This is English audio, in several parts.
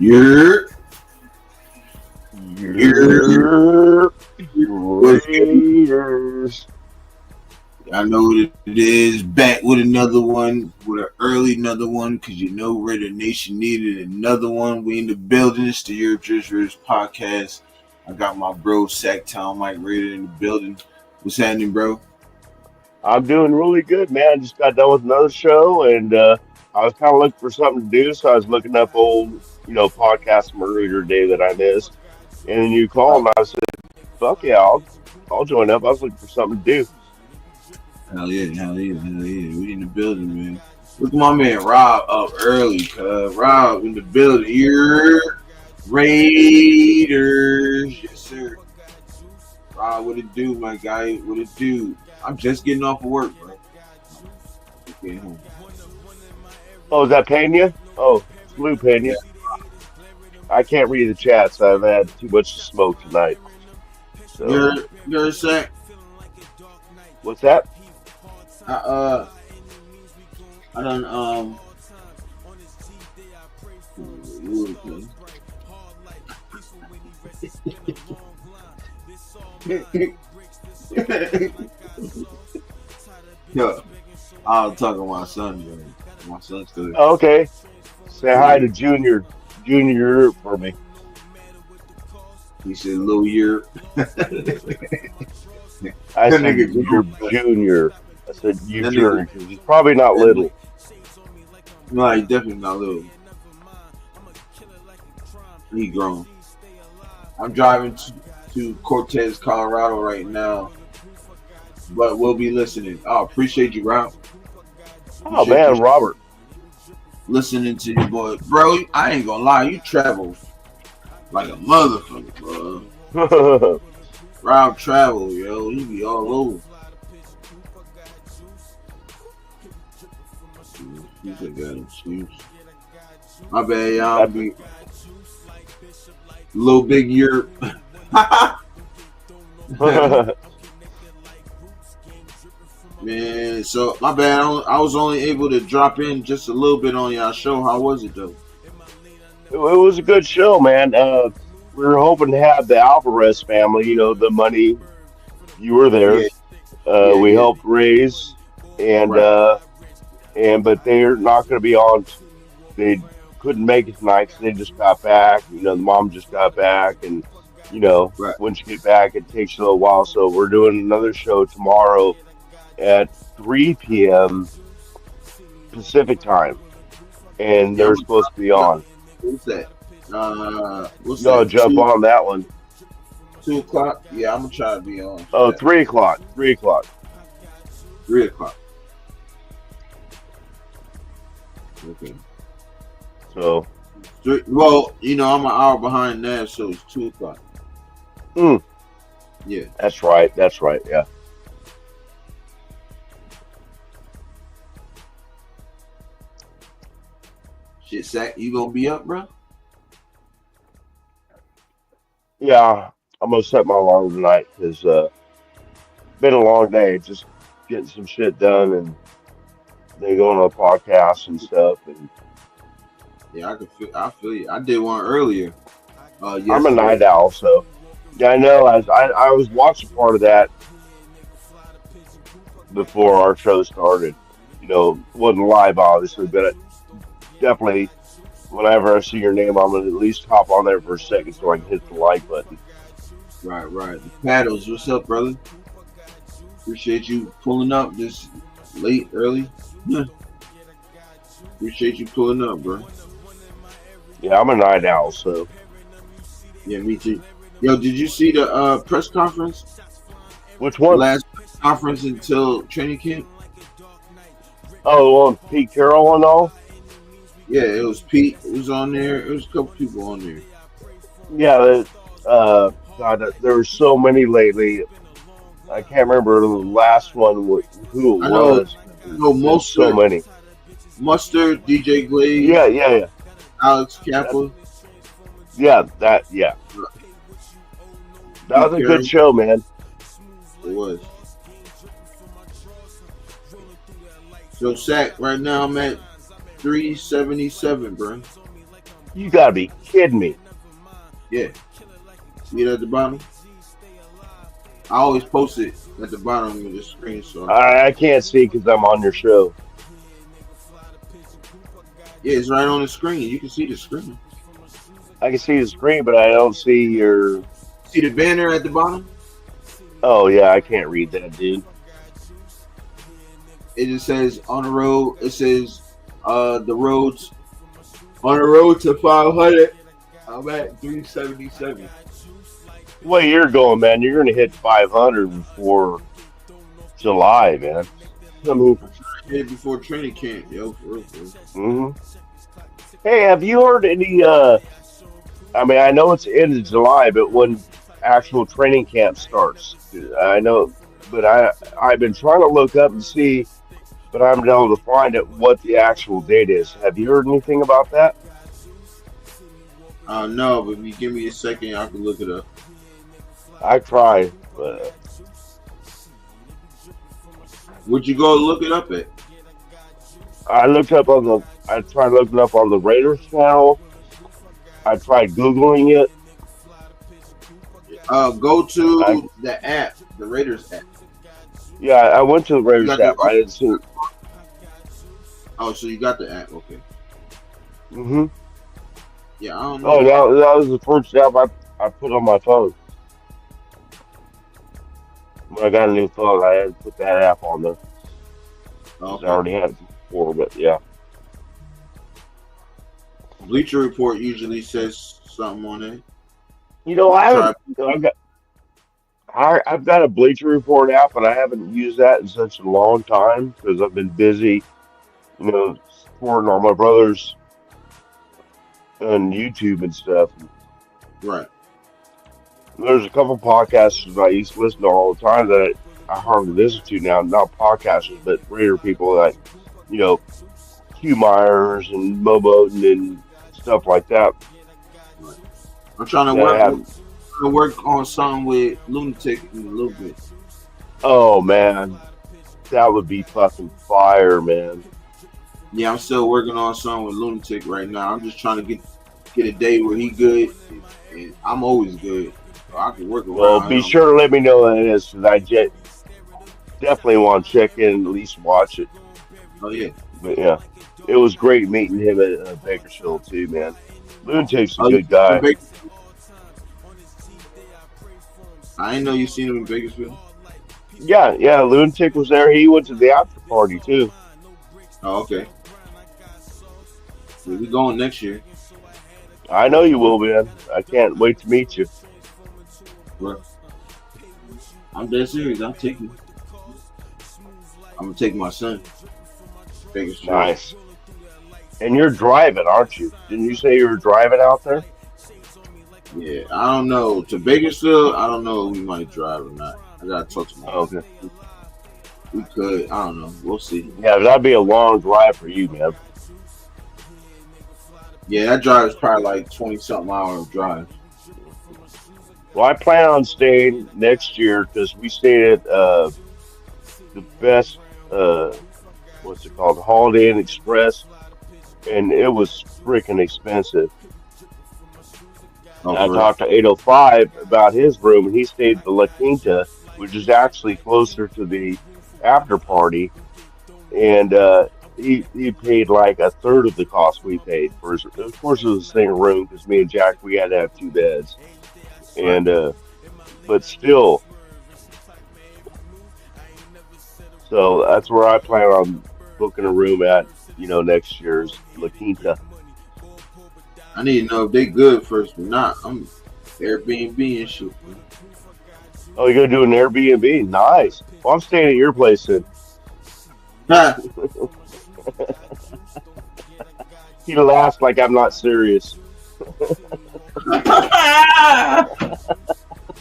You're Raiders. I know what it is. Back with another one, with another one, because you know Raider Nation needed another one. We in the building. It's the TheYurpJerz Raiders Poacst. I got my bro Sactown Mike Raider in the building. What's happening, bro? I'm doing really good, man. I just got done with another show, and I was kind of looking for something to do, so I was looking up old, podcasts from earlier day that I missed. And then you called, Oh, and I said, "Fuck yeah, I'll join up." I was looking for something to do. hell yeah, hell yeah, hell yeah. We in the building, man. Look at my man Rob up early, cuz. Rob in the building. You're Raiders. Yes, sir. Rob, what it do, my guy? What it do? I'm just getting off of work, bro. Okay, home. Oh, is that Pena? Oh, it's Lou Yeah, Pena. I can't read the chats. I've had too much to smoke tonight. So, you're a sec. what's that? I uh I done Yo, I was talking to my son, bro. My son's still. Oh, okay. Say hi Yeah. to Junior for me. He said, "Little year." I That said nigga you're grown, bro. Junior. I said you That nigga, Junior because he's probably not that nigga, little. no, he definitely not little. He grown. I'm driving to Cortez, Colorado right now, but we'll be listening. Oh, appreciate you, Rob. Oh Appreciate you man, Robert. listening to your boy, bro. I ain't gonna lie, you travel like a motherfucker, bro. Rob travel, yo. He be all over. He's a got excuse. My bad, y'all. That's Be little big year. Man, so my bad. I was only able to drop in just a little bit on y'all show. How was it though? it was a good show, man. We were hoping to have the Alvarez family, the money. You were there. Yeah, yeah, We yeah. helped raise, and Right, uh, but they're not going to be on. They couldn't make it tonight 'cause they just got back. The mom just got back, and right. once you get back, it takes a little while. So we're doing another show tomorrow at 3 p.m. Pacific time, and Yeah, they're supposed to be on. what's that? What's You gotta that? jump on that one. 2 o'clock? Yeah, I'm gonna try to be on for Oh, that. 3 o'clock. 3 o'clock. 3 o'clock. Okay. So, Well, I'm an hour behind that, so it's 2 o'clock. mm, Yeah. that's right. That's right. Yeah. Shit, Sack, you gonna be up, bro? Yeah. I'm gonna set my alarm tonight because been a long day. Just getting some shit done and then going on a podcast and stuff. And Yeah, I feel you. I did one earlier, I'm a yesterday. night owl, so yeah, I know. As I was watching part of that before our show started. Wasn't live obviously, but definitely whenever I see your name, I'm gonna at least hop on there for a second so I can hit the like button. Right, right. The paddles, what's up, brother? Appreciate you pulling up this late, early. Yeah. Appreciate you pulling up, bro. Yeah, I'm a night owl, so Yeah, me too. Yo, did you see the press conference? which The one? last press conference until training camp? Oh, the one with Pete Carroll and all. Yeah, it was Pete. It was on there. It was a couple people on there. Yeah, God, there were so many lately. I can't remember the last one who it I know. was. No, There's so many. Mustard, DJ Yeah, Glaze, yeah, yeah. Alex That, Kappa, yeah. That Pete was a good Carroll. show, man. It was. So Sack, right now I'm at 377, bro. You gotta be kidding me. Yeah, see it at the bottom. I always post it at the bottom of the screen, so I can't see because I'm on your show. yeah, it's right on the screen. You can see the screen. I can see the screen, but I don't see your. See the banner at the bottom? Oh yeah, I can't read that, dude. It just says on the road. It says the roads on the road to 500. I'm at 377. The way you're going, man, you're gonna hit 500 before July, man. I mean, I'm trying to hit it before training camp, yo. For real, for real. hmm hey, have you heard any? I mean, I know it's the end of July, but when actual training camp starts, I know, but I've been trying to look up and see, but I haven't been able to find it what the actual date is. Have you heard anything about that? No, but if you give me a second, I can look it up. I tried, but Would you go look it up at? I looked up on the. I tried looking up on the Raiders channel. I tried Googling it. Go I to the app, the Raiders app. Yeah, I went to the You Raiders got the app. I didn't see. so you got the app, okay? Mm-hmm. Yeah, I don't Oh, know. that was the first app I put on my phone. When I got a new phone, I had to put that app on there because I Okay. already had it before. But yeah, Bleacher Report usually says something on it. you know, I Try. haven't. I've got a Bleacher Report app, but I haven't used that in such a long time because I've been busy, supporting all my brothers on YouTube and stuff. Right. There's a couple podcasters I used to listen to all the time that I hardly listen to now. Not podcasters, but Raider people like, you know, Q Myers and Mo Bowden and stuff like that. Right. I'm trying to That work have, on something with Lunatic in a little bit. oh man, that would be fucking fire, man. Yeah, I'm still working on something with Lunatic right now. I'm just trying to get a day where he good, and I'm always good. So I can work Well, around be him. sure to let me know what it is because definitely want to check in and at least watch it. Oh yeah. But yeah, it was great meeting him at Bakersfield too, man. Lunatic's a Oh, you good guy. I didn't know you seen him in Bakersfield. Yeah, yeah, Lunatic was there. He went to the after party too. Oh, okay. Yeah, we going next year. I know you will, man. I can't wait to meet you. Bro, I'm dead serious. I'm gonna take my son. Bakersfield. Nice. And you're driving, aren't you? Didn't you say you were driving out there? Yeah, I don't know. To Bakersfield, I don't know if we might drive or not. I gotta talk to my Okay. We could. I don't know. We'll see. Yeah, that'd be a long drive for you, man. Yeah, that drive is probably like 20 something hour drive. Well, I plan on staying next year because we stayed at the best, uh, what's it called, Holiday Inn Express, and it was freaking expensive. Oh, And I for real? talked to 805 about his room, and he stayed at the La Quinta, which is actually closer to the after party, and he paid like a third of the cost we paid for his. Of course, it was the same room because me and Jack we had to have two beds, Right. and but still, so that's where I plan on booking a room at. Next year's La Quinta. I need to know if they good first or not. I'm Airbnb and shit. Oh, you're gonna do an Airbnb? Nice. Well, I'm staying at your place then. Ha! He laughs like I'm not serious.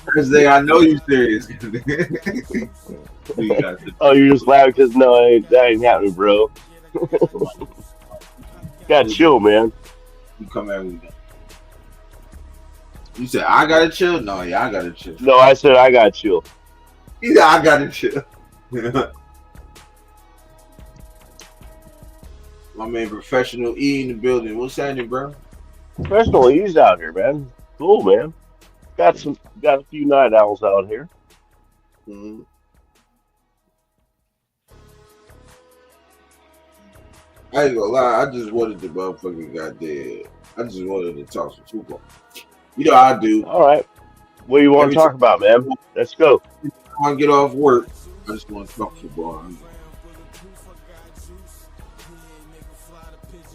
Because I know you serious. We got to Oh, you're just laughing because no, that ain't happening, bro. Gotta chill, man. you come at me. You said I gotta chill? No, yeah, I gotta chill. No, I said I gotta chill. He said I gotta chill. My man, professional E in the building. What's happening, bro? Professional E's out here, man. Cool, man. Got a few night owls out here. Mm-hmm. I ain't gonna lie, I just wanted to motherfucking goddamn. I just wanted to talk some football. You know how I do. All right. What do you want to Every time talk about, man? Let's go. I get off work, I just want to talk football.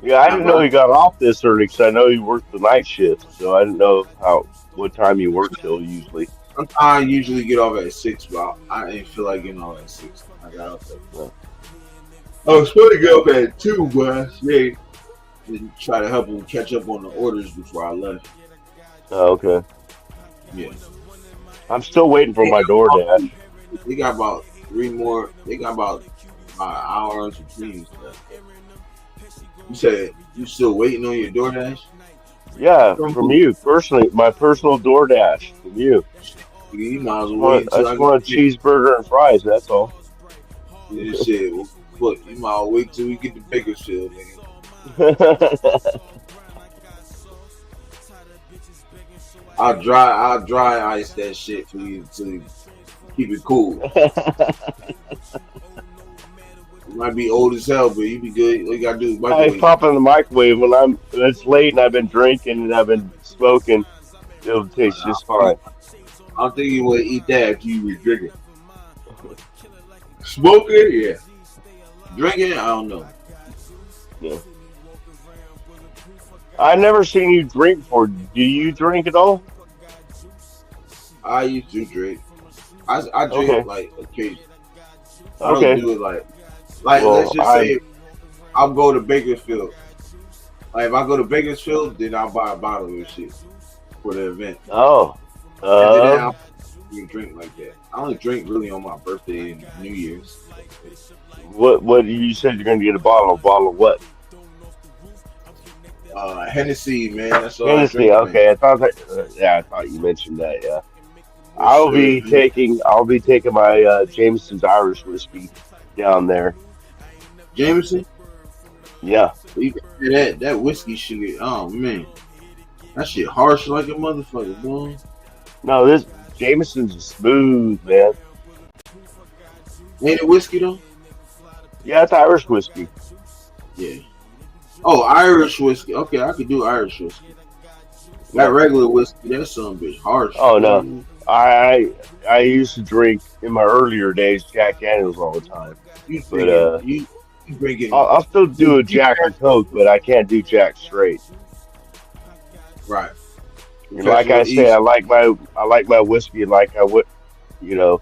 Yeah, I How didn't know about you got off this early because I know you worked the night shift, so I didn't know how what time you work till usually. I usually get off at 6, but I ain't feel like getting off at 6. I got off at Oh, I was supposed to get up at 2, but I stayed and try to help them catch up on the orders before I left. okay. Yeah. I'm still waiting for my DoorDash. They got about 3 more. They got about an hour and some change left. You said you still waiting on your DoorDash? Yeah, From from who? you personally, my personal DoorDash from you. You might as well wait I until I just get want a the cheeseburger and fries. That's all. bigger shit. Well, look, you might as well wait till we get the Bakersfield, nigga. I'll dry ice that shit for you to keep it cool. You might be old as hell, but you be good. All you gotta do is I microwave it. pop in the microwave when it's late and I've been drinking and I've been smoking. It'll taste I just fine. don't think you would eat that after you was drinking. Smoking, yeah. Drinking, I don't know. Yeah. I never seen you drink before. Do you drink at all? I used to drink. I drink Okay. like occasionally. I don't Okay. do it like let's Well, just I'm. say I'll go to Bakersfield. Like if I go to Bakersfield, then I'll buy a bottle of shit for the event. Oh. After that, Um. I'll even drink like that. I only drink really on my birthday and New Year's. What you said you're gonna get a bottle? A bottle of what? Hennessy, man. That's all I Hennessy. drink, man. Okay. I thought that. Yeah, I thought you mentioned that. Yeah. Yes, sir. I'll be taking my Jameson's Irish whiskey down there. Jameson, Yeah. you can hear that whiskey shit. Oh man, that shit harsh like a motherfucker, boy. No, this Jameson's is smooth, man. Ain't it whiskey though? Yeah, it's Irish whiskey. Yeah. Oh, Irish whiskey. Okay, I could do Irish whiskey. That Yeah. regular whiskey, that's some bitch harsh, Oh no. boy. I I used to drink in my earlier days Jack Daniels all the time, You but drinking? You drinking? I'll still do You a Jack and Coke, but I can't do Jack straight. right? And like I Professional say, East. I like my whiskey like I would, you know,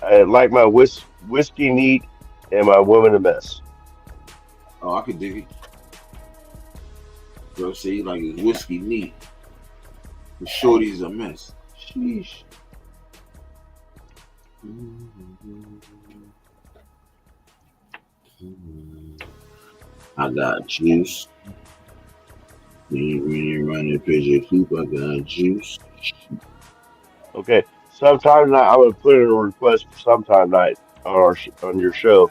I like my whiskey neat and my woman a mess. Oh, I could dig it. Bro, say like it's whiskey neat. The shorty's a mess. Sheesh. I got juice. When you run the picture of poop, I got juice. Okay, sometime night I'm gonna put in a request for sometime night on on your show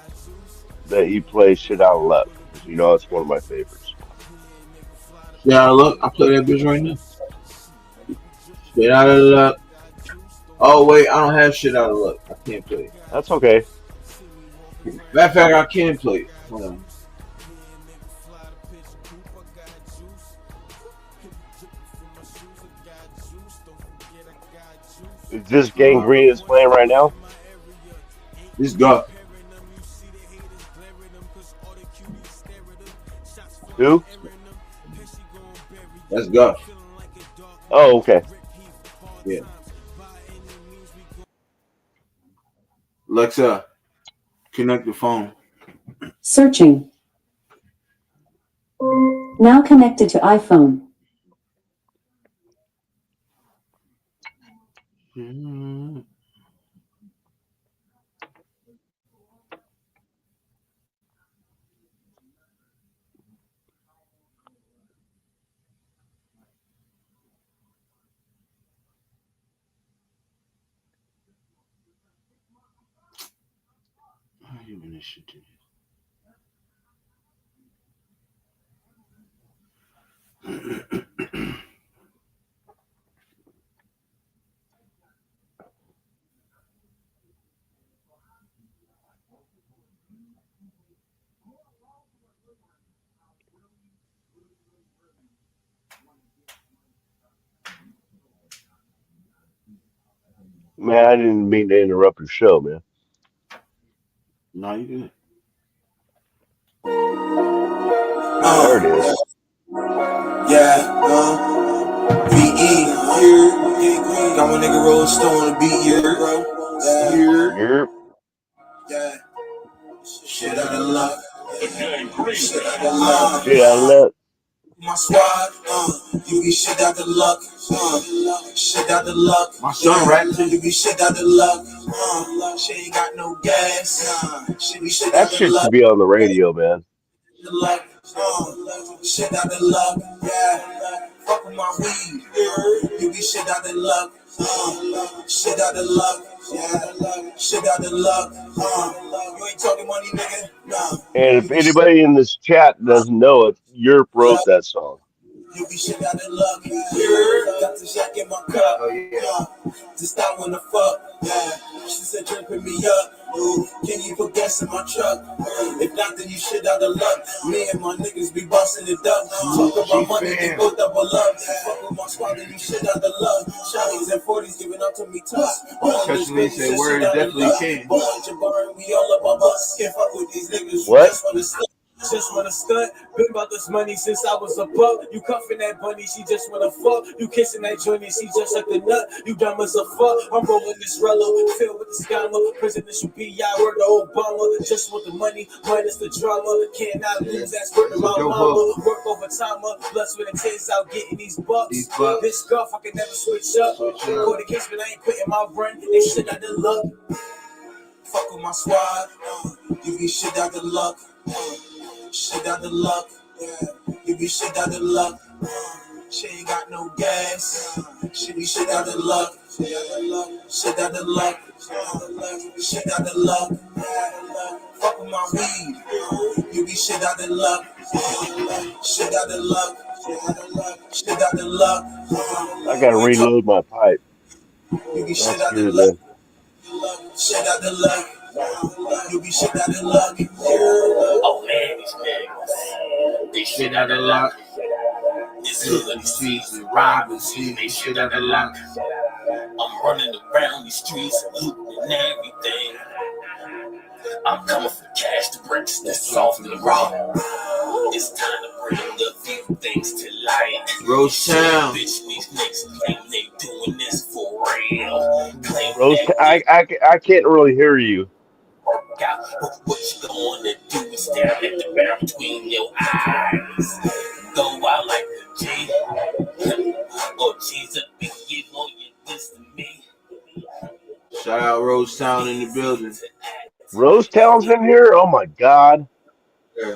that you play shit out of luck because you know it's one of my favorites. Yeah, look, I play that bitch right now. Get out of luck. Oh wait, I don't have shit out of luck. I can't play it. That's okay. Matter of fact, I can play it. Hold on. Is this Gangrene is playing right now? This Guff. Who? That's Guff. Oh, okay. Yeah. Alexa, connect the phone. Searching. Now connected to iPhone. How you gonna shit to this? Man, I didn't mean to interrupt your show, man. No, you good. There it is. Yeah, VE, here, got my nigga Rolling Stone on the beat here, bro. Here, You're yeah, shit out of luck, shit out of luck. shit out of luck. My squad, you be shit out of luck, shit out of luck. My son rapping, you be shit out of luck, she ain't got no gas, she be shit That out of shit luck. should be on the radio, man. The luck, shit out the luck, yeah. Fuck with my weed, you be shit out the luck, shit out the luck, yeah. Shit out the luck, you ain't talking money, nigga, nah. And if You be shit anybody in this chat doesn't know it, Europe out the wrote luck. that song. You be shit out of luck. Yeah. Got the jack in my cup. Oh, yeah. Just I wanna fuck. Yeah. She said, dripping me up. Ooh. Can you put gas in my truck? If not, then you shit out of luck. Me and my niggas be busting it up. Talk about money, they both up a love. Fuck with my squad, then you shit out of luck. Shotties and 40s giving up to me tough. Catch me say word, definitely can. Boy, Jabari, we all up our butts. Can't fuck with these niggas, you What? just wanna stuff. Just wanna stunt, been about this money since I was a pup. You cuffing that bunny, she just wanna fuck. You kissing that journey, she just like a nut. You dumb as a fuck. I'm rolling this rello, filled with the scammer. Presidential B.I. word to Obama. Just want the money, minus the drama. Cannot lose, that's word to my mama. Work overtime, blood, sweat, and tears out getting these bucks. This scuff, I can never switch up. For the case, but I ain't quitting my run. They shit out the luck. Fuck with my squad, you be shit out the luck. Shit out the luck, yeah. You be shit out the luck. She ain't got no gas. She be shit out the luck. Shit out the luck. Shit out the luck. Fuck with my weed. You be shit out the luck. Shit out the luck. Shit out the luck. I gotta You ain't talking. reload my pipe. You be shit That's out the good, luck. man. Shit out the luck. You be shit out the luck. Oh man, these niggas. They shit out the luck. It's hood, these streets, and robbers, they shit out the luck. I'm running around these streets, looting and everything. I'm coming for cash, the bricks that's soft and raw. It's time to bring a few things to light. Roachtown. Bitch, these niggas claim they doing this for real. Claim Rose, that they I can't really hear you. got, but what you gonna do is stare at the ground between your eyes. Go out like a G, or G's up and give all your this to me. Shout out Roachtown in the building. Rosetown's in here? Oh my God. Yeah.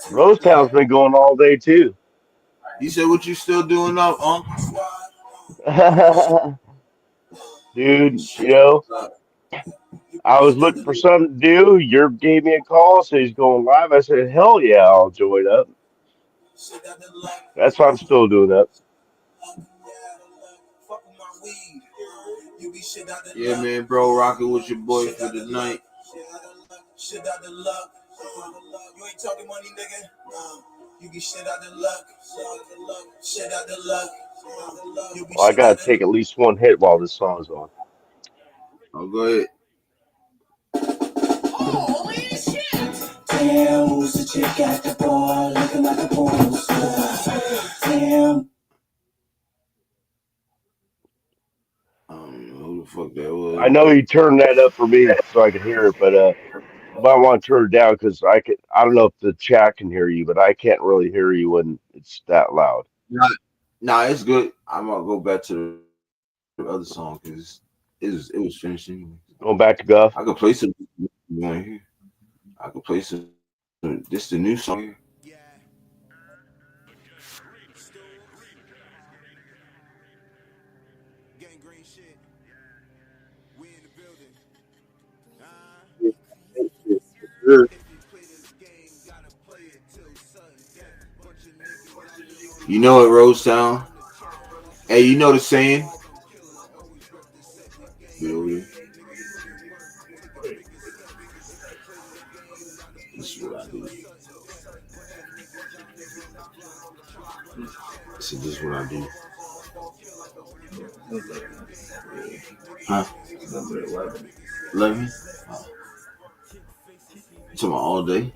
Rosetown's been going all day too. He said, "What you still doing up, Dude, you know, I was looking for something to do. Europe gave me a call, said he's going live. I said, hell yeah, I'll join up. That's why I'm still doing that. Yeah, man, bro, rocking with your boy for the night. Shit out the luck. You ain't talking money, nigga. You be shit out the luck. Shit out the luck. You be Well, I shit gotta out the luck. take at least one hit while this song's on. Oh, go ahead. Holy shit! Damn, who's the chick at the bar looking like a porn star? Damn. I don't know who the fuck that I was, know but he turned that up for me so I could hear it, but you might want to turn it down because I don't know if the chat can hear you, but I can't really hear you when it's that loud. nah, it's good. I'm gonna go back to the other song because it was finished anyway. Going back to I could Guff. play some. You want to hear? I could play some. This the new song here. You know it, Rose Town. Hey, you know the saying? This is what I do. This is what I do. Huh? 11. Oh, you talking about all day?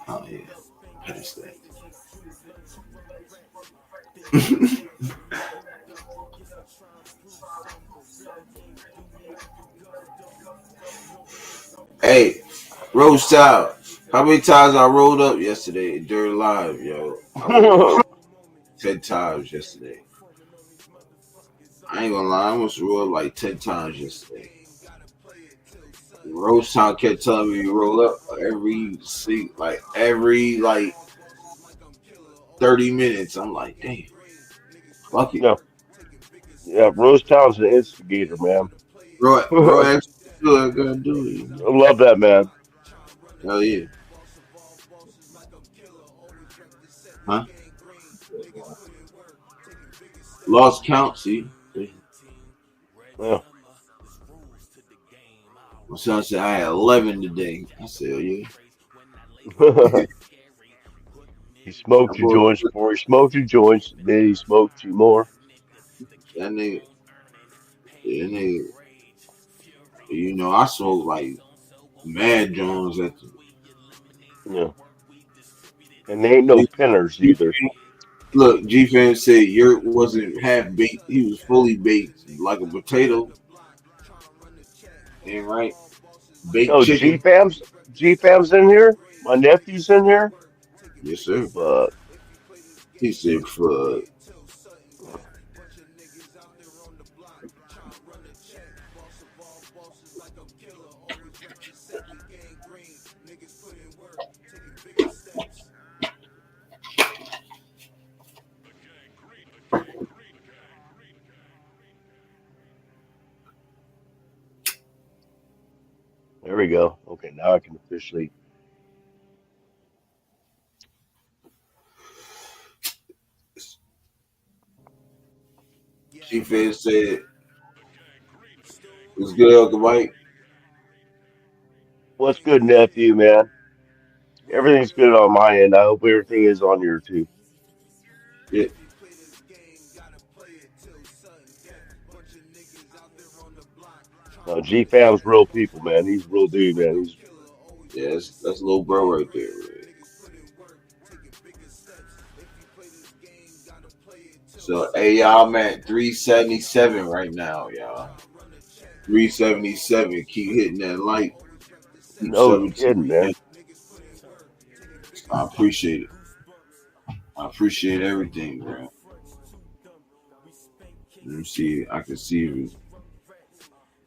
Oh yeah, past that. Hey, roast out. How many times I rolled up yesterday during live, yo? I rolled up 10 times yesterday. I ain't gonna lie, I almost rolled up like 10 times yesterday. Roast Town kept telling me to roll up every 30 minutes. I'm like, damn, fuck it. Yeah, yeah. Rose Town's an instigator, man. Bro, I actually, I gotta do it. love that man. Hell yeah, huh? Lost count. See, Yeah. my son said I had 11 today. I said, oh yeah. He I smoked two brought joints before he smoked two joints. Then he smoked two more. that nigga. Yeah, nigga. I smoke like Mad Jones at the. Yeah, and they ain't no pinners G- either. Look, G Fan said Yurt wasn't half baked; he was fully baked, like a potato. And right, baked No, chicken. G Fam's in here. My nephew's in here. Yes, sir. But He said, "For there we go. Okay, now I can officially. G Fan said it's good, Uncle Mike." What's good, nephew, man? Everything's good on my end. I hope everything is on your too. Yeah, No, G Fam's real people, man. He's a real dude, man. He's yeah, that's little bro right there. Man. So, hey, y'all, I'm at 377 right now, y'all. 377. Keep hitting that light. Keep no subbing to kidding, man. me. I appreciate it. I appreciate everything, bro. Let me see. I can see you.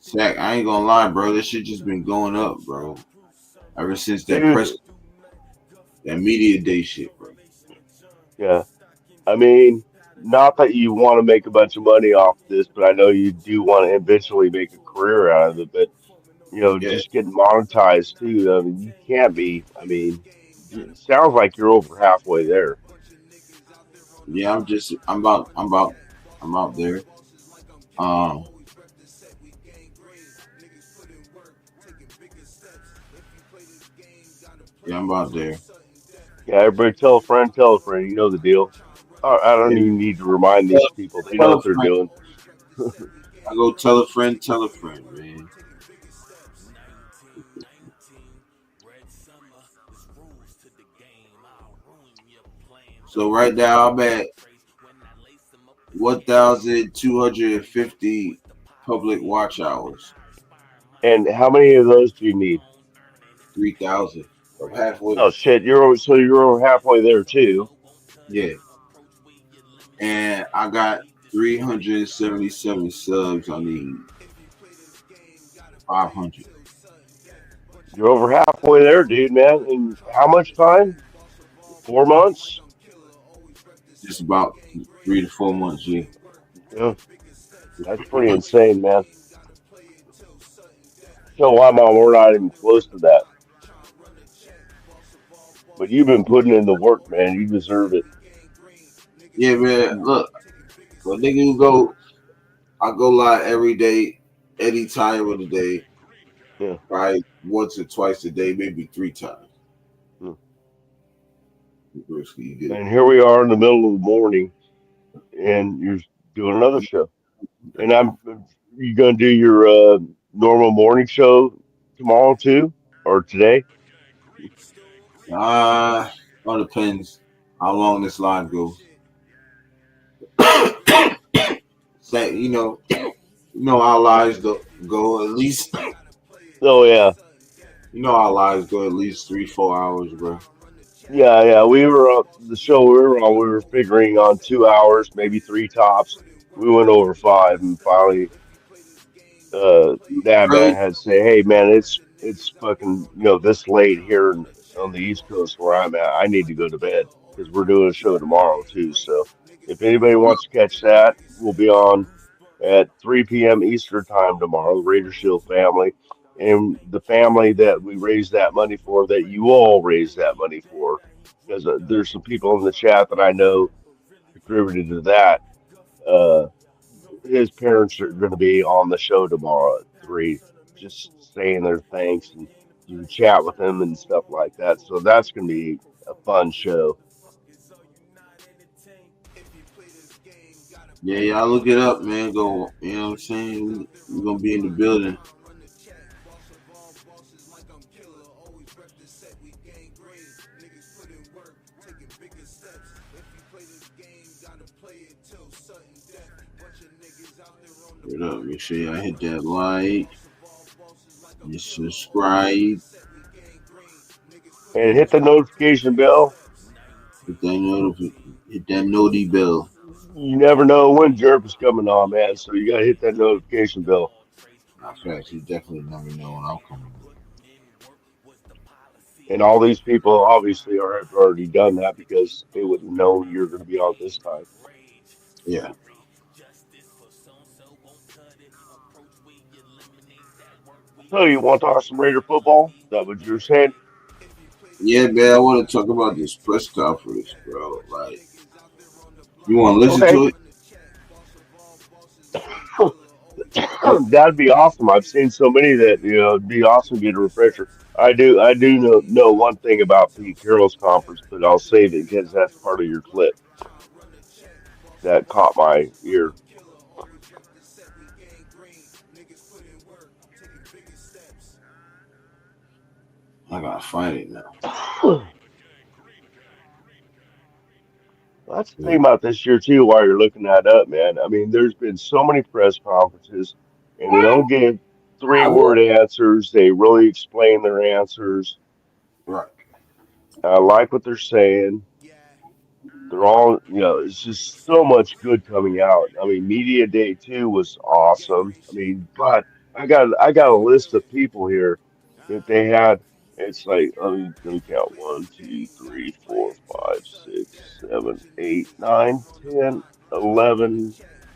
Sack, I ain't gonna lie, bro. This shit just been going up, bro. Ever since Dude, that media day shit, bro. yeah. I mean, not that you want to make a bunch of money off this, but I know you do want to eventually make a career out of it. But Yeah, just getting monetized too. I mean, you can't be. I mean, it sounds like you're over halfway there. yeah. I'm out there. Um, yeah, I'm out there. Yeah, everybody tell a friend. You know the deal. I don't Yeah, even need to remind these tell, people. They know tell a what they're friend. doing. I go tell a friend, man. So right now I'm at 1,250 public watch hours. And how many of those do you need? 3,000. I'm halfway. Oh shit, you're over halfway there too. Yeah, and I got 377 subs. I need 500. You're over halfway there, dude, man. In how much time? 4 months? Just about 3 to 4 months. Yeah, Yeah, that's pretty insane, man. So why, mom, we're not even close to that. But you've been putting in the work, man. You deserve it. yeah, man. Look, for a nigga who go, I go live every day, any time of the day, Yeah. probably once or twice a day, maybe 3 times. Yeah. Basically, you get it. And here we are in the middle of the morning, and you're doing another show. And you gonna do your normal morning show tomorrow too, or today? Uh, all depends how long this live goes. Say, you know how lives go at least. Oh yeah, You know how lives go at least 3 4 hours, bro. yeah. We were on the show we were on. We were figuring on 2 hours, maybe three tops. We went over five, and finally, Dad man Early, had to say, "Hey man, it's fucking this late here on the East Coast where I'm at. I need to go to bed because we're doing a show tomorrow too. So if anybody wants to catch that, we'll be on at 3 p.m. Eastern time tomorrow. The Raider Shield family and the family that we raised that money for, that you all raised that money for, because there's some people in the chat that I know contributed to that. Uh, his parents are going to be on the show tomorrow at 3, just saying their thanks, and you can chat with them and stuff like that. So that's going to be a fun show. yeah, y'all look it up, man. Go, you know what I'm saying? We're gonna be in the building. Wait up, make sure y'all hit that like and subscribe. And hit the notification bell. Hit that noti bell. You never know when Jerp is coming on, man. So you got to hit that notification bell. Matter of fact, you definitely never know when I'm coming. And all these people obviously have already done that because they would have known you're going to be on this time. Yeah, So you want to talk some Raider football? Is that what you're saying? yeah, man. I want to talk about this press conference, bro. Like, you want to listen Okay. to it? Oh, That'd be awesome. I've seen so many that it'd be awesome to get a refresher. I do know one thing about Pete Carroll's conference, but I'll save it because that's part of your clip that caught my ear. I gotta find it now. That's the thing about this year too. While you're looking that up, man, I mean, there's been so many press conferences, and they don't give three-word answers. They really explain their answers. Right. I like what they're saying. They're all, it's just so much good coming out. I mean, Media Day 2 was awesome. I mean, God, I got a list of people here that they had. It's like, let me count 1, 2, 3, 4, 5, 6, 7, 8, 9, 10, 11,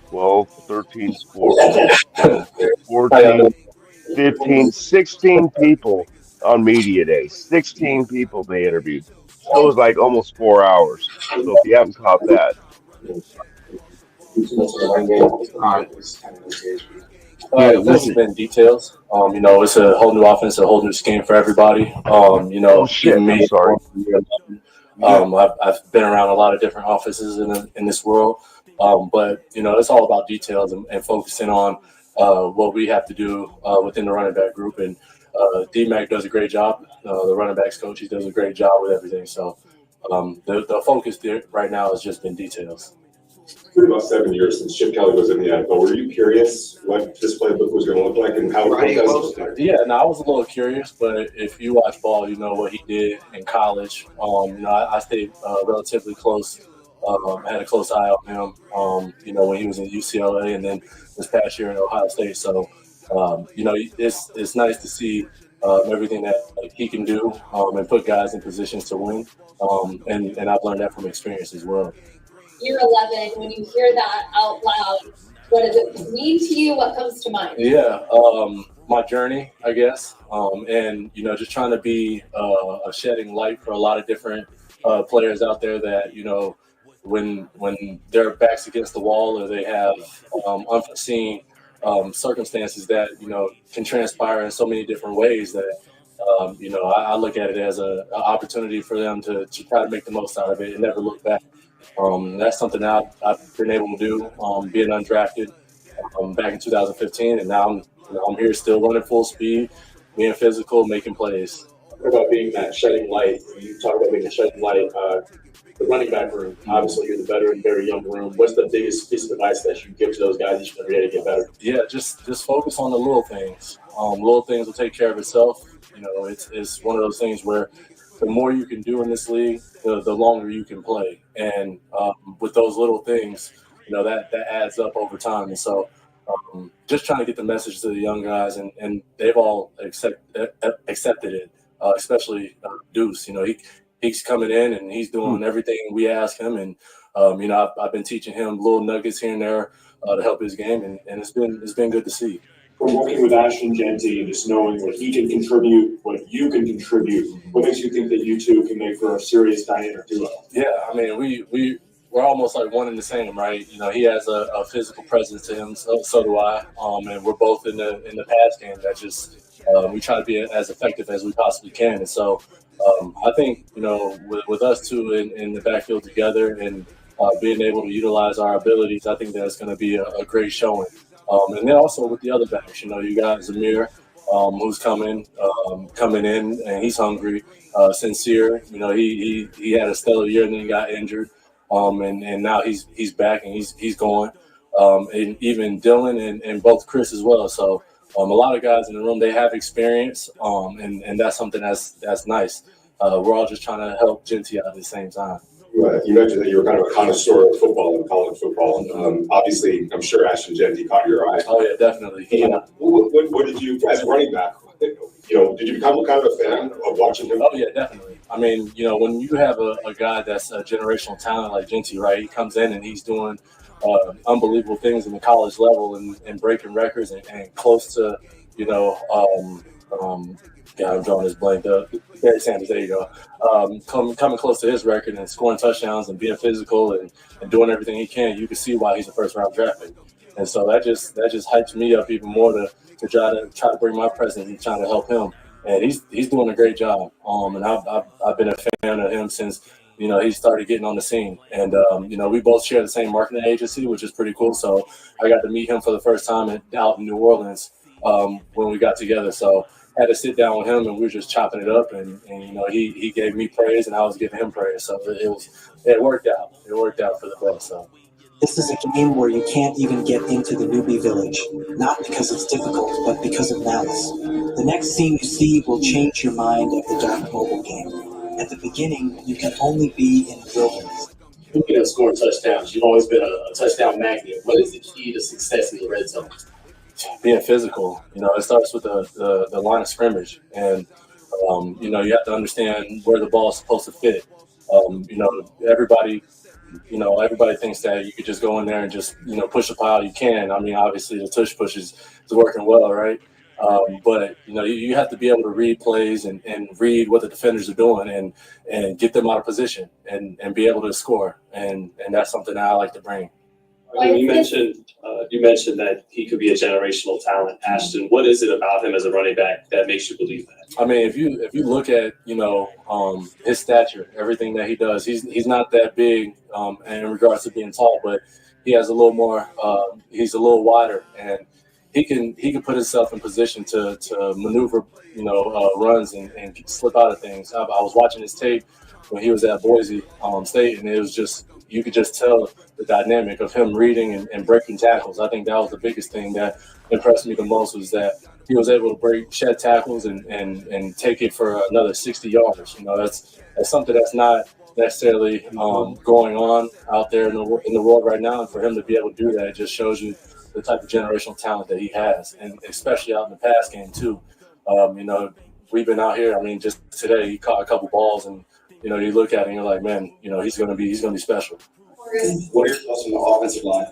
12, 13, 14, 15, 16 people on Media Day. 16 people they interviewed. Show was like almost 4 hours. So if you haven't caught that, All right. Yeah, Yeah, it's definitely listen. been details. It's a whole new offense, a whole new scheme for everybody. oh shit, Even I'm me, sorry. Yeah. I've been around a lot of different offices in this world. But it's all about details and focusing on what we have to do within the running back group. And DMAC does a great job. The running backs coach, he does a great job with everything. So the focus there right now has just been details. It's been about 7 years since Chip Kelly was in the NFL. Were you curious what this playbook was going to look like and how it does look like? Yeah, no, I was a little curious, but if you watch ball, you know what he did in college. I stayed relatively close. I had a close eye on him. When he was in UCLA and then this past year in Ohio State. So, it's nice to see everything that he can do and put guys in positions to win. And I've learned that from experience as well. Year 11, when you hear that out loud, what does it mean to you? What comes to mind? Yeah, my journey, I guess, and just trying to be a shedding light for a lot of different players out there that when their backs against the wall or they have unforeseen circumstances that can transpire in so many different ways that I look at it as an opportunity for them to try to make the most out of it and never look back. That's something that I've been able to do, being undrafted. back in 2015, and now I'm here still running full speed, being physical, making plays. What about being that shedding light? You talk about being a shedding light. The running back room, obviously you're the veteran, very young room. What's the biggest piece of advice that you give to those guys each and every day to get better? Yeah, just focus on the little things. Little things will take care of itself. You know, it's one of those things where the more you can do in this league, the longer you can play. And with those little things, you know, that adds up over time. And so just trying to get the message to the young guys, and they've all accepted it, especially Deuce. You know, he's coming in and he's doing everything we ask him. And, you know, I've been teaching him little nuggets here and there to help his game. And it's been good to see. From working with Ashton Genty and just knowing what he can contribute, what you can contribute, what makes you think that you two can make for a serious dynamic duo? Yeah, I mean, we're almost like one and the same, right? You know, he has a physical presence to him, so do I. And we're both in the pass game. That just we try to be as effective as we possibly can. And so I think, you know, with us two in the backfield together and being able to utilize our abilities, I think that's going to be a great showing. And then also with the other backs, you know, you got Zamir, who's coming in, and he's hungry. Sincere, you know, he had a stellar year and then he got injured, and now he's back and he's going. And even Dylan and both Chris as well. So a lot of guys in the room, they have experience, and that's something that's nice. We're all just trying to help Genty out at the same time. You mentioned that you were kind of a connoisseur of football and college football. Obviously, I'm sure Ashton Genty caught your eye. Oh yeah, definitely. What did you, as running back, you know, did you become kind of a fan of watching him? Oh yeah, definitely. I mean, you know, when you have a guy that's a generational talent like Genty, right? He comes in and he's doing unbelievable things in the college level and breaking records and close to, you know, I'm drawing this blank up. Barry Sanders, there you go. Coming close to his record and scoring touchdowns and being physical and doing everything he can, you can see why he's a first round draft pick. And so that just hypes me up even more to try to bring my presence and trying to help him. And he's doing a great job. And I've been a fan of him since, you know, he started getting on the scene. And you know, we both share the same marketing agency, which is pretty cool. So I got to meet him for the first time out in New Orleans when we got together. So I had to sit down with him and we were just chopping it up, and you know, he gave me praise and I was giving him praise. So it worked out. It worked out for the best. So this is a game where you can't even get into the newbie village, not because it's difficult, but because of malice. The next scene you see will change your mind of the dark mobile game. At the beginning, you can only be in the wilderness. Speaking of scoring touchdowns, you've always been a touchdown magnet. What is the key to success in the red zone? Being physical, you know, it starts with the line of scrimmage, and you know, you have to understand where the ball is supposed to fit. You know, everybody thinks that you could just go in there and just, you know, push the pile. You can. I mean, obviously the tush push is working well, right? But you know, you have to be able to read plays and read what the defenders are doing and get them out of position and be able to score. And that's something that I like to bring. You mentioned that he could be a generational talent, Ashton. What is it about him as a running back that makes you believe that? I mean, if you look at, you know, his stature, everything that he does, he's not that big in regards to being tall, but he has a little more. He's a little wider, and he can put himself in position to maneuver, you know, runs and slip out of things. I was watching his tape when he was at Boise State, and it was just, you could just tell the dynamic of him reading and breaking tackles. I think that was the biggest thing that impressed me the most, was that he was able to shed tackles and take it for another 60 yards. You know, that's something that's not necessarily going on out there in the world right now. And for him to be able to do that, it just shows you the type of generational talent that he has, and especially out in the pass game too. You know, we've been out here. I mean, just today he caught a couple balls, and you know, you look at it and you're like, man, you know, he's gonna be special. What are your thoughts on the offensive line?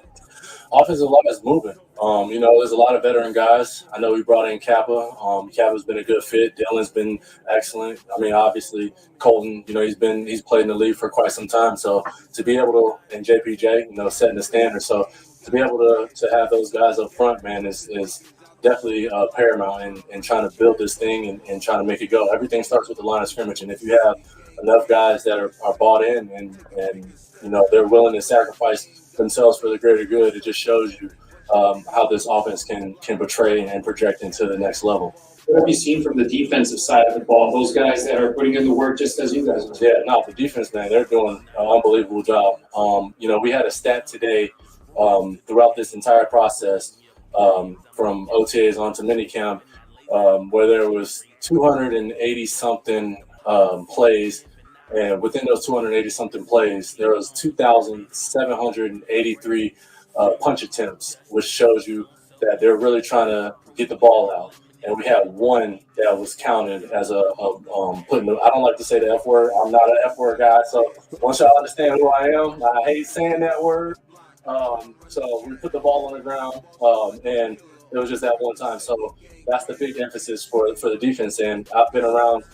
Offensive line is moving. You know, there's a lot of veteran guys. I know we brought in Kappa. Kappa's been a good fit. Dylan's been excellent. I mean, obviously Colton, you know, he's played in the league for quite some time. So to be able to, and JPJ, you know, setting the standard. So to be able to have those guys up front, man, is definitely paramount in trying to build this thing and trying to make it go. Everything starts with the line of scrimmage, and if you have enough guys that are bought in and you know, they're willing to sacrifice themselves for the greater good, it just shows you how this offense can portray and project into the next level. What have you seen from the defensive side of the ball? Those guys that are putting in the work just as you guys are. Yeah, no, the defense, man, they're doing an unbelievable job. We had a stat today throughout this entire process from OTAs onto minicamp where there was 280-something plays. And within those 280-something plays, there was 2,783 punch attempts, which shows you that they're really trying to get the ball out. And we had one that was counted as putting. I don't like to say the F word. I'm not an F word guy. So once y'all understand who I am, I hate saying that word. So we put the ball on the ground, and it was just that one time. So that's the big emphasis for the defense. And I've been around,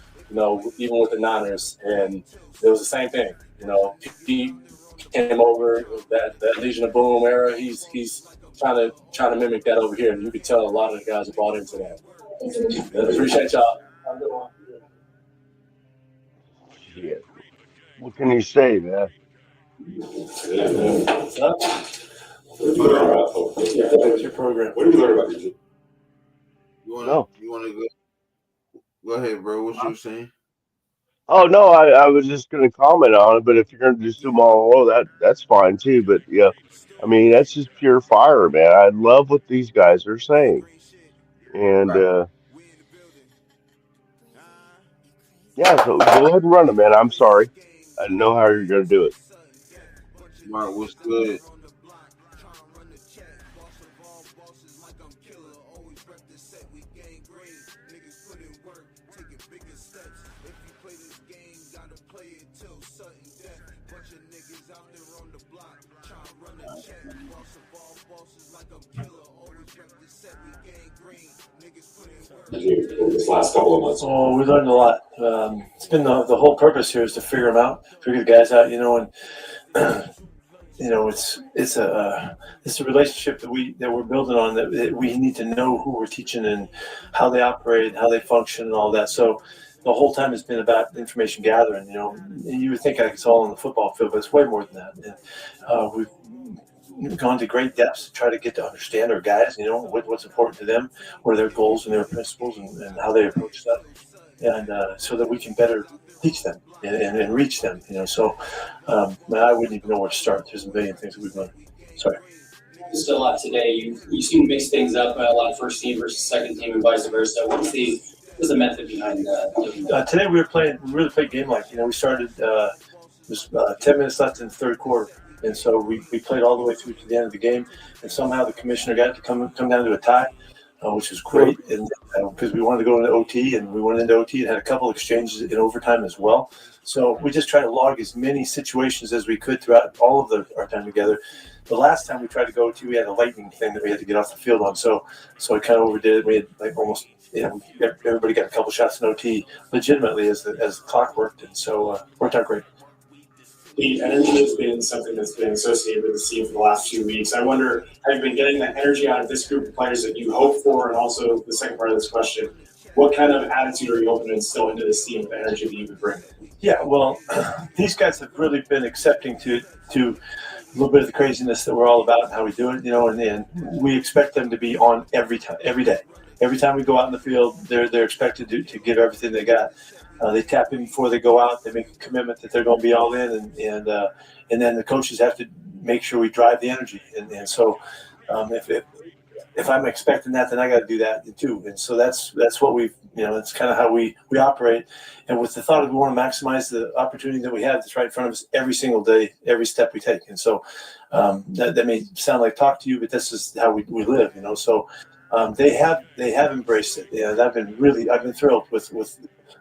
even with the Niners, and it was the same thing. He came over that Legion of Boom era. He's trying to mimic that over here, and you could tell a lot of the guys are bought into that. Appreciate y'all. Yeah. What can you say, man? What's up? What did you learn about What's your program? What did you learn about the gym? You want No. to go ahead, bro? What you were saying? Oh no, I was just gonna comment on it, but if you're gonna just do them all in a row, that's fine too. But yeah, I mean that's just pure fire, man. I love what these guys are saying, and Right. yeah. So go ahead and run it, man. I'm sorry, I didn't know how you're gonna do it. Mark, what's good? This last couple of months? Oh, we learned a lot. It's been the whole purpose here is to figure them out, figure the guys out, and it's a relationship that we're building on that we need to know who we're teaching and how they operate, how they function, and all that. So the whole time it's been about information gathering. And you would think it's all on the football field, but it's way more than that. And we've gone to great depths to try to get to understand our guys, what's important to them, what are their goals and their principles, and how they approach stuff, and so that we can better teach them and reach them. So I wouldn't even know where to start. There's a million things that we've learned. Sorry. Just a lot today. You seem to mix things up, a lot of first team versus second team and vice versa. What's the method behind that? Today we really played game like. We started. There's 10 minutes left in the third quarter. And so we played all the way through to the end of the game, and somehow the commissioner got to come down to a tie, which was great. And because we wanted to go into OT, and we went into OT and had a couple exchanges in overtime as well. So we just tried to log as many situations as we could throughout all of our time together. The last time we tried to go OT, we had a lightning thing that we had to get off the field on. So I kind of overdid it. We had almost everybody got a couple shots in OT legitimately as the clock worked, and so worked out great. The energy has been something that's been associated with the team for the last few weeks. I wonder, have you been getting that energy out of this group of players that you hope for? And also the second part of this question, what kind of attitude are you hoping to instill into this team, the energy that you would bring? Yeah, well, these guys have really been accepting to a little bit of the craziness that we're all about and how we do it, and we expect them to be on every day. Every time we go out in the field, they're expected to give everything they got. They tap in before they go out. They make a commitment that they're going to be all in, and then the coaches have to make sure we drive the energy. And so, if I'm expecting that, then I got to do that too. And so that's what we've that's kind of how we operate. And with the thought of we want to maximize the opportunity that we have that's right in front of us every single day, every step we take. And so that may sound like talk to you, but this is how we live. So they have embraced it. I've been thrilled with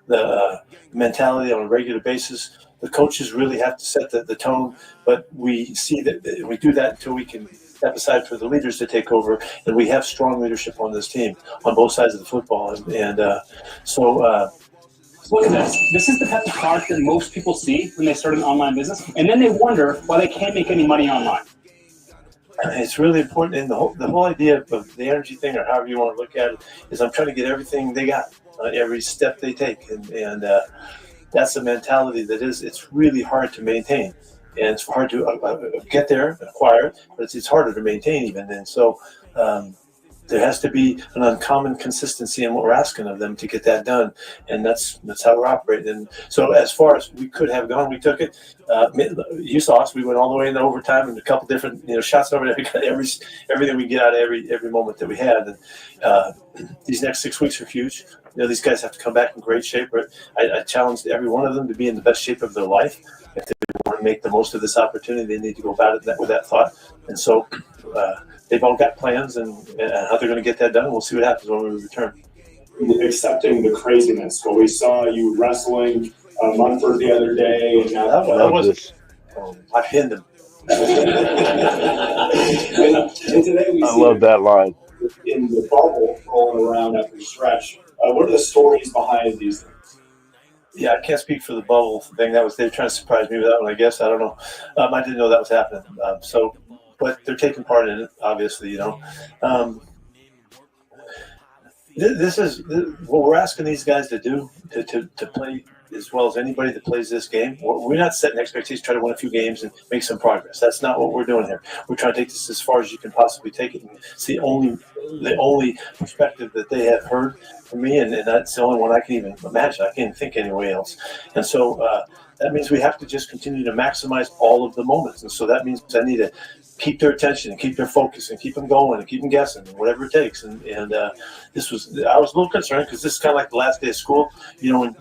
the mentality on a regular basis. The coaches really have to set the tone, but we see that we do that until we can step aside for the leaders to take over, and we have strong leadership on this team on both sides of the football. Look at this. This is the type of product that most people see when they start an online business, and then they wonder why they can't make any money online. It's really important, and the whole idea of the energy thing, or however you want to look at it, is I'm trying to get everything they got, every step they take, and that's a mentality that it's really hard to maintain, and it's hard to get there, acquire it, but it's harder to maintain even. And so there has to be an uncommon consistency in what we're asking of them to get that done, and that's how we're operating. And so, as far as we could have gone, we took it. You saw us; we went all the way into overtime and a couple different shots over there. We got everything we get out of every moment that we had. And these next 6 weeks are huge. These guys have to come back in great shape. But I challenged every one of them to be in the best shape of their life. If they want to make the most of this opportunity, they need to go about it with that thought. And so. They've all got plans and how they're going to get that done. We'll see what happens when we return. Accepting the craziness. Well, we saw you wrestling Munford the other day, and now that was I pinned him. and today we I love that line. In the bubble rolling around after stretch. What are the stories behind these things? Yeah, I can't speak for the bubble thing. They're trying to surprise me with that one. I guess I don't know. I didn't know that was happening. But they're taking part in it, obviously. This is what we're asking these guys to do to play as well as anybody that plays this game. We're not setting expectations, try to win a few games and make some progress. That's not what we're doing here. We're trying to take this as far as you can possibly take it. And it's the only perspective that they have heard from me, and that's the only one I can even imagine. I can't even think any way else. And so that means we have to just continue to maximize all of the moments. And so that means I need to keep their attention and keep their focus and keep them going and keep them guessing, whatever it takes. And I was a little concerned because this is kind of like the last day of school, when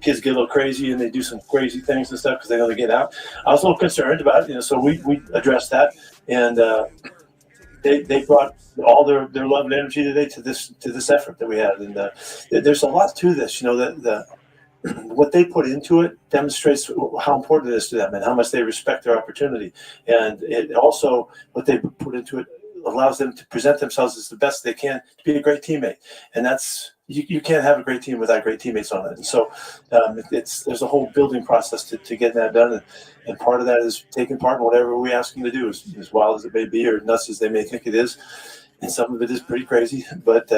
kids get a little crazy and they do some crazy things and stuff because they know they get out. I was a little concerned about it, so we addressed that, and they brought all their love and energy today to this effort that we had. And there's a lot to this, that what they put into it demonstrates how important it is to them and how much they respect their opportunity. And it also, what they put into it allows them to present themselves as the best they can to be a great teammate. And that's, you can't have a great team without great teammates on it. And so there's a whole building process to get that done. And part of that is taking part in whatever we ask them to do, as wild as it may be or nuts as they may think it is. And some of it is pretty crazy, but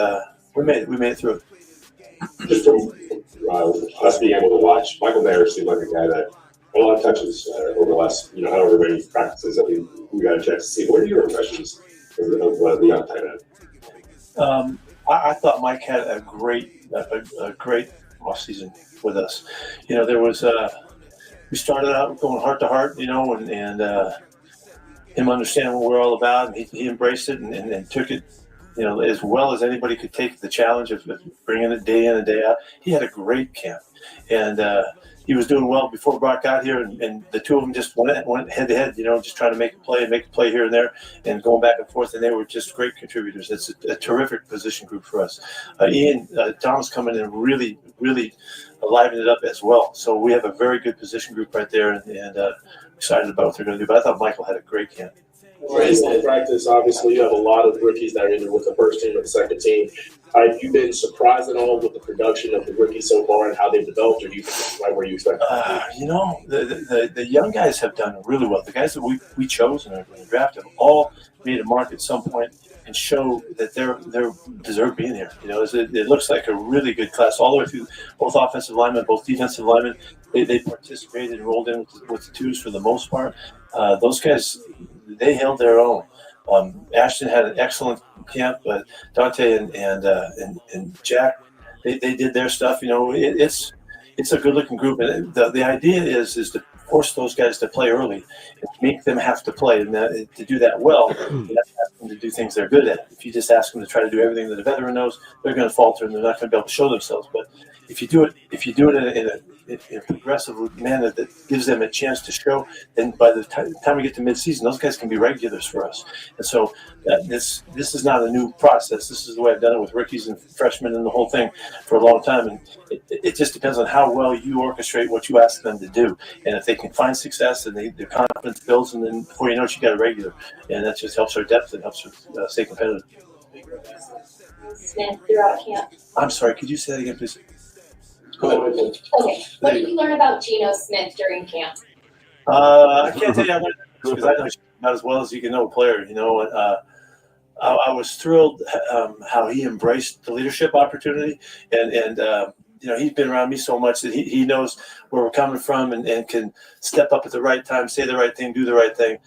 we made it through it. Just from us being able to watch, Michael Mayer seemed like a guy that a lot of touches over the last, however many practices. I mean, we got a chance to see. What are your impressions of the young tight end? I thought Mike had a great offseason with us. There was we started out going heart to heart, and him understanding what we're all about, and he embraced it and took it. As well as anybody could take the challenge of bringing it day in and day out. He had a great camp, and he was doing well before Brock got here, and the two of them just went head to head, just trying to make a play here and there, and going back and forth, and they were just great contributors. It's a terrific position group for us. Ian Tom's coming in really, really livening it up as well. So we have a very good position group right there, and excited about what they're going to do. But I thought Michael had a great camp. In practice, obviously, you have a lot of rookies that are either with the first team or the second team. Have you been surprised at all with the production of the rookies so far and how they've developed, or do you think it's right where you expect the young guys have done really well. The guys that we chose in the draft have all made a mark at some point and show that they're deserve being here. It looks like a really good class all the way through, both offensive linemen, both defensive linemen. They participated and rolled in with the twos for the most part. Those guys, they held their own. Ashton had an excellent camp, but Dante and Jack, they did their stuff. It's a good looking group, and the idea is to force those guys to play early and make them have to play, and to do that well, you have to ask them to do things they're good at. If you just ask them to try to do everything that a veteran knows, they're going to falter and they're not going to be able to show themselves. But if you do it in a progressive manner that gives them a chance to show, then by the time we get to midseason, those guys can be regulars for us. And so this is not a new process. This is the way I've done it with rookies and freshmen and the whole thing for a long time. And it just depends on how well you orchestrate what you ask them to do. And if they can find success and their confidence builds, and then before you know it, you got a regular. And that just helps our depth and helps us stay competitive. Smith throughout camp. I'm sorry, could you say that again, please? Okay. What did you learn about Geno Smith during camp? I can't tell you how much because I know not as well as you can know a player. I was thrilled how he embraced the leadership opportunity, and he's been around me so much that he knows where we're coming from and can step up at the right time, say the right thing, do the right thing.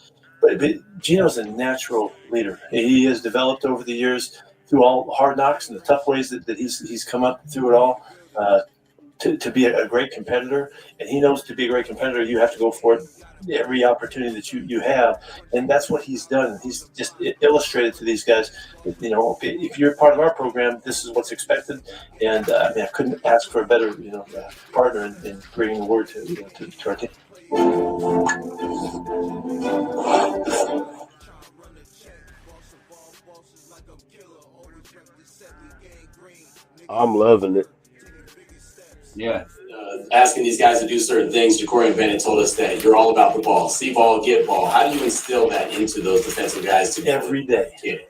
but Gino's a natural leader. He has developed over the years through all hard knocks and the tough ways that he's come up through it all to be a great competitor. And he knows to be a great competitor, you have to go for it every opportunity that you have, and that's what he's done. He's just illustrated to these guys, if you're part of our program, this is what's expected. And I couldn't ask for a better partner in bringing the word to our team. I'm loving it. Yeah. Asking these guys to do certain things, Ja'Cory and Bennett told us that you're all about the ball. See ball, get ball. How do you instill that into those defensive guys? Every day.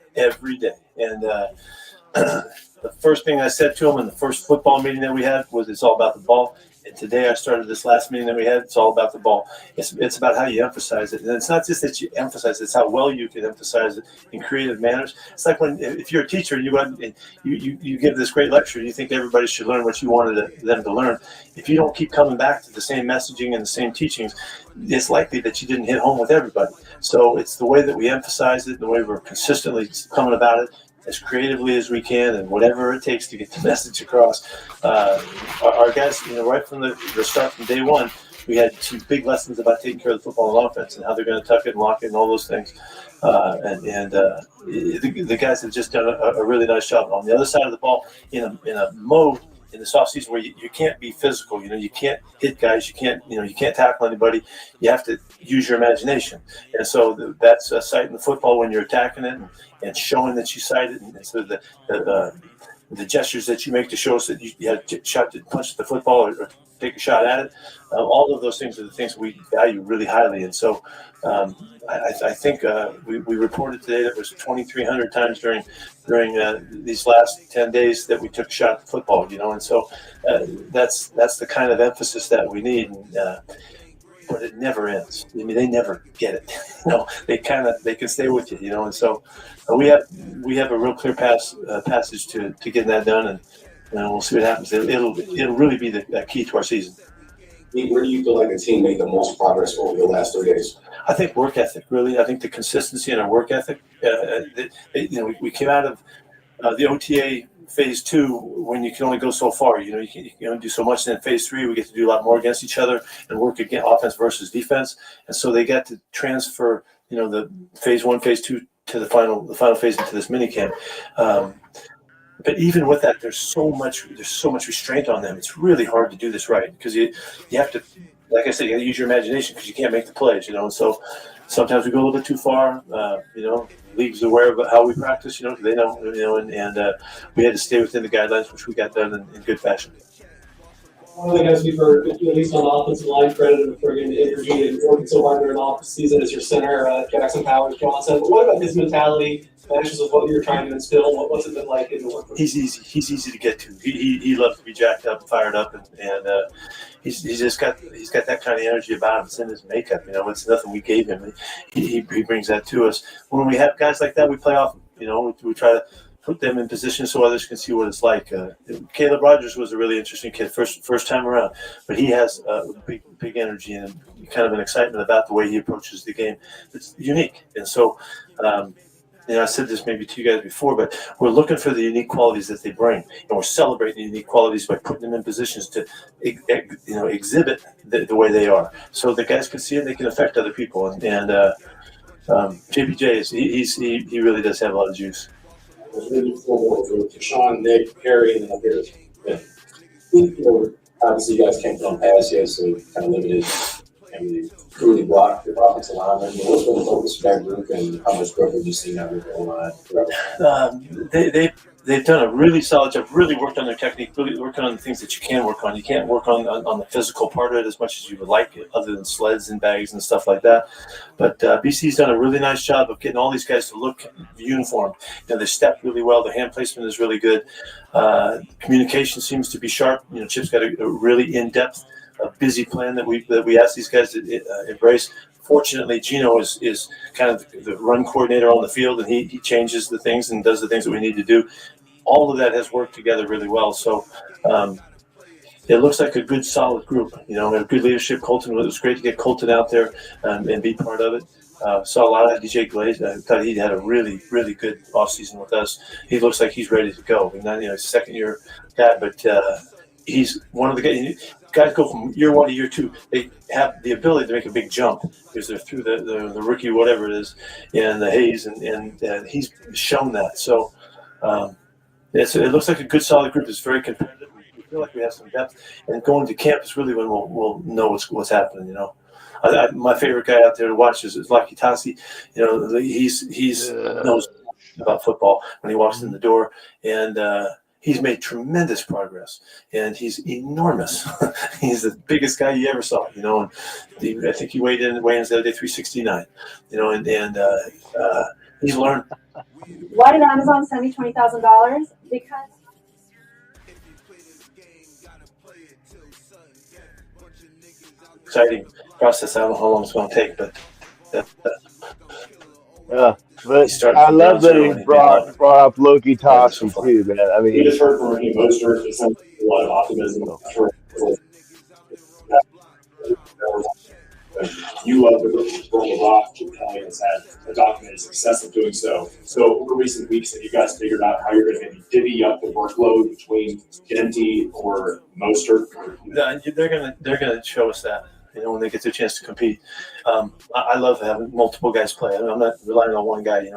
And the first thing I said to them in the first football meeting that we had was it's all about the ball. And today I started this last meeting that we had. It's all about the ball. It's about how you emphasize it. And it's not just that you emphasize it. It's how well you can emphasize it in creative manners. It's like if you're a teacher and you go out and you give this great lecture, you think everybody should learn what you wanted them to learn. If you don't keep coming back to the same messaging and the same teachings, it's likely that you didn't hit home with everybody. So it's the way that we emphasize it, the way we're consistently coming about it, as creatively as we can, and whatever it takes to get the message across. Our guys, right from the start, from day one, we had some big lessons about taking care of the football and offense and how they're going to tuck it and lock it and all those things. The guys have just done a really nice job. On the other side of the ball, in a mode in this offseason where you can't be physical, you can't hit guys, you can't tackle anybody. You have to use your imagination, and so that's sighting the football when you're attacking it and showing that you sight it, and so the gestures that you make to show us that you had a shot to punch the football or take a shot at it. All of those things are the things we value really highly, and so I think we reported today that it was 2,300 times during these last 10 days that we took a shot at the football, and so that's the kind of emphasis that we need. But it never ends. I mean, they never get it. They can stay with you, and so we have a real clear passage to getting that done, and we'll see what happens. It'll really be the key to our season. Where do you feel like the team made the most progress over the last 3 days? I think work ethic, really. I think the consistency in our work ethic. We came out of the OTA phase 2 when you can only go so far. You can only do so much. And then phase 3, we get to do a lot more against each other and work again, offense versus defense. And so they got to transfer, the phase 1, phase 2 to the final phase into this mini camp. But even with that, there's so much restraint on them. It's really hard to do this right because you have to, like I said, you got to use your imagination because you can't make the plays, And so sometimes we go a little bit too far. League's aware of how we practice, they know, and we had to stay within the guidelines, which we got done in good fashion. One of the guys we've heard, at least on the offensive line, credited for getting energy and working so hard during the off season as your center, Jackson Powers Johnson. But what about his mentality? Matches with what you're trying to instill. What's it been like in the work? He's easy. He's easy to get to. He loves to be jacked up, fired up, and he's got that kind of energy about him. It's in his makeup. It's nothing we gave him. He brings that to us. When we have guys like that, we play off them. We try to put them in position so others can see what it's like. Caleb Rogers was a really interesting kid, first time around, but he has big energy and kind of an excitement about the way he approaches the game. It's unique, and so. I said this maybe to you guys before, but we're looking for the unique qualities that they bring, and we're celebrating the unique qualities by putting them in positions to, exhibit the way they are, so the guys can see it, and they can affect other people. And JPJ he really does have a lot of juice. There's maybe 4 more for Sean, Nick, Harry, and then up here. Obviously, you guys can't put on pass yet, so kind of limited. And you truly block the offensive lineman. What's been the focus for that group, and how much growth have you seen out of the line? They've done a really solid job, really worked on their technique, really working on the things that you can work on. You can't work on the physical part of it as much as you would like it, other than sleds and bags and stuff like that. But BC's done a really nice job of getting all these guys to look uniform. They step really well. The hand placement is really good. Communication seems to be sharp. Chip's got a really in-depth, busy plan that we ask these guys to embrace. Fortunately, Gino is kind of the run coordinator on the field, and he changes the things and does the things that we need to do. All of that has worked together really well. So it looks like a good, solid group. We have good leadership. Colton, it was great to get Colton out there and be part of it. Saw a lot of DJ Glaze. I thought he had a really, really good offseason with us. He looks like he's ready to go. And then, he's a second-year guy, but he's one of the guys go from year one to year two. They have the ability to make a big jump because they're through the rookie, whatever it is, and the haze, and he's shown that. So it looks like a good, solid group. It's very competitive. We feel like we have some depth, and going to camp is really when we'll know what's happening. My favorite guy out there to watch is Lucky Tassi. He's knows about football when he walks in the door, and he's made tremendous progress, and he's enormous. He's the biggest guy you ever saw, and I think he weighed in the other day 369, and he's learned. Why did Amazon send me $20,000? Because exciting process. I don't know how long it's going to take, but but I love that he brought up Loki Thompson too, man. I mean, we just heard from Raheem Mostert. There's a lot of optimism. You love the Rock. Kelly has had a documented success of doing so. So over recent weeks, have you guys figured out how you're going to maybe divvy up the workload between Genty or Mostert? They're gonna show us that. When they get their chance to compete. I love having multiple guys play. I'm not relying on one guy,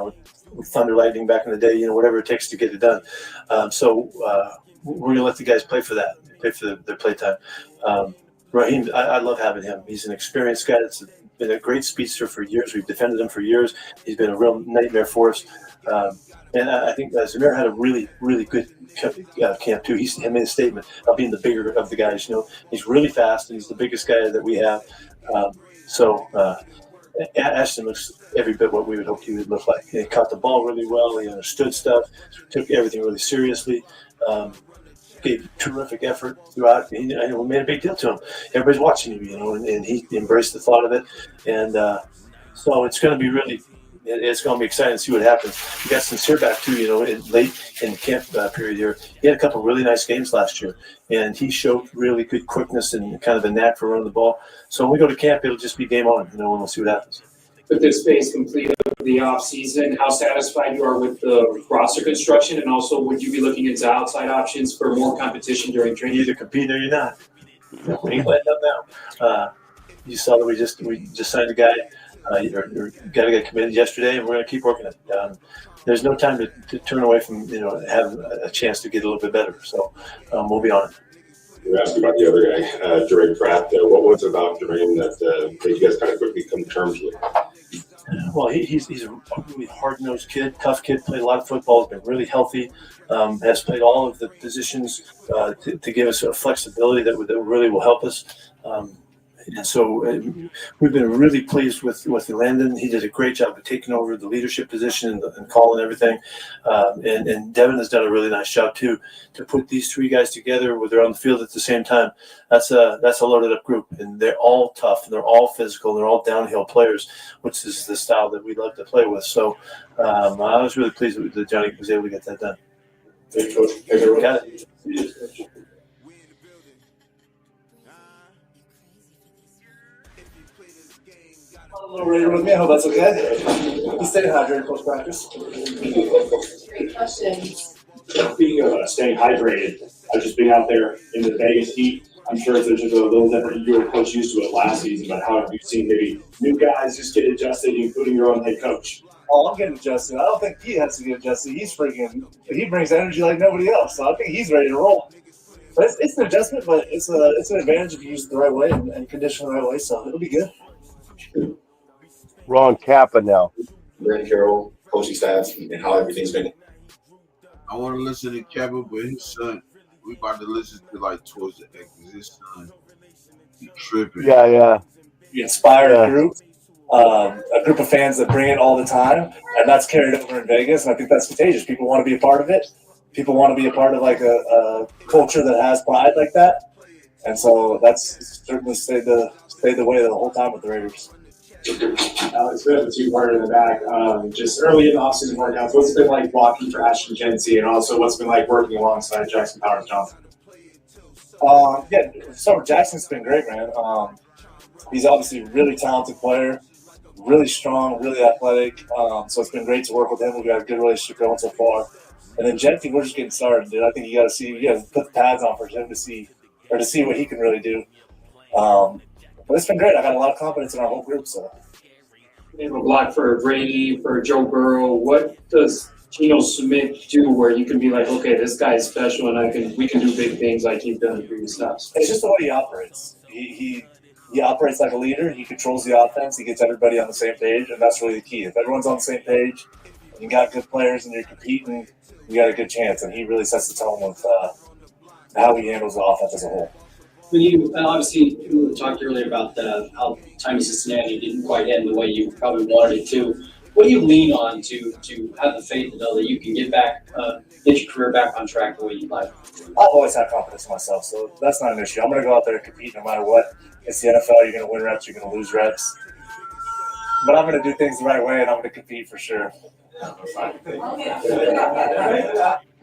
thunder, lightning back in the day, whatever it takes to get it done. So we're going to let the guys play for that, play for their play time. Raheem, I love having him. He's an experienced guy that's been a great speedster for years. We've defended him for years. He's been a real nightmare for us. And I think Zamir had a really, really good camp too. He made a statement about being the bigger of the guys. He's really fast, and he's the biggest guy that we have. Ashton looks every bit what we would hope he would look like. He caught the ball really well. He understood stuff. Took everything really seriously. Gave terrific effort throughout. We made a big deal to him. Everybody's watching him, and he embraced the thought of it. And so it's going to be really. It's going to be exciting to see what happens. We got Sincere back too, late in the camp period here. He had a couple of really nice games last year, and he showed really good quickness and kind of a knack for running the ball. So when we go to camp, it'll just be game on, and we'll see what happens. With this phase complete of the off season, how satisfied you are with the roster construction, and also would you be looking into outside options for more competition during training? You either compete or you're not. We ain't letting up now. You saw that we just signed a guy. Got to get committed yesterday, and we're going to keep working it. There's no time to turn away from having a chance to get a little bit better. So we'll be on it. We're asking about the other guy, Jermaine Pratt. What was it about Jermaine that you guys kind of quickly come to terms with? Well, he's a really hard-nosed kid, tough kid. Played a lot of football. Has been really healthy. Has played all of the positions to give us a flexibility that really will help us. And so we've been really pleased with Landon. He did a great job of taking over the leadership position and calling everything. And Devin has done a really nice job too to put these three guys together where they're on the field at the same time. That's a loaded up group, and they're all tough and they're all physical and they're all downhill players, which is the style that we love to play with. So I was really pleased that Johnny was able to get that done. Thank you, Coach. Got it. A little Raider with me. I hope that's okay. You stay hydrated post practice. Great questions. Speaking of staying hydrated, I've just been out there in the Vegas heat. I'm sure it's just a little different. You were coach used to it last season, but how have you seen maybe new guys just get adjusted, including your own head coach? Oh, I'm getting adjusted. I don't think he has to get adjusted. He brings energy like nobody else. So I think he's ready to roll. But it's an adjustment, but it's an advantage if you use it the right way and condition the right way. So it'll be good. Ron Kappa now. Brandon Carroll, coaching staff, and how everything's been. I want to listen to Kappa, but his son, we about to listen to towards the end because his son, he tripping. Yeah. We inspired a group of fans that bring it all the time, and that's carried over in Vegas. And I think that's contagious. People want to be a part of it. People want to be a part of a culture that has pride like that. And so that's certainly stayed the way the whole time with the Raiders. It's been a two-parter in the back. Just early in the offseason workouts, what's it been like blocking for Ashton Genty, and also what's it been like working alongside Jackson Powers Johnson? Summer Jackson's been great, man. He's obviously a really talented player. really strong, really athletic. So it's been great to work with him. We've got a good relationship going so far. And then Genty, we're just getting started, dude. I think you got to put the pads on for him to see what he can really do. But it's been great. I got a lot of confidence in our whole group. So We have a block for Brady, for Joe Burrow. What does Geno Smith do where you can be like, okay, this guy is special, and we can do big things like he's done in previous stops? it's just the way he operates. He operates like a leader. He controls the offense. He gets everybody on the same page, and that's really the key. If everyone's on the same page, and you got good players, and you're competing, you got a good chance. And he really sets the tone with how he handles the offense as a whole. When you obviously you talked earlier about how time in Cincinnati didn't quite end the way you probably wanted it to. What do you lean on to have the faith to know that you can get your career back on track the way you'd like? I've always had confidence in myself, so that's not an issue. I'm going to go out there and compete no matter what. It's the NFL. You're going to win reps. You're going to lose reps. But I'm going to do things the right way, and I'm going to compete for sure.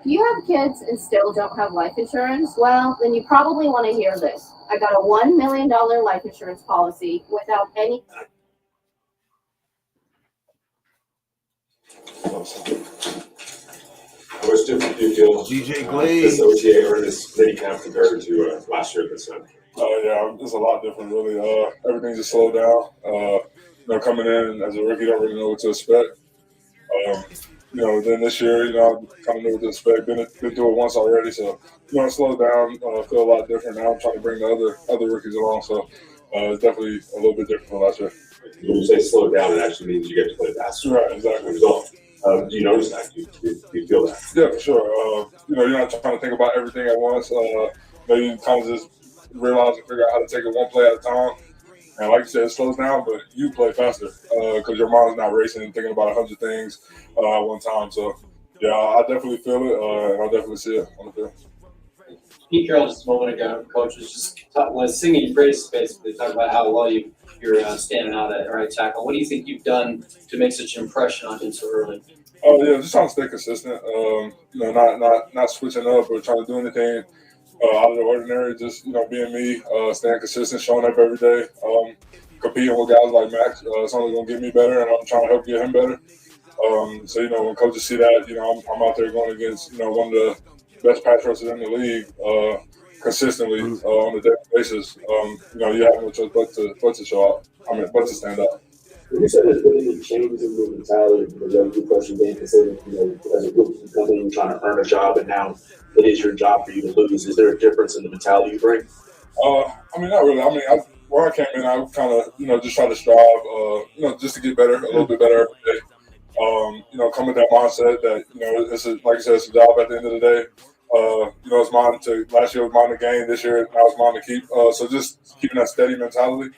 You have kids and still don't have life insurance? Well, then you probably want to hear this. I got a $1 million life insurance policy without any. How much different do you feel DJ Glaze this OTA or this mini camp compared to last year at this time? Yeah, it's a lot different, really. Everything just slowed down. Coming in as a rookie, don't really know what to expect. Then this year, I kind of know what to expect. Been through it once already, so it slowed down. Feel a lot different now. I'm trying to bring the other rookies along, so it's definitely a little bit different from last year. When you say slow down, it actually means you get to play faster. Right, exactly. Result. Do you notice that? Do you feel that? Yeah, for sure. You're not trying to think about everything at once. Maybe kind of just realize and figure out how to take it one play at a time. And like you said, it slows down, but you play faster because your mind's not racing and thinking about 100 things at one time. So, yeah, I definitely feel it, and I definitely see it on the field. Pete Carroll just a moment ago, coach was singing your praises, basically, talking about how well you're standing out at right tackle. What do you think you've done to make such an impression on him so early? Yeah, just trying to stay consistent. Not switching up or trying to do anything out of the ordinary. Just being me, staying consistent, showing up every day, competing with guys like Max. It's only going to get me better, and I'm trying to help get him better. So when coaches see that, I'm out there going against one of the best pass rushers in the league consistently on a daily basis. You have no choice but to show up. But to stand up. Would you say there's been any changes in the mentality of the young group coaching game, considering, as a group you come in trying to earn a job, and now it is your job for you to lose? Is there a difference in the mentality you bring? Not really. Where I came in, I kind of, just try to strive, just to get better, a little bit better every day. Come with that mindset that, it's like I said, it's a job at the end of the day. It's mine to, last year was mine to gain, this year now it's mine to keep. So just keeping that steady mentality.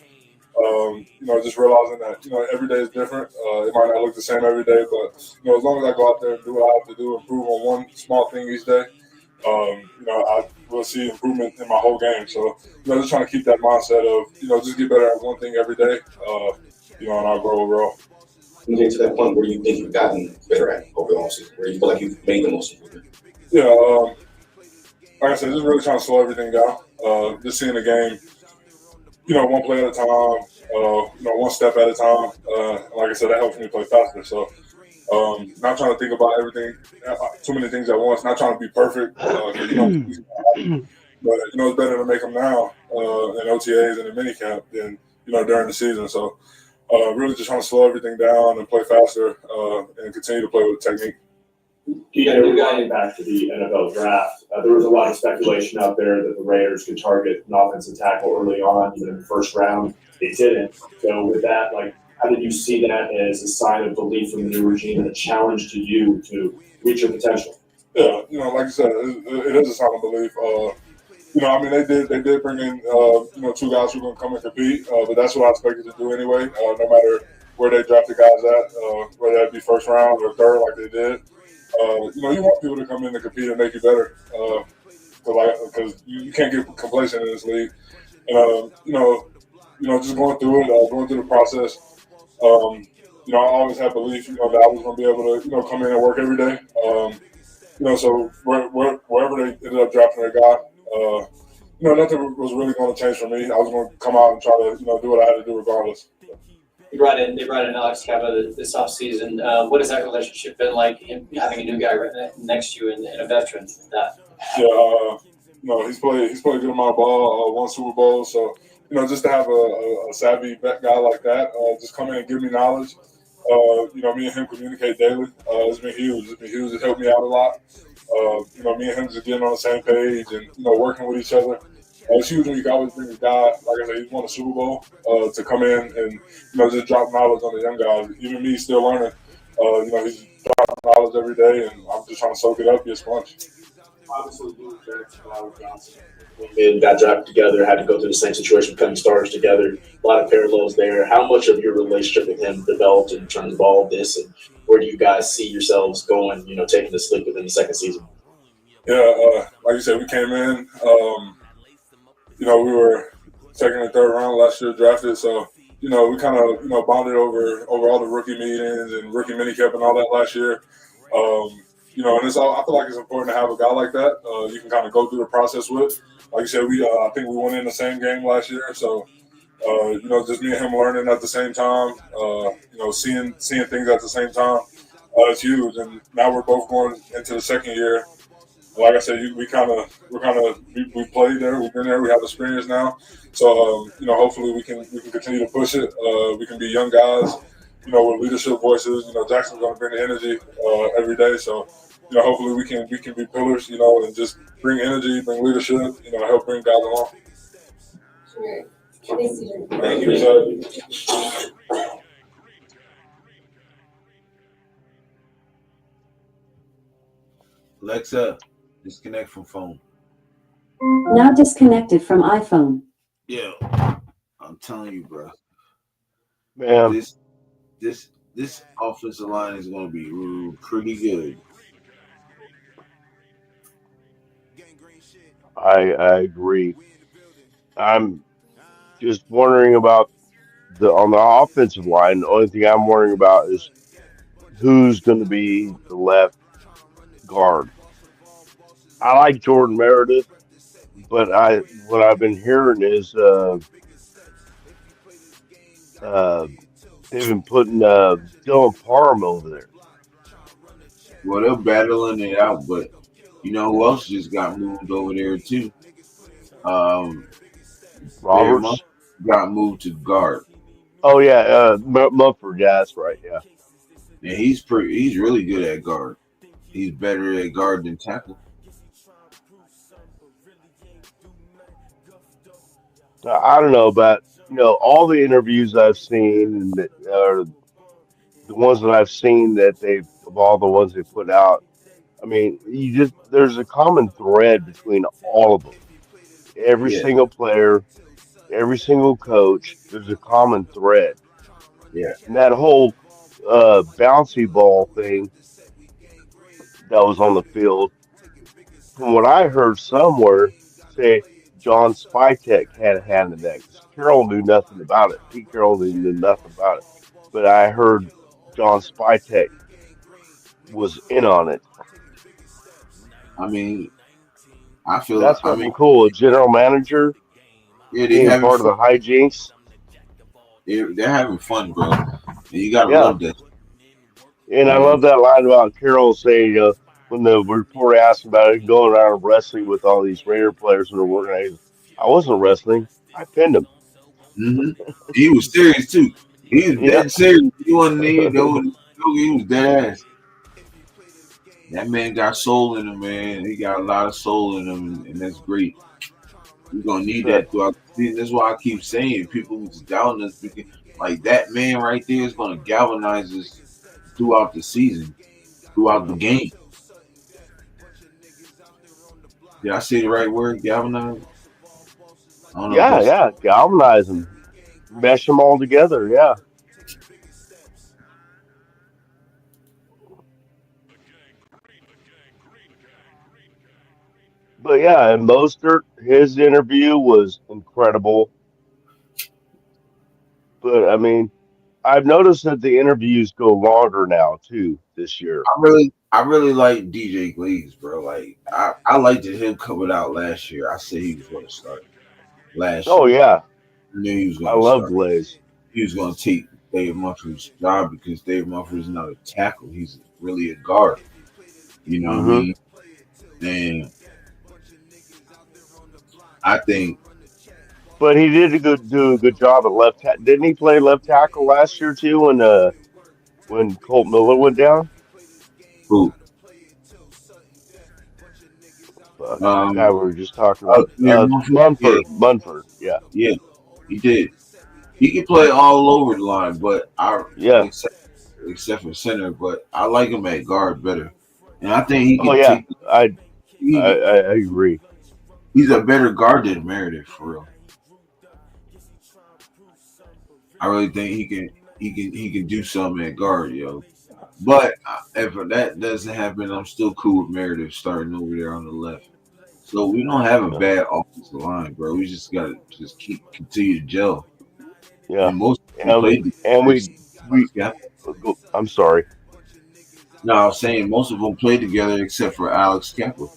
Just realizing that, every day is different. It might not look the same every day, but, as long as I go out there and do what I have to do, improve on one small thing each day, I will see improvement in my whole game. So, just trying to keep that mindset of, just get better at one thing every day, and I'll grow overall. When you get to that point where you think you've gotten better at over the offseason, where you feel like you've made the most improvement? Yeah, like I said, just really trying to slow everything down. Just seeing the game, one play at a time, one step at a time. Like I said, that helps me play faster. So, not trying to think about everything, too many things at once. Not trying to be perfect, but it's better to make them now in OTAs and in minicamp than during the season. So, really just trying to slow everything down and play faster and continue to play with technique. Getting back to the NFL draft, there was a lot of speculation out there that the Raiders could target an offensive tackle early on, even in the first round. They didn't. So with that, how did you see that as a sign of belief from the new regime and a challenge to you to reach your potential? Yeah, like you said, it is a sign of belief. They did bring in, two guys who are going to come and compete, but that's what I expected to do anyway, no matter where they draft the guys at, whether that be first round or third like they did. You want people to come in and compete and make you better, because you can't get complacent in this league. And, just going through it, going through the process, I always had belief, that I was going to be able to, come in and work every day. So wherever they ended up drafting their guy, nothing was really going to change for me. I was going to come out and try to, do what I had to do regardless. They brought in Alex Cava this offseason. What has that relationship been like? Him having a new guy right next to you and a veteran like that. Yeah, he's played a good amount of ball, won Super Bowl. So just to have a savvy vet guy like that, just come in and give me knowledge. Me and him communicate daily. It's been huge. It's been huge. It helped me out a lot. Me and him just getting on the same page and working with each other. It's huge when you can always bring a guy, like I said, he's won a Super Bowl, to come in and just drop knowledge on the young guys. Even me still learning. He's dropping knowledge every day, and I'm just trying to soak it up, be a sponge. Obviously, you and Johnson and got drafted together, had to go through the same situation, becoming stars together. A lot of parallels there. How much of your relationship with him developed in terms of all of this, and where do you guys see yourselves going, taking this leap within the second season? Yeah, like you said, we came in, we were second and third round last year drafted, so we kind of bonded over all the rookie meetings and rookie minicamp and all that last year. And I feel like it's important to have a guy like that. You can kind of go through the process with. Like you said, I think we went in the same game last year, so just me and him learning at the same time. Seeing things at the same time. It's huge, and now we're both going into the second year. Like I said, we played there, we've been there, we have experience now. So hopefully we can continue to push it. We can be young guys, with leadership voices. Jackson's going to bring the energy every day. So hopefully we can be pillars, and just bring energy, bring leadership, help bring guys along. Sure. Thank you, sir. Alexa, disconnect from phone. Now disconnected from iPhone. Yeah, I'm telling you, bro. Man, this offensive line is going to be pretty good. I agree. I'm just wondering about on the offensive line. The only thing I'm worrying about is who's going to be the left guard. I like Jordan Meredith, but what I've been hearing is they've been putting Dylan Parham over there. Well, they're battling it out, but you know who else just got moved over there too? Roberts got moved to guard. Oh yeah, Mumford. Yeah, that's right. Yeah. Yeah, he's really good at guard. He's better at guard than tackle. I don't know, but all the interviews I've seen, and the ones that I've seen of all the ones they put out. I mean, there's a common thread between all of them. Every single player, every single coach, there's a common thread. Yeah. And that whole bouncy ball thing that was on the field, from what I heard somewhere, say John Spytek had a hand in that because Carroll knew nothing about it. Pete Carroll knew nothing about it. But I heard John Spytek was in on it. I mean, I feel that's cool. A general manager being part of the hijinks. They're having fun, bro. And you gotta love that. And I love that line about Carroll saying, when the reporter asked about it, going around wrestling with all these Raider players that are working, I wasn't wrestling. I pinned him. Mm-hmm. He was serious too. He was dead serious. He wasn't he was dead ass. That man got soul in him, man. He got a lot of soul in him, and that's great. We're gonna need that throughout the season. That's why I keep saying people who's doubting us, because like that man right there is gonna galvanize us throughout the season, throughout the game. Did I say the right word? Galvanize? Yeah, galvanize them, mesh them all together. Yeah. But yeah, and Mostert, his interview was incredible. But I mean, I've noticed that the interviews go longer now too this year. I really like DJ Glaze, bro. Like I liked him coming out last year. I said he was going to start last year. Oh yeah, I knew he was going to start. I love Glaze. He was going to take Dave Mumford's job because Dave Mumford is not a tackle. He's really a guard. You know what I Hmm. mean? And I think But he did do a good job at left. Didn't he play left tackle last year too when Colt Miller went down? who Fuck, the guy we were just talking about. yeah, Mumford, yeah, Munford. Yeah, yeah, he did. He can play all over the line, but I yeah. except except for center, but I like him at guard better. And I think he Oh can yeah. take. I I, He, I I agree. he's a better guard than Meredith for real. I really think he can do something at guard, yo. But if that doesn't happen, I'm still cool with Meredith starting over there on the left. So we don't have a Yeah, bad offensive line, bro. We just gotta just continue to gel. yeah. And most of them And played and together. we Yeah. I'm sorry. No, I was saying most of them played together except for Alex Kepler.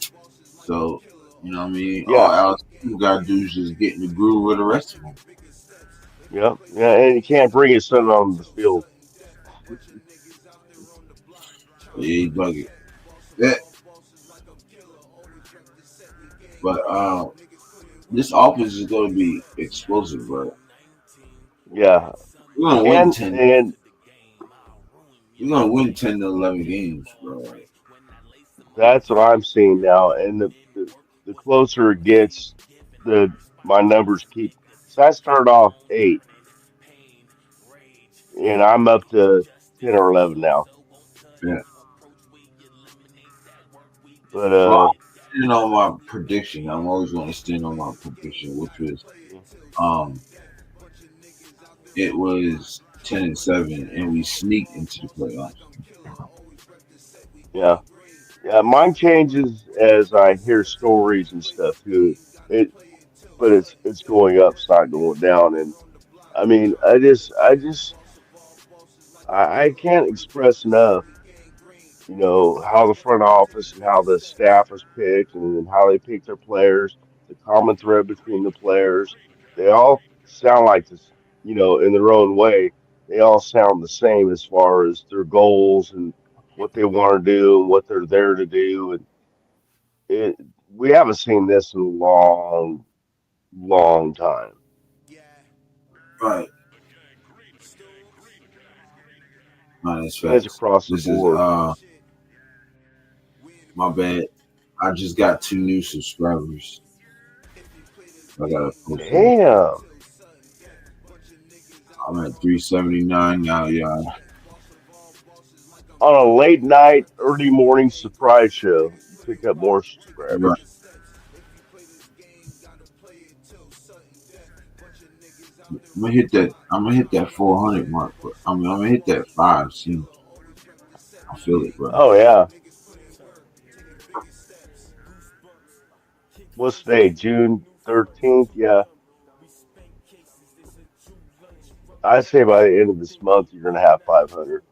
So you know what I mean. All Yeah, Alex got to do is just get in the groove with the rest of them. yeah, yeah. And you can't bring his son on the field. Yeah, he bug it. Yeah, but this offense is going to be explosive, bro. Yeah, We're gonna win and 10. and We're gonna win 10 to 11 games, bro. Like, that's what I'm seeing now. And the closer it gets, the my numbers keep. So I started off 8, and I'm up to 10 or 11 now. yeah. But Well, I'm standing on my prediction. I'm always going to stand on my prediction, which was um, it was 10-7, and we sneaked into the playoffs. yeah, yeah, mine changes as I hear stories and stuff too. It, but it's going up, it's not going down. And I mean, I can't express enough, how the front office and how the staff is picked and then how they pick their players, the common thread between the players. They all sound like this, in their own way. They all sound the same as far as their goals and what they want to do and what they're there to do. And it, we haven't seen this in a long, long time. Right. No, that's And it's facts. across the This is board. my bad. I just got 2 new subscribers. I gotta post them. Damn. I'm at 379 now, yeah. On a late night, early morning surprise show, you pick up more Right. subscribers. I'm gonna hit that 400 mark, but I'm gonna hit that 5 soon. I feel it, bro. Oh yeah. What's today? June 13th? Yeah. I say by the end of this month you're gonna have 500.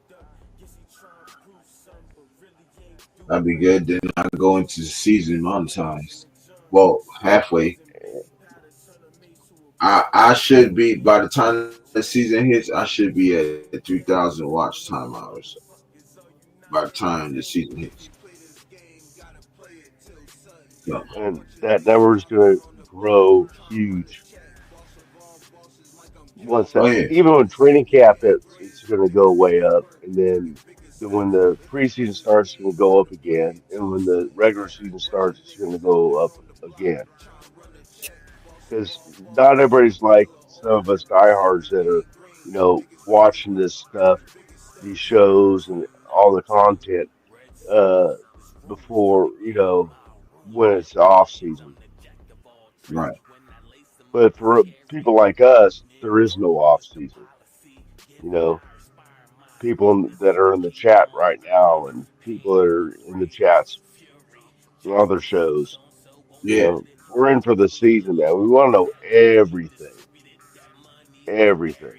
That'd be good. Then I go into the season monetized. Well, halfway. I should be by the time the season hits. I should be at 3,000 watch time hours by the time the season hits. So, And that number is gonna grow huge. Once oh that yeah, even when training camp it's gonna go way up and then when the preseason starts it's gonna go up again and when the regular season starts it's gonna go up again. Because not everybody's like some of us diehards that are, watching this stuff, these shows and all the content uh, before, when it's off season. right. But for people like us, there is no off season. You know, people that are in the chat right now and people that are in the chats from other shows, Yeah. we're in for the season, man. We want to know everything, everything.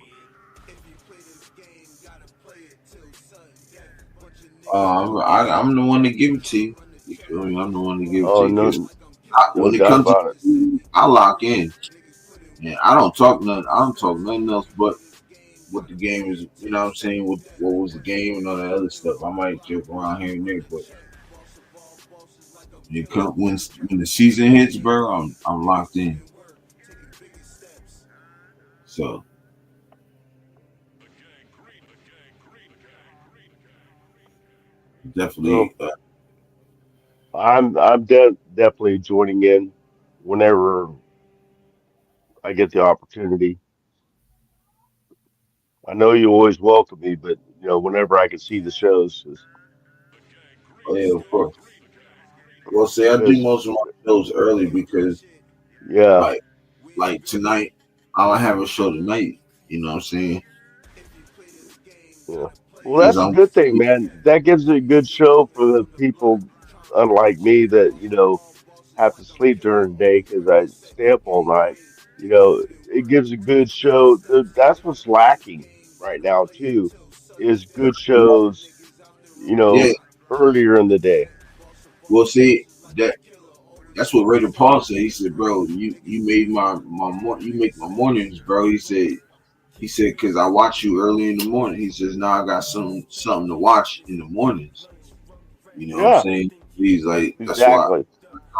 I'm the one to give it to you. You feel me? I'm the one to give it to Oh, you. 'Cause no when it doubt comes about it. to, I lock in. And I don't talk nothing. I don't talk nothing else but what the game is. You know what I'm saying? What was the game and all that other stuff. I might joke around here and there, but when the season hits, bro, I'm locked in. So So definitely, I'm definitely joining in whenever I get the opportunity. I know you always welcome me, but whenever I can see the shows, oh yeah, of course. Well, see, I do because most of my shows early because yeah, like tonight, I'll have a show tonight. You know what I'm saying? yeah. Well, Because that's a I'm good thing, man. That gives it a good show for the people, unlike me, that have to sleep during the day because I stay up all night. It gives a good show. That's what's lacking right now too, is good shows. You yeah. know, earlier in the day. Well, see that that's what Raider Paul said. He said, "Bro, you made you make my mornings, bro." He said because I watch you early in the morning. He says now I got something to watch in the mornings. You know what I'm Yeah, saying? He's like, that's why exactly.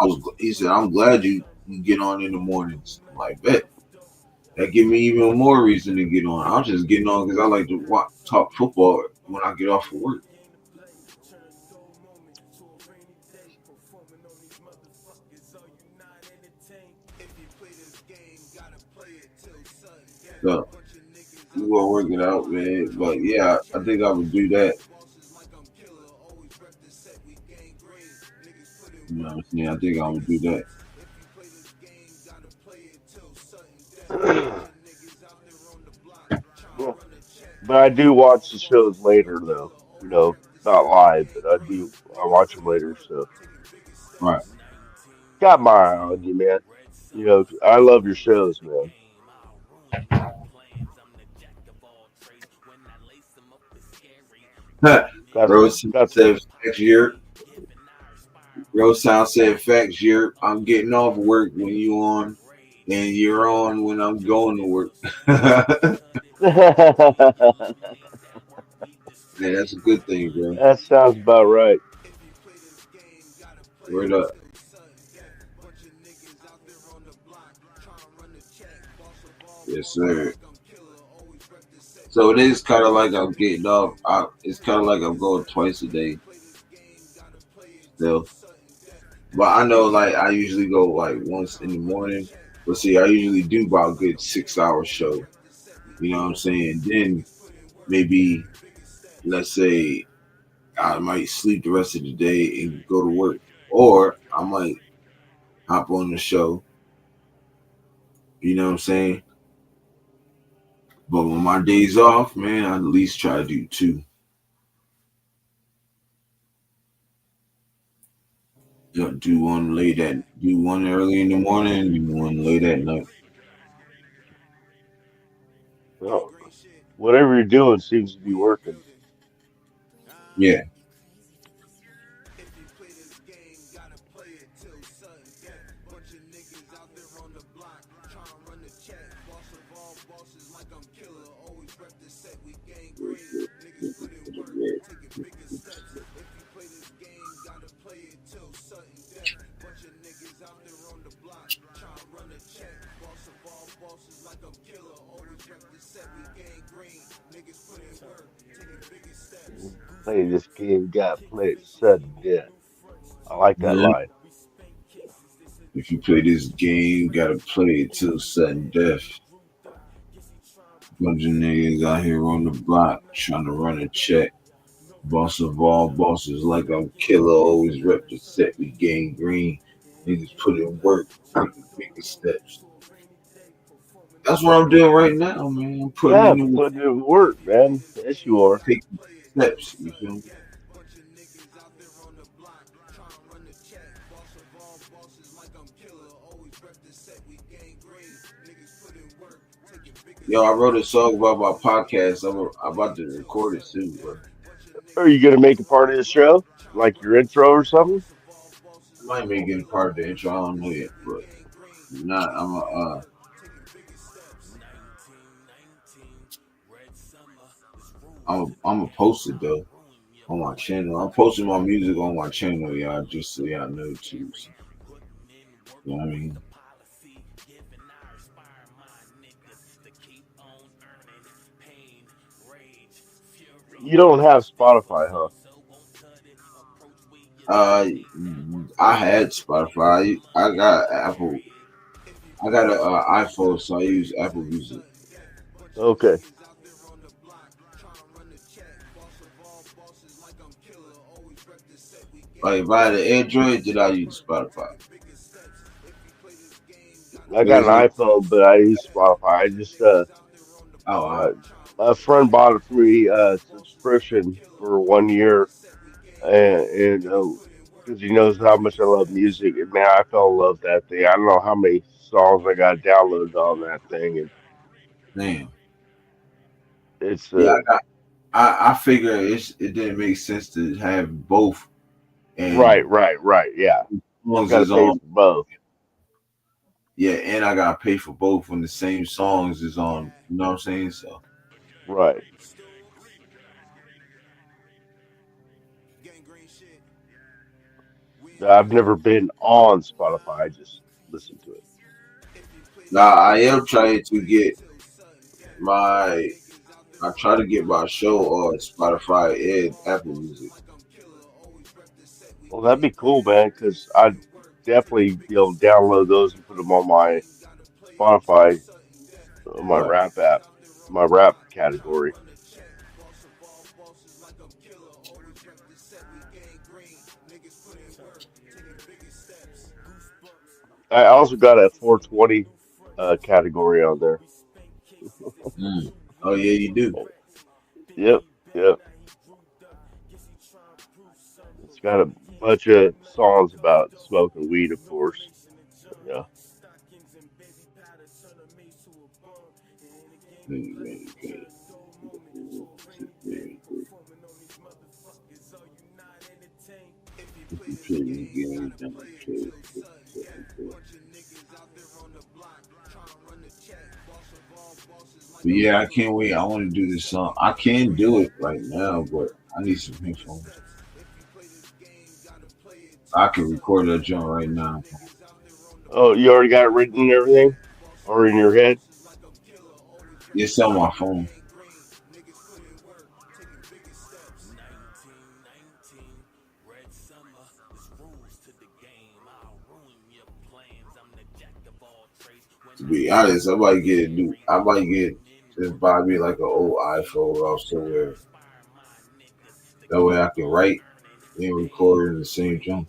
I was. He said, I'm glad you get on in the mornings. I'm like, bet that give me even more reason to get on. I'm just getting on because I like to talk football when I get off of work. So we gonna work it out, man. But yeah, I think I would do that. You know what I'm saying? I think I would do that. Yeah. But I do watch the shows later, though. Not live, but I watch them later. So Right. got my eye on you, man. I love your shows, man. That's Rose that's said facts year. Rose Sound said facts year. I'm getting off work when you on, and you're on when I'm going to work. Man, that's a good thing, bro. that sounds about right. Word up. Yes, sir. So it is kind of like I'm getting off. It's kind of like I'm going twice a day still. But I know, like, I usually go like once in the morning. But see, I usually do about a good 6 hour show. You know what I'm saying? Then maybe, let's say, I might sleep the rest of the day and go to work. Or I might hop on the show. You know what I'm saying? But when my days off, man, I at least try to do two. You know, do one early in the morning, do one late at night. Well, whatever you're doing seems to be working. Yeah. Play this game, got played sudden death. I like that Man, line. if you play this game, you gotta play it till sudden death. Bunch of niggas out here on the block trying to run a check. Boss of all bosses, like I'm killer, always rep the set. We gain green. Niggas put in work, taking bigger steps. That's what I'm doing right now, man. I'm putting Yeah, in the work, putting in work, man. Yes, you are. taking steps. You feel me? Yo, I wrote a song about my podcast. I'm about to record it soon, bro. Are you gonna make a part of the show, like your intro or something? I might make it part of the intro. I don't know yet, but not. I'm a. I'm a post it though on my channel. I'm posting my music on my channel, y'all, just so y'all know too. So, you know what I mean? You don't have Spotify, huh? I had Spotify. I got Apple. I got an iPhone, so I use Apple Music. Okay. Like if I had an Android, then I use Spotify. I got an There's no. iPhone, but I use Spotify. I just Oh, uh a friend bought a free subscription for 1 year, and because he knows how much I love music, and man, I fell in love with that thing. I don't know how many songs I got downloaded on that thing, and Man. it's Yeah, I figure it didn't make sense to have both, and right, yeah. songs Got to is pay on. for both. Yeah, and I gotta pay for both when the same songs is on. You know what I'm saying? So Right. I've never been on Spotify. I just listen to it. now I am trying to get my. I try to get my show on Spotify and Apple Music. Well, that'd be cool, man, because I'd definitely be able to download those and put them on my Spotify, my Right. rap app, my rap category. I also got a 420 category on there. Mm. Oh yeah, you do. Yep, yep. It's got a bunch of songs about smoking weed, of course. Yeah. But yeah, I can't wait. I want to do this song. I can do it right now, but I need some headphones. I can record that joint right now. Oh, you already got it written and everything, or in your head? It's on my phone. To be honest, I might get a new. I might get just buy me like an old iPhone off somewhere. That way I can write and record in the same jump.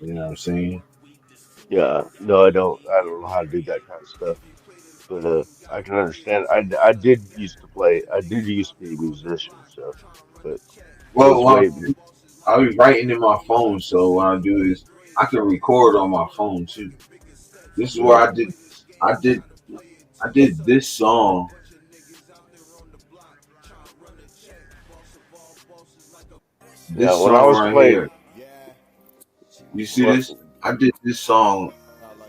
You know what I'm saying? Yeah. No, I don't. I don't know how to do that kind of stuff. But I can understand. I did used to play. I did used to be a musician, so, but it Well, was way. I'll be writing in my phone. So what I do is I can record on my phone too. This is where Yeah. I did this song. Yeah. This When I song was right playing, here. You see what? this? I did this song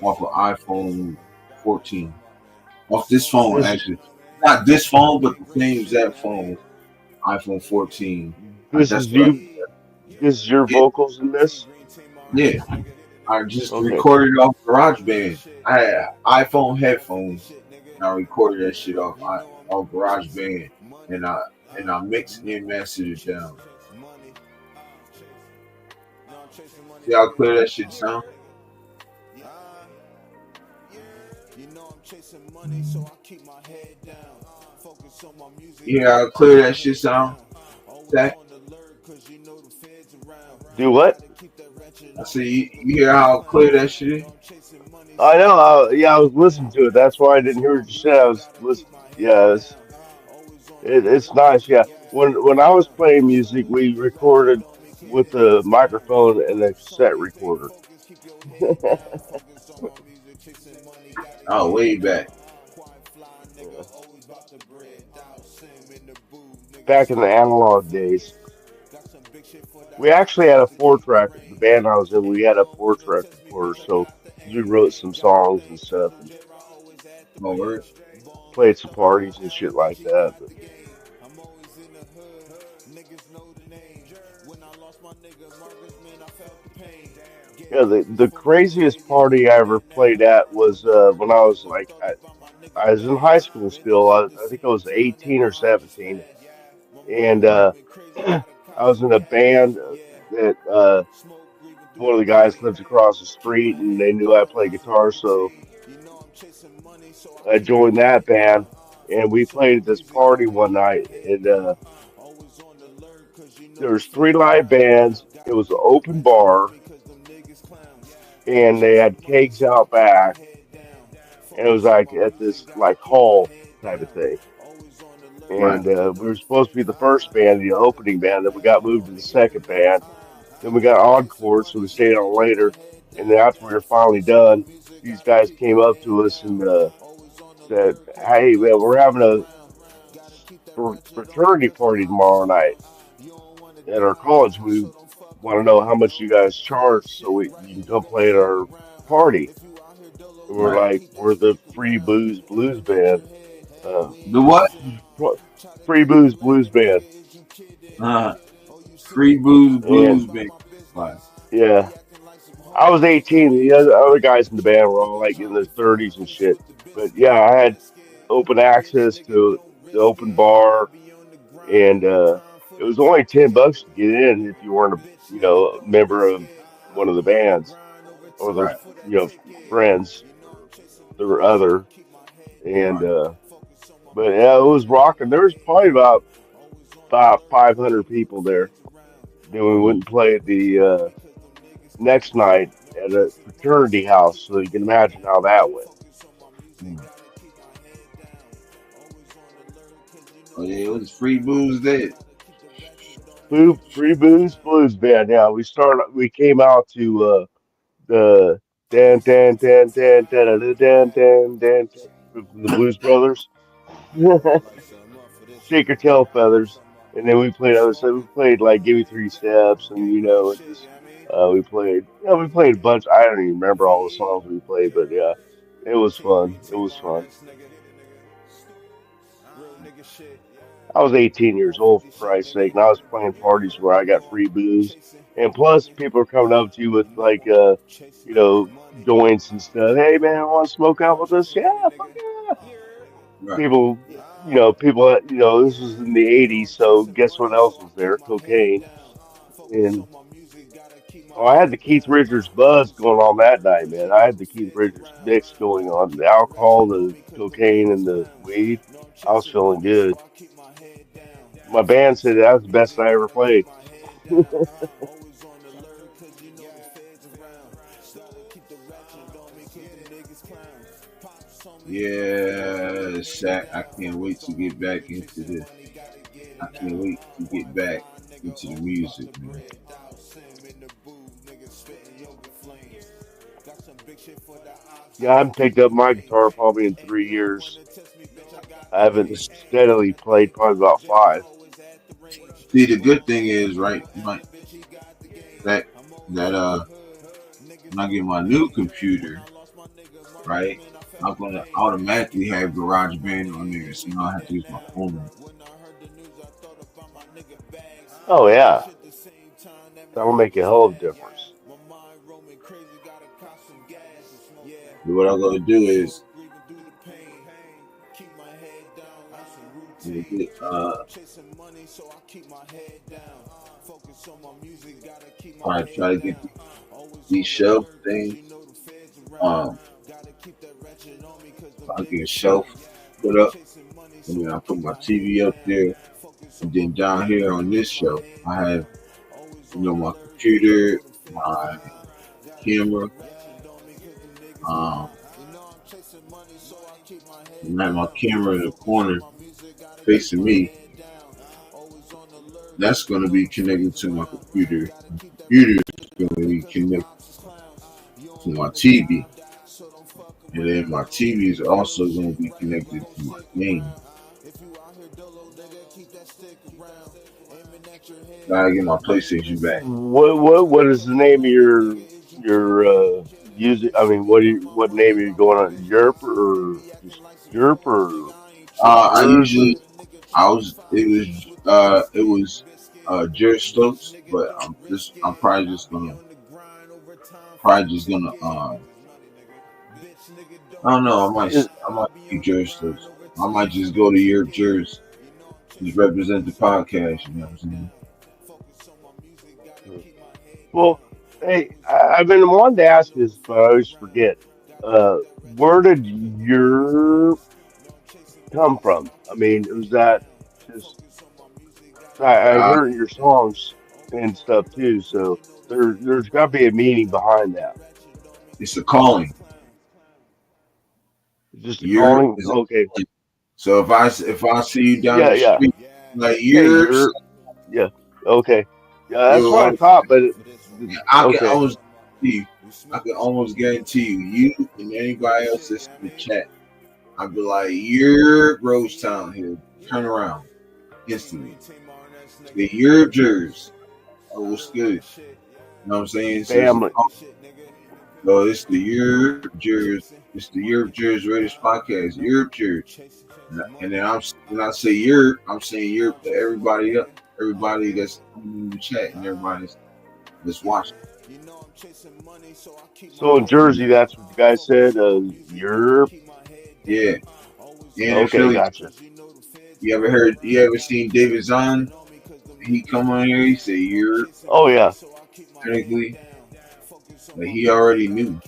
off of iPhone 14. Off this phone, This actually. Not this phone, but the same exact phone, iPhone 14. this That's is what I you. This is your did. vocals in this. Yeah. I just Okay. recorded it off GarageBand. I had iPhone headphones, and I recorded that shit off GarageBand, and I mixed and mastered it down. See how clear that shit sound? You hear how clear that shit sound? Zach? Do what? I see you hear how clear that shit is? I know. Yeah, I was listening to it. That's why I didn't hear what you said. I was listening. Yeah, it's nice. Yeah. When I was playing music, we recorded with a microphone and a cassette recorder. Oh, way back. Yeah. Back in the analog days. We actually had a four-track. The band I was in, we had a four-track recorder, so we wrote some songs and stuff. Oh, word. Played some parties and shit like that. But yeah, the craziest party I ever played at was when I was like I was in high school still. I think I was 18 or 17, and Right. I was in a band that one of the guys lives across the street, and they knew I played guitar, so I joined that band, and we played at this party one night, and there was three live bands. It was an open bar, and they had kegs out back, and it was like at this like hall type of thing. Right. And we were supposed to be the first band, the opening band. Then we got moved to the second band. Then we got encore, so we stayed on later. And then after we were finally done, these guys came up to us and said, "Hey, man, we're having a fraternity party tomorrow night at our college. We want to know how much you guys charge so you can come play at our party." And we're Right. like, "We're the Free Booze Blues Band." Uh, The what? Free Booze Blues Band. Uh, Free Booze And Blues Band. Right. yeah, I was 18. The other guys in the band were all like in their 30s and shit. But yeah, I had open access to the open bar, and it was only $10 to get in if you weren't a member of one of the bands or their Right. friends. There were other, and Right. but yeah, it was rocking. There was probably about 500 people there. Then we went and played the next night at a fraternity house, so you can imagine how that went. Mm. Oh yeah, it was Free Booze there. Free Booze Blues Band. Yeah, we came out to the dan dan dan dan dan dan dan dan dan from the Blues Brothers. Shake Your Tail Feathers, and then we played other stuff. We played like Give Me Three Steps, and and just we played a bunch. I don't even remember all the songs we played, but yeah, it was fun. It was fun. I was 18 years old, for Christ's sake, and I was playing parties where I got free booze. And plus, people are coming up to you with, like, joints and stuff. Hey, man, want to smoke out with us? Yeah, fuck yeah. Right. People, this was in the 80s, so guess what else was there? Cocaine. And, oh, I had the Keith Richards buzz going on that night, man. I had the Keith Richards mix going on. The alcohol, the cocaine, and the weed. I was feeling good. My band said that was the best I ever played. Yeah, Shaq. I can't wait to get back into the. I can't wait to get back into the music, man. Yeah, I haven't picked up my guitar probably in 3 years. I haven't steadily played probably about five. See, the good thing is, right, Mike, that when I get my new computer, right, I'm gonna automatically have GarageBand on there, so you don't have to use my phone. Oh yeah, that'll make a hell of a difference. But what I'm gonna do is try to get these shelf things. I'll get a shelf put up, and then I put my TV up there, and then down here on this shelf, I have my computer, my camera, um, and I have my camera in the corner facing me. That's going to be connected to my computer. The computer is going to be connected to my TV. And then my TV is also going to be connected to my game. Gotta get my PlayStation back. What is the name of your use it? I mean, what name are you going on? Yerp or just Yerp or I Jerz or usually it was Jerry Stokes, but I'm probably just gonna I don't know, is I might keep Jerry Stokes. I might just go to TheYurpJerz, just represent the podcast, you know what I'm saying? well? Hey, I've been wanting to ask this, but I always forget. Where did your come from? I mean, was that just I Uh, heard your songs and stuff too, so there's got to be a meaning behind that. it's a calling. Just a You're calling? is Okay. it, so if I see you down Yeah, the yeah. street, like Yeah, you're you're yeah. Okay. Yeah, that's what I yo, thought, but I can okay. almost see I can almost guarantee you and anybody else that's in the chat, I'd be like, you're Rose Town here. Turn around instantly. Say, you're Jersey. Oh, what's good? You know what I'm saying? So it's a Family. call. So it's the Europe Jersey. It's the Europe Jersey Raiders podcast. Europe Jersey. And then when I say Europe, I'm saying Europe to everybody that's in the chat and everybody that's watching. So in Jersey, that's what you guys said. You're Yeah. And in okay. Philly, Gotcha. you ever seen David Zahn? He come on here, he say Europe Oh yeah. technically. Like he already knew.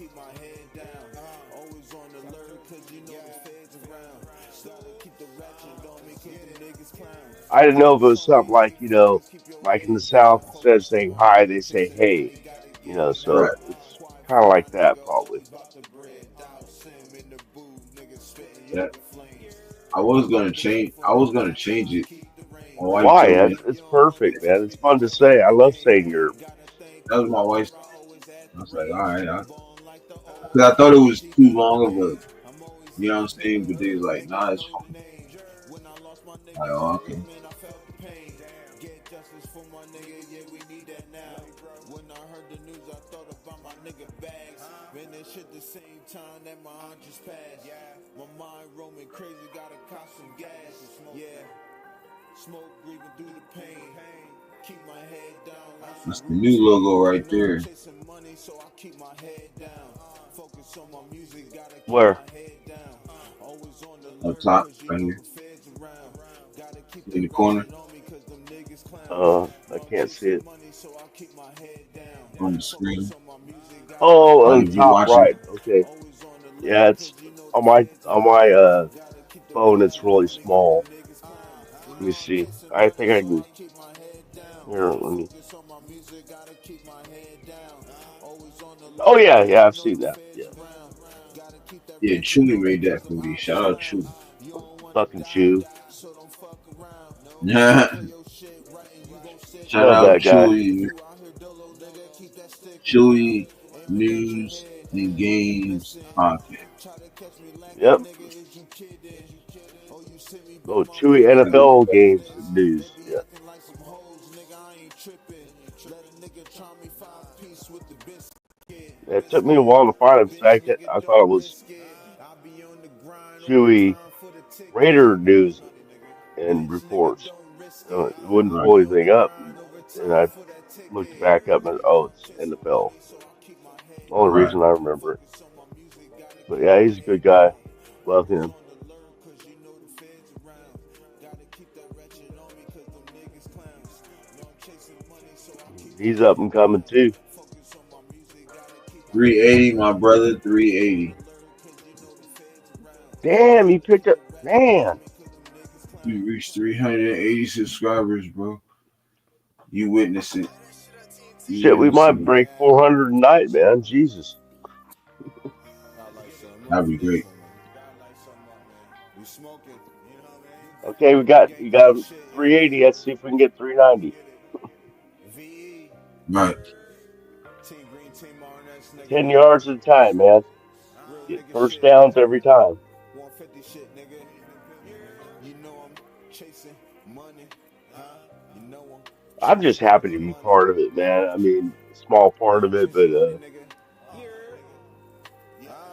I didn't know if it was something like like in the South, instead of saying hi, they say hey. So Right. it's kind of like that probably. That I was gonna change it. My wife Why? told me It's perfect, man. It's fun to say. I love saying you're. that was my wife. I was like, all right, because I thought it was too long of a, you know what I'm saying? But they was like, nah, it's fine. Like, oh, okay. That's the new logo right there. Where? Up top, right here in the corner I can't see it. on the screen. Oh, Like on if you're top watching, right. Okay. Yeah, it's on my phone. It's really small. Let me see. I think I can. Here, let me. Oh yeah, yeah. I've seen that. Yeah. yeah, Chewy made that for me. Shout out Chewy. Fucking chew. Shout Love out that guy. Chewy News and Games Podcast. Yep. Oh, Chewy NFL games news. Yeah. It took me a while to find him. I thought it was Chewy Raider news and reports. It wouldn't Right, pull anything up, and I looked back up and oh, it's NFL. Only right. reason I remember it. But yeah, he's a good guy. Love him. He's up and coming too. 380, my brother, 380. Damn, he picked up. Man, We reached 380 subscribers, bro. You witness it. You shit, we witness might it. break 400 tonight, man. Jesus. That'd be great. Okay, we got 380. Let's see if we can get 390. Right. 10 yards at a time, man. Get first downs every time. I'm just happy to be part of it, man. I mean, small part of it, but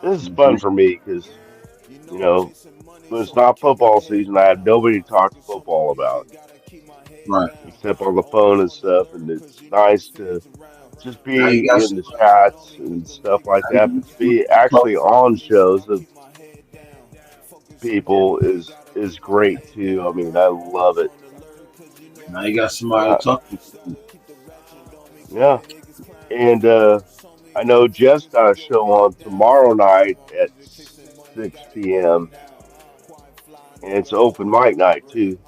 this is fun for me because you know when it's not football season, I have nobody to talk football about Right. except on the phone and stuff, and it's nice to just Now you be got in the chats and stuff like that. But to be some, actually on shows of people is great too. I mean, I love it. now you got somebody Uh, to talk to. yeah, and I know Jeff's got a show on tomorrow night at 6 p.m. and it's open mic night too.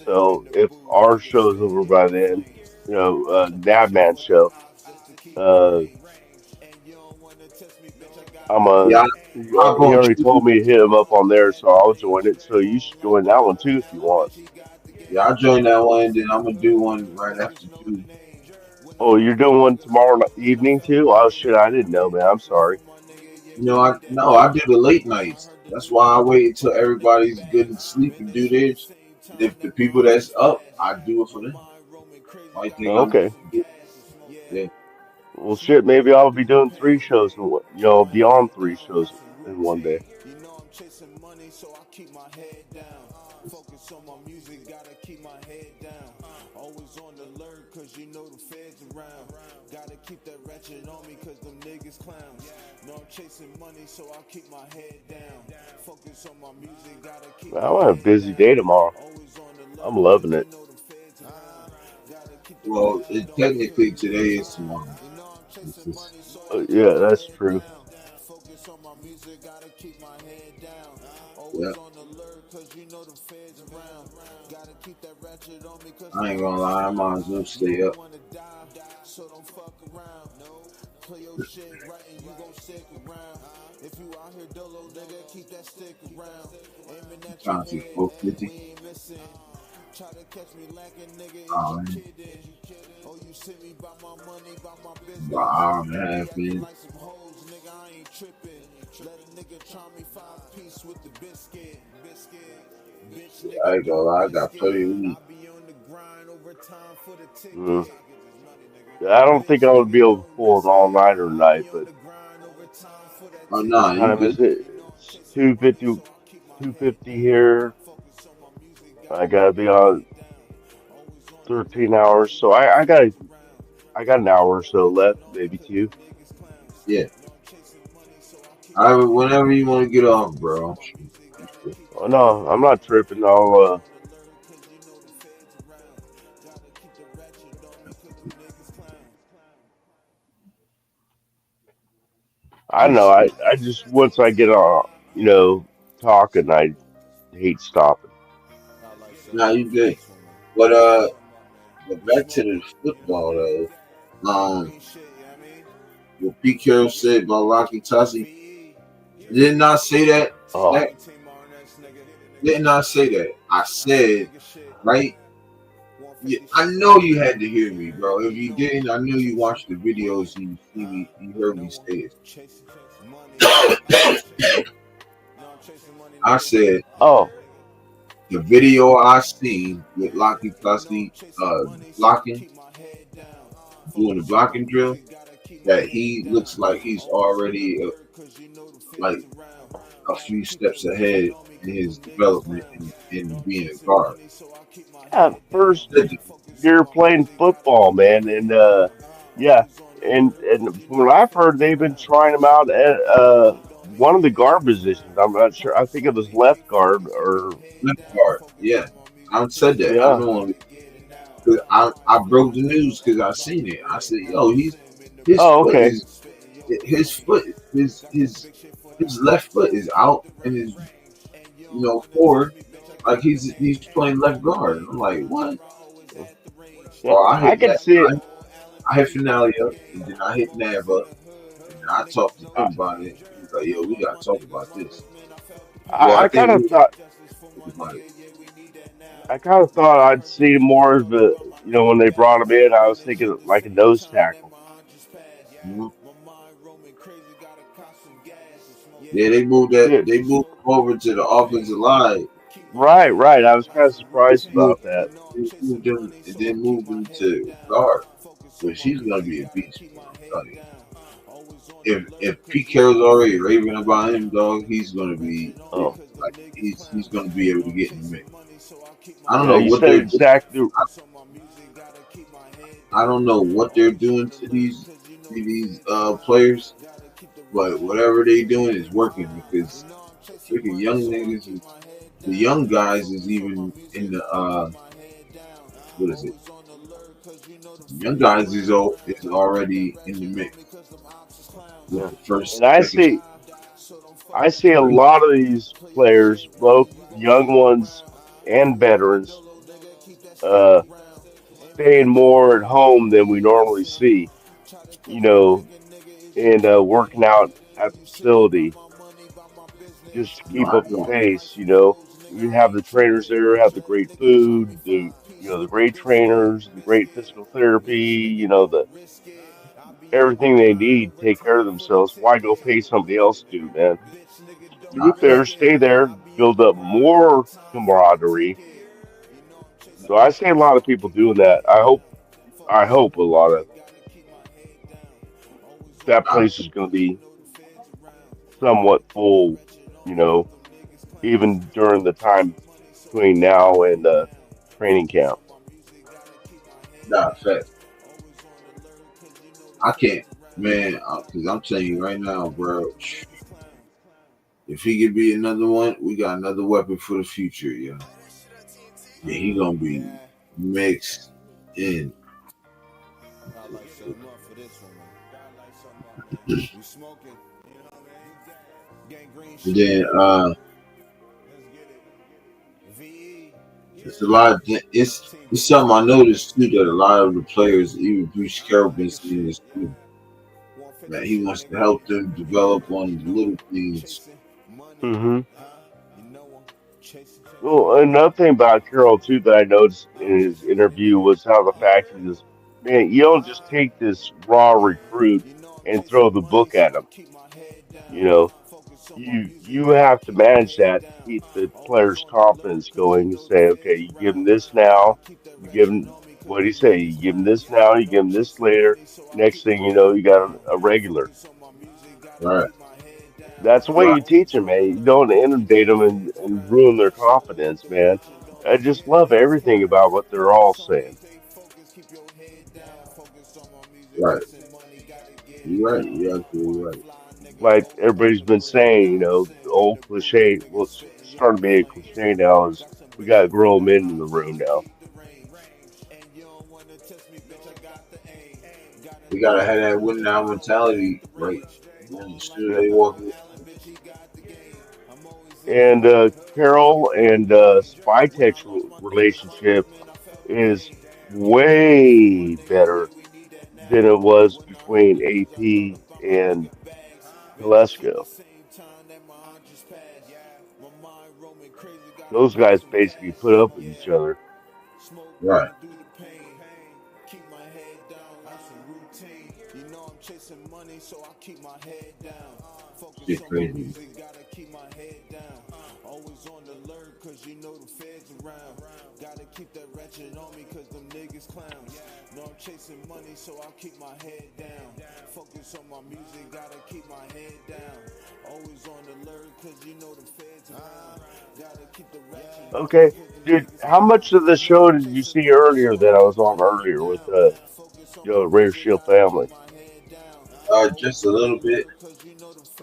So if our show's over by then, Nabman show, uh, I'm a. Yeah, I'll He go and already shoot. told me to hit him up on there, so I'll join it. So you should join that one too if you want. Yeah, I'll join that one, and then I'm gonna do one right after too. Oh, you're doing one tomorrow evening too? Oh shit, I didn't know, man. I'm sorry. I do the late nights. That's why I wait until everybody's good and sleep and do theirs. And if the people that's up, I do it for them. I think I'm, Okay. yeah. Well, shit. Maybe I'll be doing three shows in beyond three shows in one day. I want a busy day tomorrow. I'm loving it. Well, technically today is tomorrow. Yeah, that's true. Yeah. I ain't gonna lie, I might as well stay up. Trying to 450. Man. About an hour and a half in. I ain't gonna lie, I got plenty of weed. Mm. I don't think I would be able to pull an all-nighter tonight, but Oh no, what you time good. is it? It's 2:50 here. I gotta be on 13 hours, so I got an hour or so left, maybe two. Yeah. Whenever you want to get off, bro. Oh no, I'm not tripping. I don't know. I just once I get on, talking, I hate stopping. Nah, you good. But back to the football though. What Pete Carroll said about Rocky Tassi. Did not say that. Oh, Did not say that. I said, right? Yeah, I know you had to hear me, bro. If you didn't, I know you watched the videos and you see me, you heard me say it. I said, oh, the video I seen with Locky Tassi blocking, doing the blocking drill, that he looks like he's already like a few steps ahead in his development in being a guard. yeah. First, you're playing football, man, and yeah, and from what I've heard, they've been trying him out at one of the guard positions. I'm not sure. I think it was left guard or Left guard, yeah. I said that. I yeah. know. I broke the news because I seen it. I said, "Yo, his Oh, foot okay. is his foot his left foot is out and his forward like he's playing left guard." I'm like, "What?" Yeah, Well, I I hit could that. see it. I hit Finale up, and then I hit Nav up, and I talked to him I, about it. He was like, "Yo, we gotta talk about this." Well, I, I I kind think of we thought talked about it. I kind of thought I'd see more of the when they brought him in. I was thinking like a nose tackle. Mhm. Yeah, they moved that. Yeah, They moved him over to the offensive line. right, right. I was kind of surprised Moved, about that. moved him and then moved him to guard, which he's gonna be a beast. I'm telling you. if Pete Carroll's already raving about him, dog, he's gonna be like he's gonna be able to get in the mix. I don't Yeah, know you what said they're exactly. I don't know what they're doing to these players, but whatever they doing is working because freaking young niggas, the young guys is even in the what is it? Young guys is already in the mix with Yeah, the first, and second. I see a lot of these players, both young ones and veterans, uh, staying more at home than we normally see. You know, and working out at the facility just to keep Right, up the right. pace. You know, you have the trainers there, have the great food, the great trainers, the great physical therapy. You know, the everything they need to take care of themselves. Why go pay somebody else to do, man? Not Get there, fact. stay there, build up more camaraderie. So I see a lot of people doing that. I hope a lot of that Not place is going to be somewhat full. You know, even during the time between now and training camp. not fact. I can't, man, because I'm telling you right now, bro. If he could be another one, we got another weapon for the future, yo. Yeah, he gonna be mixed in. And then it's a lot. It's something I noticed too that a lot of the players, even Bruce Carroll, been seeing this too. That he wants to help them develop on the little things. Hmm. Well, another thing about Carroll too that I noticed in his interview was how the fact he was, man, you don't just take this raw recruit and throw the book at him. You know, you have to manage that to keep the player's confidence going and say, okay, you give him this now, you give him what do you say? You give him this now, you give him this later. Next thing you know, you got a regular. Right, That's the way right. you teach them, man. You don't inundate them and ruin their confidence, man. I just love everything about what they're all saying. Right. You're right. You're absolutely right. Like everybody's been saying, the old cliche, well, it's starting to be a cliche now, is we got grown men in the room now. We gotta have that win now mentality, right? As soon as they walk in. And Carol and Spytek's relationship is way better than it was between AP and Telesco. Those guys basically put up with each other. Right. Shit crazy. Okay, dude, how much of the show did you see earlier that I was on earlier with Rare Shield family? Just a little bit.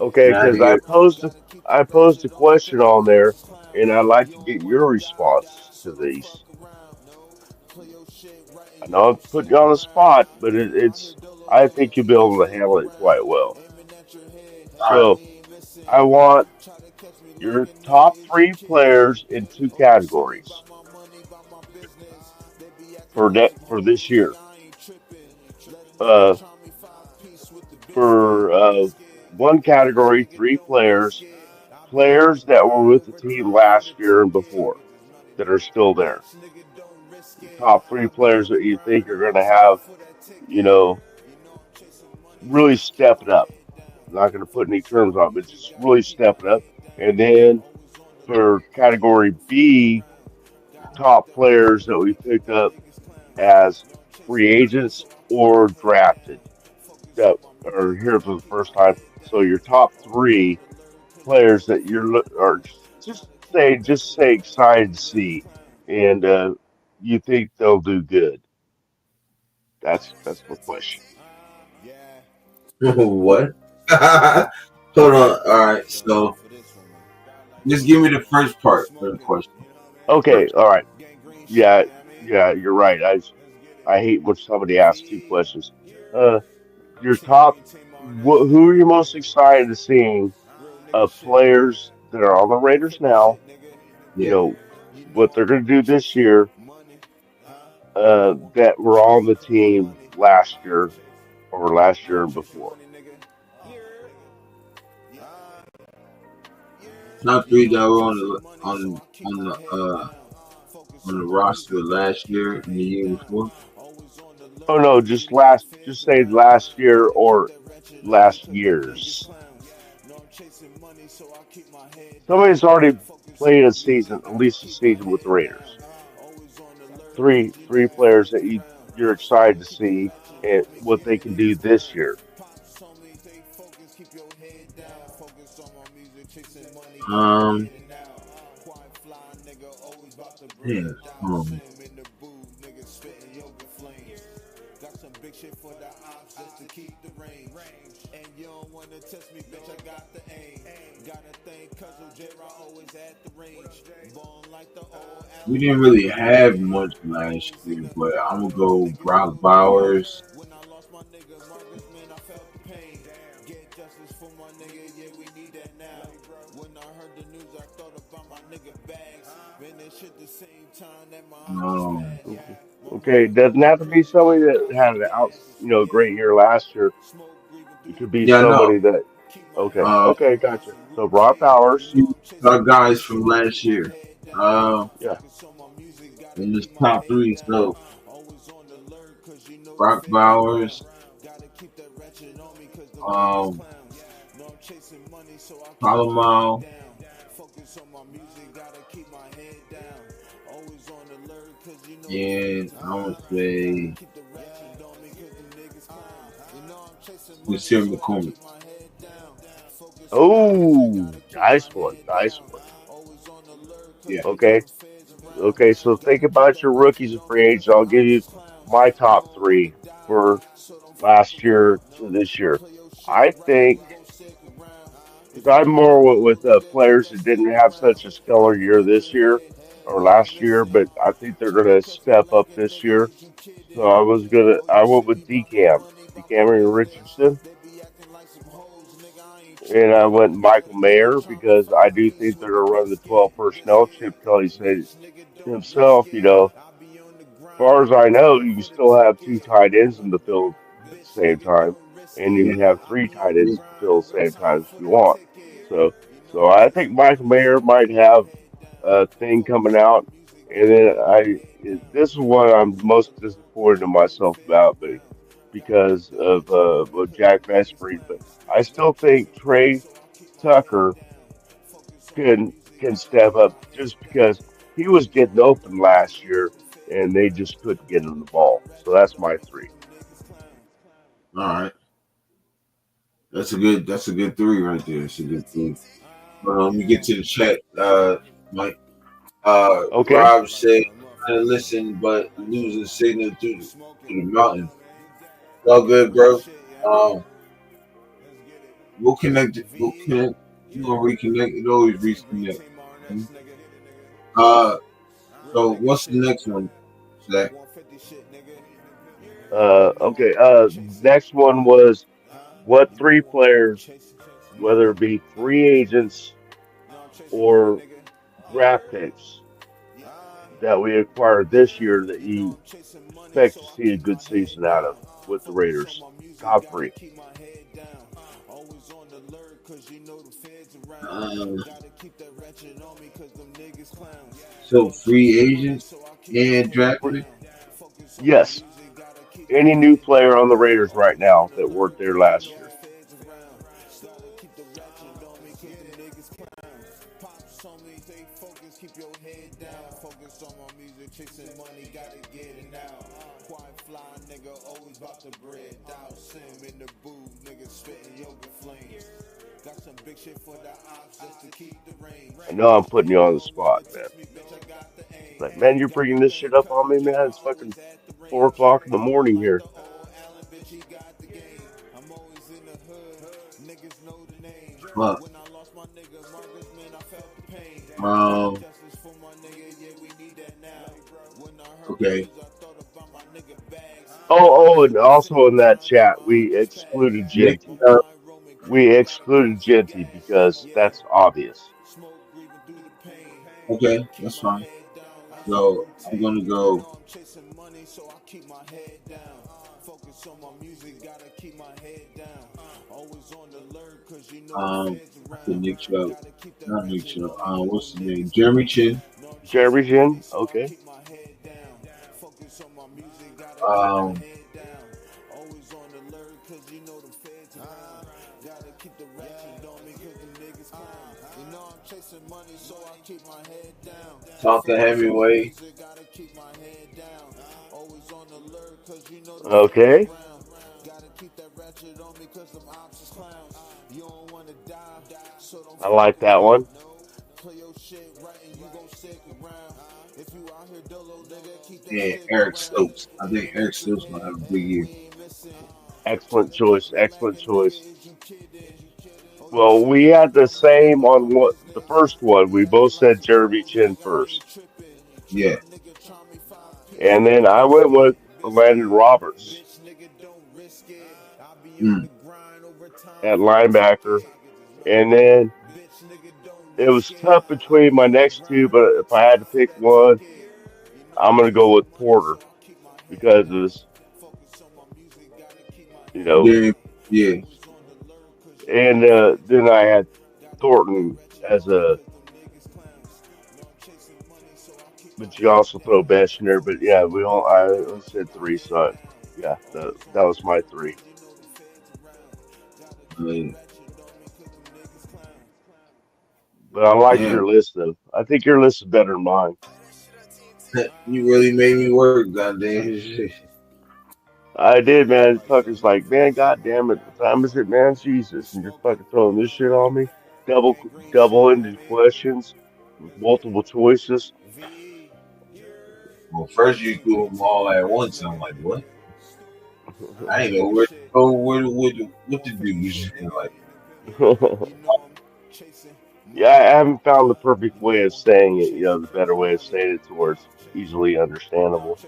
Okay, And I had to because get I posed a question on there, and I'd like to get your response to these. I know I'm putting you on the spot, but it's I think you'll be able to handle it quite well. all right. So I want your top three players in two categories for this year. Uh, for one category, three players that were with the team last year and before that are still there. The top three players that you think are going to have, you know, really step it up. I'm not going to put any terms on it, but just really step it up. And then for category B, the top players that we picked up as free agents or drafted that are here for the first time. So your top three players that are just say excited to see, and you think they'll do good. That's my question. What? Hold on. All right. So just give me the first part of the question Okay, first. all right. Yeah, yeah, you're right. I hate when somebody asks two questions. Uh, your top, who are you most excited to seeing of players that are on the Raiders now? You Yeah. know what they're going to do this year. That were on the team last year or last year and before. Top three that were on the roster last year and the year before. Oh no, just say last year or last years. Somebody's already played a season, at least a season with the Raiders. Three players that you're excited to see and what they can do this year. Um. Yeah. We didn't really have much last year, but I'm gonna go Brock Bowers. No. Okay, it doesn't have to be somebody that had an great year last year. It could be Yeah, no. somebody that. Okay, Uh, okay, gotcha. So Brock Bowers. our guys from last year. Yeah. In this top three, so Brock Bowers, um, Palomar, and I would say Monsieur McCormick. Oh, nice one, nice one. Yeah. Okay, okay. So think about your rookies and free agents. I'll give you my top three for last year to this year. I think because I'm more with players that didn't have such a stellar year this year or last year, but I think they're going to step up this year. So I went with DeCameron Richardson, and I went Michael Mayer because I do think they're going to run the 12 personnel. Chip Kelly said himself, as far as I know, you can still have two tight ends in the field at the same time, and you Yeah. can have three tight ends in the field at the same time if you want. So, so I think Michael Mayer might have a thing coming out, and then this is what I'm most disappointed in myself about, but because of Jack Vespers, but I still think Trey Tucker can step up just because he was getting open last year and they just couldn't get him the ball. So that's my three. All right. That's a good three right there. That's a good three. Let me get to the chat. Mike. Okay. Rob said, "I listen, but losing signal to the mountain. All good, bro. Um, we'll connect. We'll connect. You gonna reconnect? It always reconnect. Mhm. Uh, so what's the next one, Zach? Okay. Next one was what three players, whether it be free agents or draft picks that we acquired this year that you expect to see a good season out of with the Raiders? Top three. Um, so free agents and draft pick. Yes. Any new player on the Raiders right now that weren't there last year? I know I'm putting you on the spot, man. Like, man, you're bringing this shit up on me, man. It's fucking 4 o'clock in the morning here. Fuck. Um. Okay. And also in that chat, we excluded Yeah. Genty. We excluded Genty because that's obvious. Okay. That's fine. So I'm gonna go. I think Nick Chubb. Not Nick Chubb. What's his name? Jeremy Chin. Jeremy Jin, okay. Um. Talking Hemingway. Okay. I like that one. And Eric Stokes. I think Eric Stokes gonna have a big year. Excellent choice. Excellent choice. Well, we had the same on what the first one. We both said Jeremy Chin first. Yeah. And then I went with Landon Roberts Mm. at linebacker. And then it was tough between my next two, but if I had to pick one, I'm going to go with Porter because of his, you know, Yeah. Yeah. and then I had Thornton as a, but you also throw Bash in there. But yeah, I said three, so yeah, that was my three. But I like Damn. your list though. I think your list is better than mine. You really made me work, goddamn. I did, man. Fucker's like, man, goddamn it, what time is it, man? Jesus, and you're fucking throwing this shit on me. Double, double-ended questions with multiple choices. Well, first you do them all at once. I'm like, what? I ain't know where to go, what to do. Like, Yeah, I haven't found the perfect way of saying it. You know, the better way of saying it to where it's easily understandable.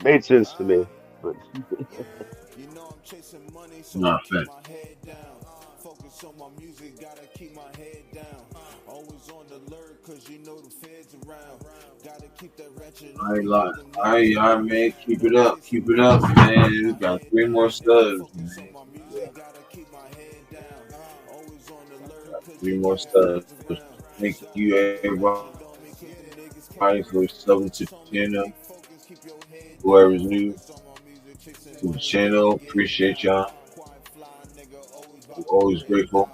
Made sense to me, but not fair. I ain't lying. All right, man. Keep it up. Keep it up, man. We got three more subs, man. Yeah, three more subs. Thank you, everybody, for subbing to the channel. Whoever's new to the channel, appreciate y'all. I'm always grateful.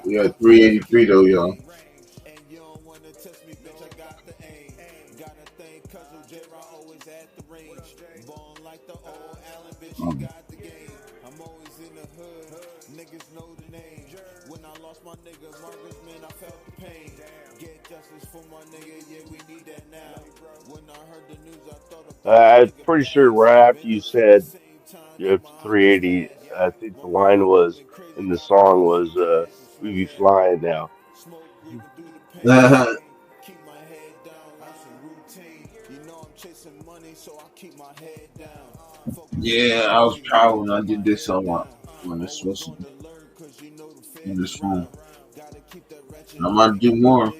We got 383 though, y'all. Um, I'm pretty sure right after you said you have 380, I think the line was in the song was "We Be Flying Now." yeah, I was proud when I did this on this on this phone. I'm gonna do more.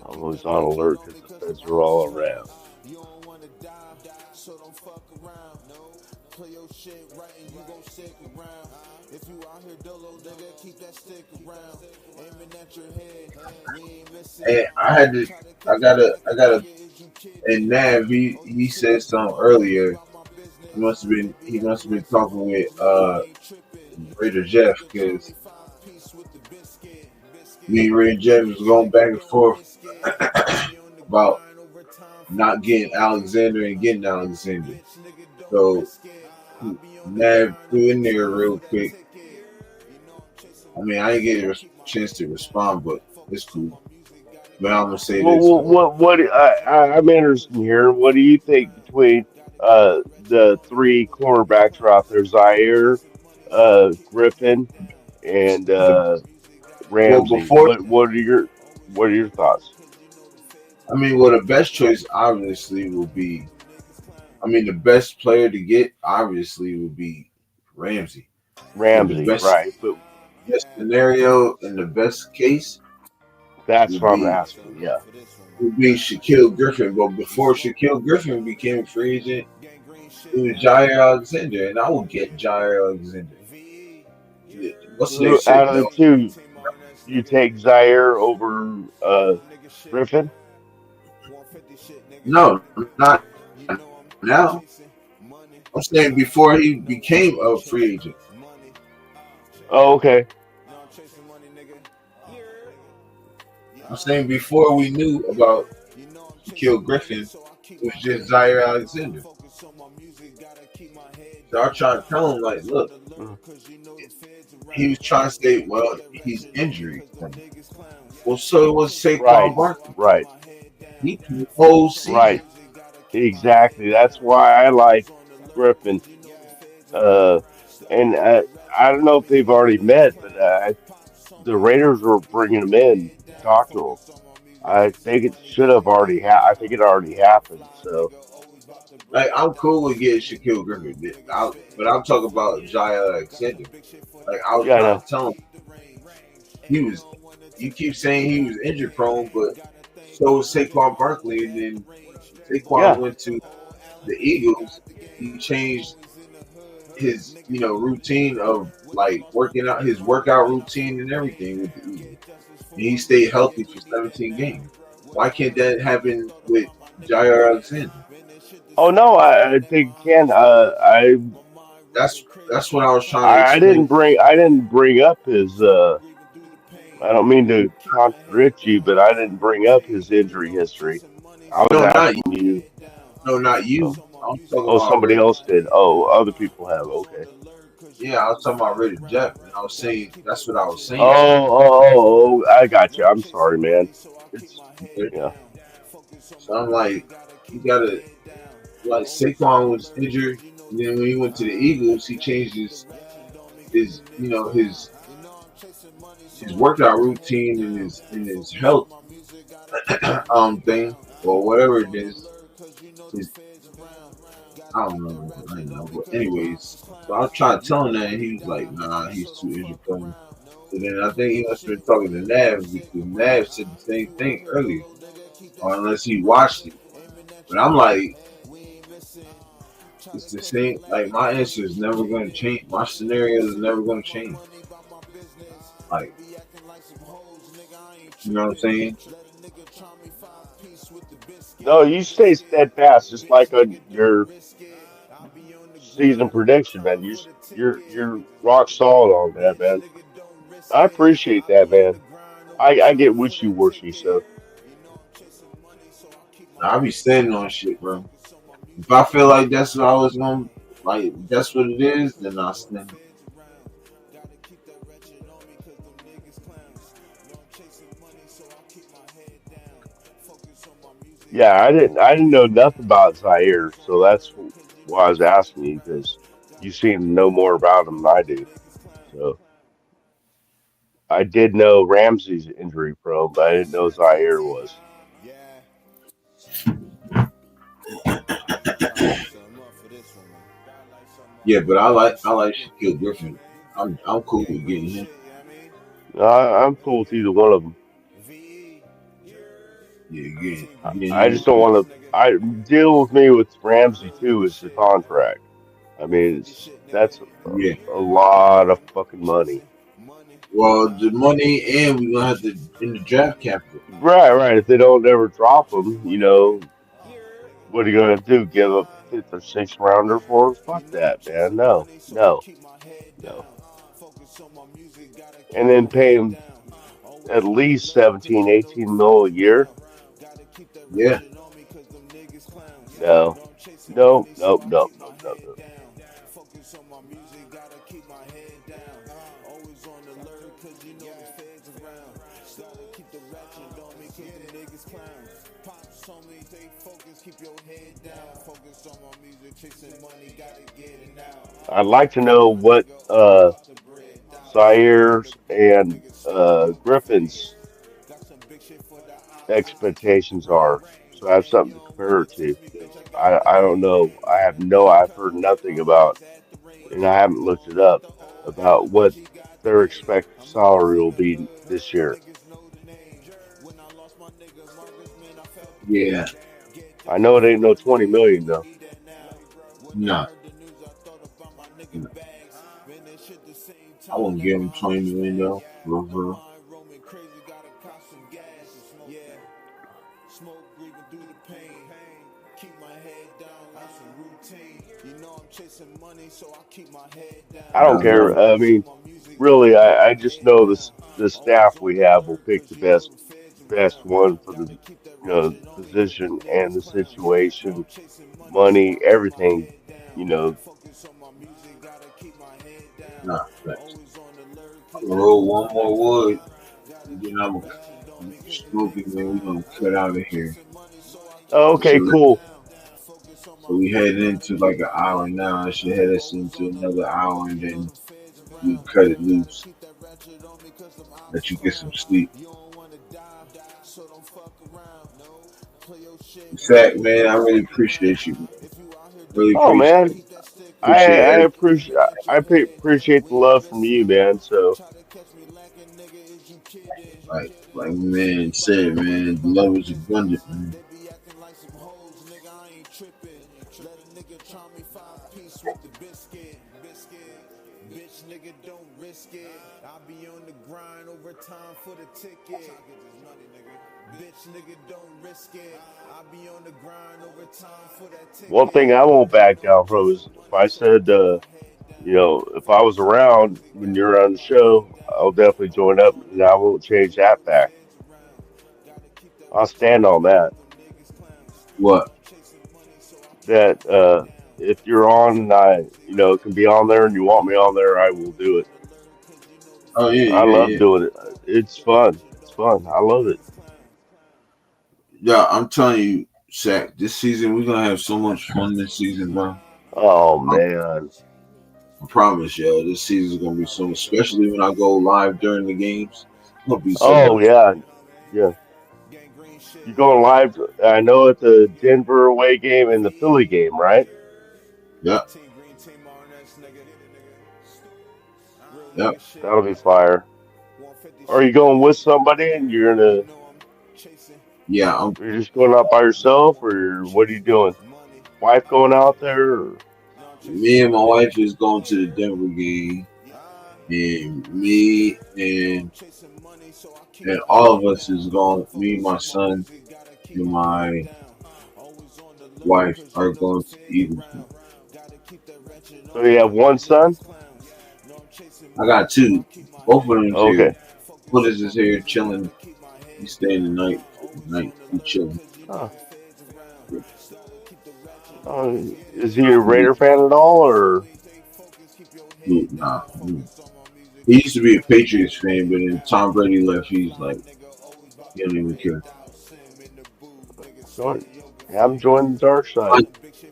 I'm always on alert because the feds are all around. And I gotta, and Nav, he said something earlier. He must have been talking with Raider Jeff because me and Raider Jeff was going back and forth about not getting Alexander and getting Alexander. So Nav threw in there real quick. I mean, I didn't get a chance to respond, but it's cool. But I'm gonna say this. I'm interested in here. What do you think between the three cornerbacks are out there, Zaire, Griffin, and Well, Ramsey? before What are your thoughts? I mean, well, the best choice obviously will be. I mean, the best player to get obviously would be Ramsey. But the Ramsey, best right? But scenario and the best case that's would what I'm be asking. Yeah, Shaquille Griffin. But before Shaquille Griffin became a free agent, it was Jair Alexander, and I will get Jair Alexander. What's the name who said out of the no? two, you take Zaire over Griffin? No, not now. I'm saying before he became a free agent. Oh, okay. I'm saying before we knew about Shaquille Griffin, it was just Zaire Alexander. So I tried to tell him, like, look, he was trying to say, well, he's injury. Well, so it was Saquon Right, Barkley. right, He played the whole season. right. Exactly. That's why I like Griffin. Uh, and I don't know if they've already met, but the Raiders were bringing him in to talk to him. I think it should have already. I think it already happened. So Like, I'm cool with getting Shaquille Griffin, but I'm talking about Jair Alexander. Like, I was yeah, I trying know. to tell him he was. You keep saying he was injury prone, but so was Saquon Barkley, and then Saquon Yeah, went to the Eagles. He changed his routine of like working out, his workout routine and everything with the Eagles. And he stayed healthy for 17 games. Why can't that happen with Jair Alexander? Oh no, I think Ken. That's what I was trying to I explain. didn't bring up his. I don't mean to contradict you, but I didn't bring up his injury history. I was No, not asking you. no, not Oh, you. I'm talking oh, about somebody else did. Oh, other people have. Okay. yeah, I was talking about Ray Jeff, and I was saying that's what I was saying. I got you. I'm sorry, man. It's yeah. So I'm like, you gotta like Saquon was injured, and then when he went to the Eagles, he changed his his workout routine and his health thing or whatever it is. His, I don't know right now, but anyways, so I was trying to tell him that, and he was like, "Nah, he's too injured prone." And then I think he must have been talking to Nav because Nav said the same thing earlier, or unless he watched it. But I'm like, it's the same. Like my answer is never going to change. My scenario is never going to change. Like, you know what I'm saying? No, you stay steadfast, just like on your season prediction, man. You're rock solid on that, man. I appreciate that, man. I get wishy washy, so I be standing on shit, bro. If I feel like that's what I was going, like that's what it is, then I stand. yeah. I didn't know nothing about Zaire, so that's why I was asking you because you seem to know more about him than I do. So I did know Ramsey's injury prone, but I didn't know Zaire was. Yeah, but I like Shaquille Griffin. I'm cool with getting him. I'm cool with either one of them. Yeah, getting I him. just don't want to. I deal with me with Ramsey too. Is the contract? I mean, that's Yeah. a lot of fucking money. Well, the money, and we're gonna have to in the draft capital. Right. If they don't ever drop them, what are you gonna do? Give up a fifth or sixth rounder for him? Fuck that, man. No. And then pay him at least 17, 18 mil a year? Yeah. No. No. I'd like to know what Zaires and Griffin's expectations are, so I have something to compare it to. Because I don't know. I've heard nothing about, and I haven't looked it up about what their expected salary will be this year. Yeah. I know it ain't no 20 million though. No. I wouldn't give him 20 million though. For I don't care. I mean, really, I just know the staff we have will pick the best one for the position and the situation, money, everything. You know, Nah, thanks. I'm gonna roll one more wood, and then I'm gonna smoke it, man. We're gonna cut out of here. okay, cool. So we heading into like an hour now. I should head us into another hour, and then we cut it loose. Let you get some sleep. Zach, man, I really appreciate you. Man. Really Oh appreciate man, I it. appreciate the love from you, man. So Like man said, man, the love is abundant, man. one thing I won't back down from is if I said, if I was around when you're on the show, I'll definitely join up, and I won't change that back. I'll stand on that. What? That if you're on and I, can be on there and you want me on there, I will do it. Oh I love yeah. doing it. It's fun. It's fun. I love it. Yeah, I'm telling you, Shaq, this season we're gonna have so much fun this season, bro. Oh man. I promise, yo, this season's gonna be so much, especially when I go live during the games. It's gonna be so Oh much. yeah. Yeah. You're going live, I know, at the Denver away game and the Philly game, right? Yeah. Yep. That'll be fire. Are you going with somebody and you're gonna? Yeah. You're just going out by yourself, or what are you doing? Wife going out there? Or? Me and my wife is going to the Denver game, and me and all of us is going. Me, my son, and my wife are going to the Eagles game. So you have one son? I got two. Both of them's Okay. here. Willis is here chilling. He's staying the night. He's chilling. Huh. Is he a Raider fan at all, or? Nah. He used to be a Patriots fan, but then Tom Brady left. He's like, he don't even care. I'm joining the dark side.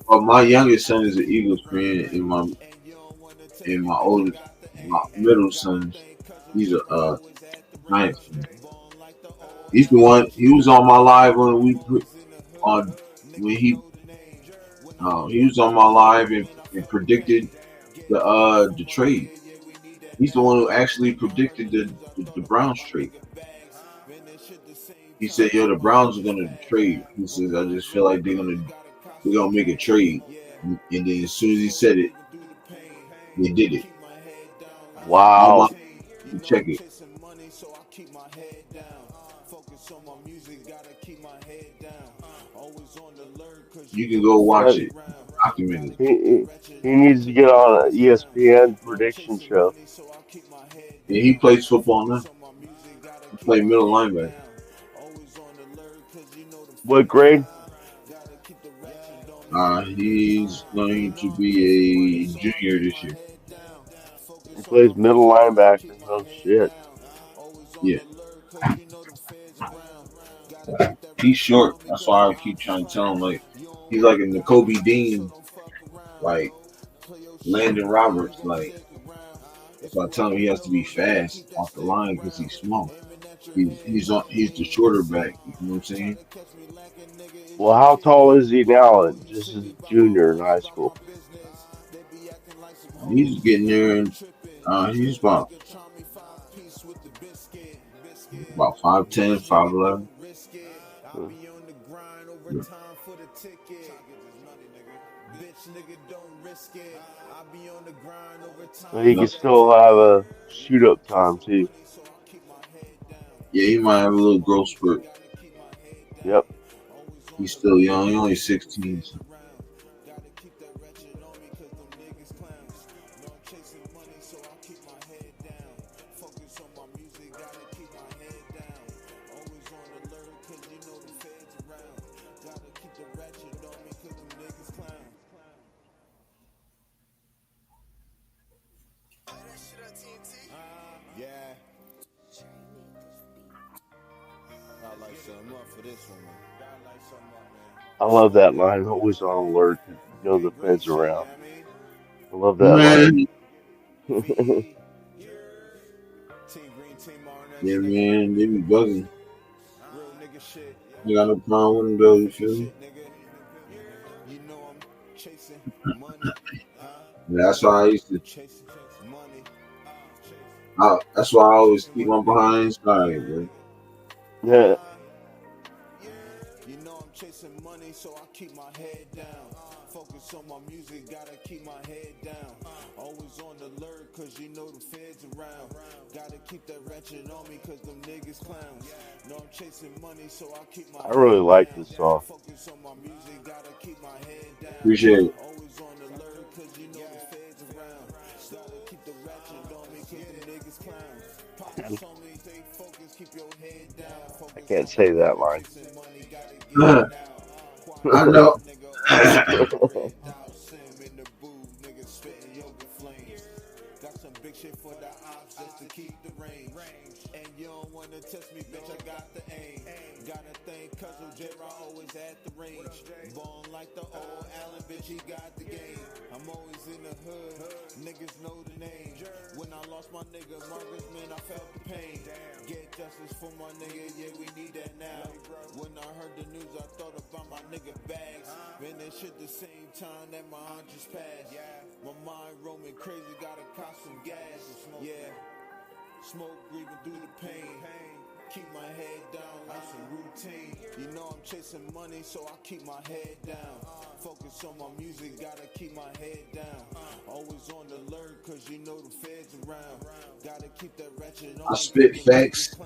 My youngest son is an Eagles fan, and my oldest, my middle son, he's a Giants fan. He's the one. He was on my live when we put on when he was on my live and predicted the trade. He's the one who actually predicted the Browns trade. He said, "Yo, the Browns are gonna trade." He says, "I just feel like they're gonna make a trade." And then as soon as he said it, They did it. Wow. Check it. You can go watch it. Documented. He needs to get on an ESPN prediction show. Yeah, he plays football now. He played middle linebacker. What grade? He's going to be a junior this year. He plays middle linebacker. Oh shit. Yeah. He's short. That's why I keep trying to tell him, like, he's like a N'Kobe Dean, like Landon Roberts. Like, if I tell him he has to be fast off the line because he's small. He's the shorter back. You know what I'm saying? Well, how tall is he now? Just as a junior in high school. He's getting there, and he's about 5'10", 5'11". So he can still have a shoot up time too. Yeah, he might have a little growth spurt. Yep. He's still young. He's only 16. So. I love that line. Always on alert. You know the feds around. I love that line. Yeah, man. They be bugging. You got no problem with them, though. You feel me? Yeah, that's why I used to. That's why I always keep my behind side, bro. Yeah. Chasing money, so I keep my head down. Focus on my music, gotta keep my head down. Always on the alert, cause you know the feds around. Gotta keep that ratchet on me, cause them niggas clowns. No, I'm chasing money, so I keep my I really like this song. Focus on my music, gotta keep my head down. Appreciate it. Always on the alert, cause you know the feds around. Gotta keep the ratchet on me, cause them niggas clowns. Pockets on me, stay focused, keep your head down. I can't say that line. I know. Got some big shit for the ops just to keep the range. And you don't wanna test me, bitch, I got the aim. Gotta thank Cousin J-Rock always at the range. Born like the old Allen, bitch, he got the game. I'm always in the hood, niggas know the name. When I lost my nigga Marcus, man, I felt the pain. Get justice for my nigga, yeah, we need that now. When I heard the news, I thought about my nigga Bags. Man, that shit the same time that my aunt just passed. My mind roaming crazy, gotta cop some gas. Yeah, smoke breathing through the pain. Keep my head down, that's a routine. You know I'm chasing money, so I keep my head down. Focus on my music, gotta keep my head down. Always on the alert, cause you know the feds around. Gotta keep that ratchet on. I spit facts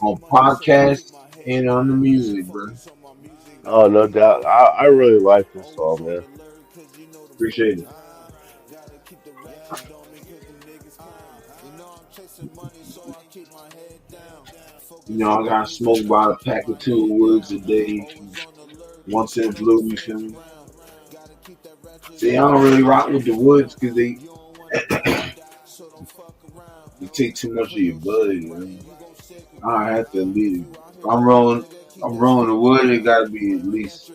on podcasts and on the music, bro. Oh, no doubt. I really like this song, man. Appreciate it. You know, I got smoked by a pack of 2 woods a day. Once in blue, you feel me? See, I don't really rock with the woods because they take too much of your blood, man. I have to leave. If I'm rolling the wood, it gotta be at least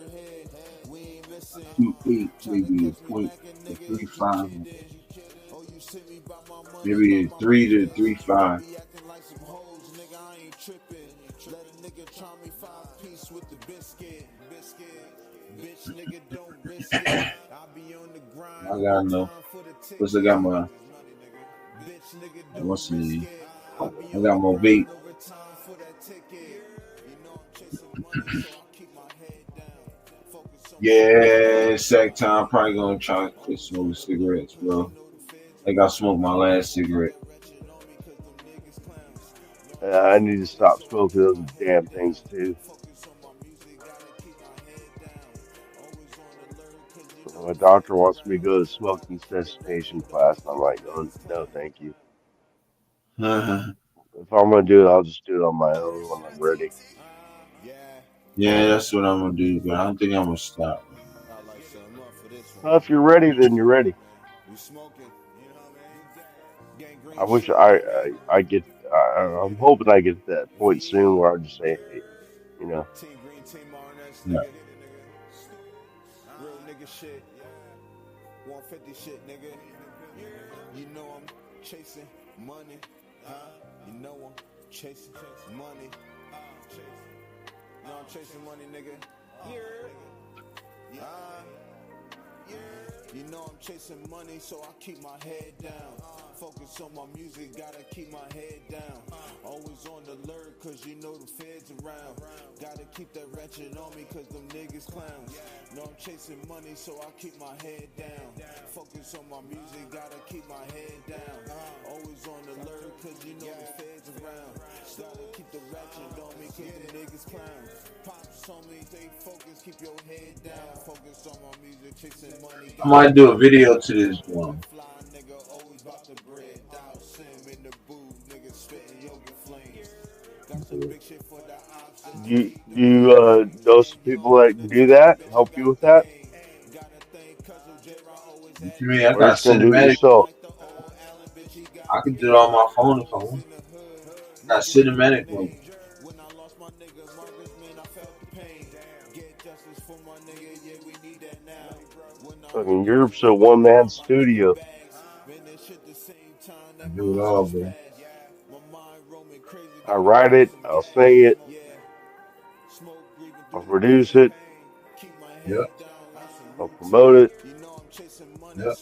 2.8, maybe a 3.5, maybe a 3 to 3.5. I gotta know. Plus, I got my what's the name? I got my vape. Yeah, Sactown probably gonna try to quit smoking cigarettes, bro. Like I smoked my last cigarette. I need to stop smoking those damn things too. My doctor wants me to go to smoking cessation class. I'm like, oh no, thank you. If I'm gonna do it, I'll just do it on my own when I'm ready. Yeah, that's what I'm gonna do, but I don't think I'm gonna stop. Well, if you're ready, then you're ready. I wish I get. I'm hoping I get to that point soon where I just say, hey, you know. Yeah. Real nigga shit. 150 shit, nigga. You know I'm chasing money. You know I'm chasing money. No, I'm chasing money, nigga. You know I'm chasing money, so I keep my head down. Focus on my music, gotta keep my head down. Always on the alert, cause you know the feds around. Gotta keep that ratchet on me, cause them niggas clowns. No, I'm chasing money, so I keep my head down. Focus on my music, gotta keep my head down. Always on the alert, cause you know the feds around. Gotta keep the ratchet on me, cause them niggas clowns. Pops on me, stay focused, keep your head down. Focus on my music, chasing money. I might do a video to this one. You know some people that can do that? Help you with that? What you mean? I Or got just gonna do it cinematic. yourself? I can do it on my phone if I want. Got cinematic mode. Fucking Europe's a one-man studio. I do it all, bro. I write it, I'll sing it, I'll produce it, Yep. I'll promote it. Yep.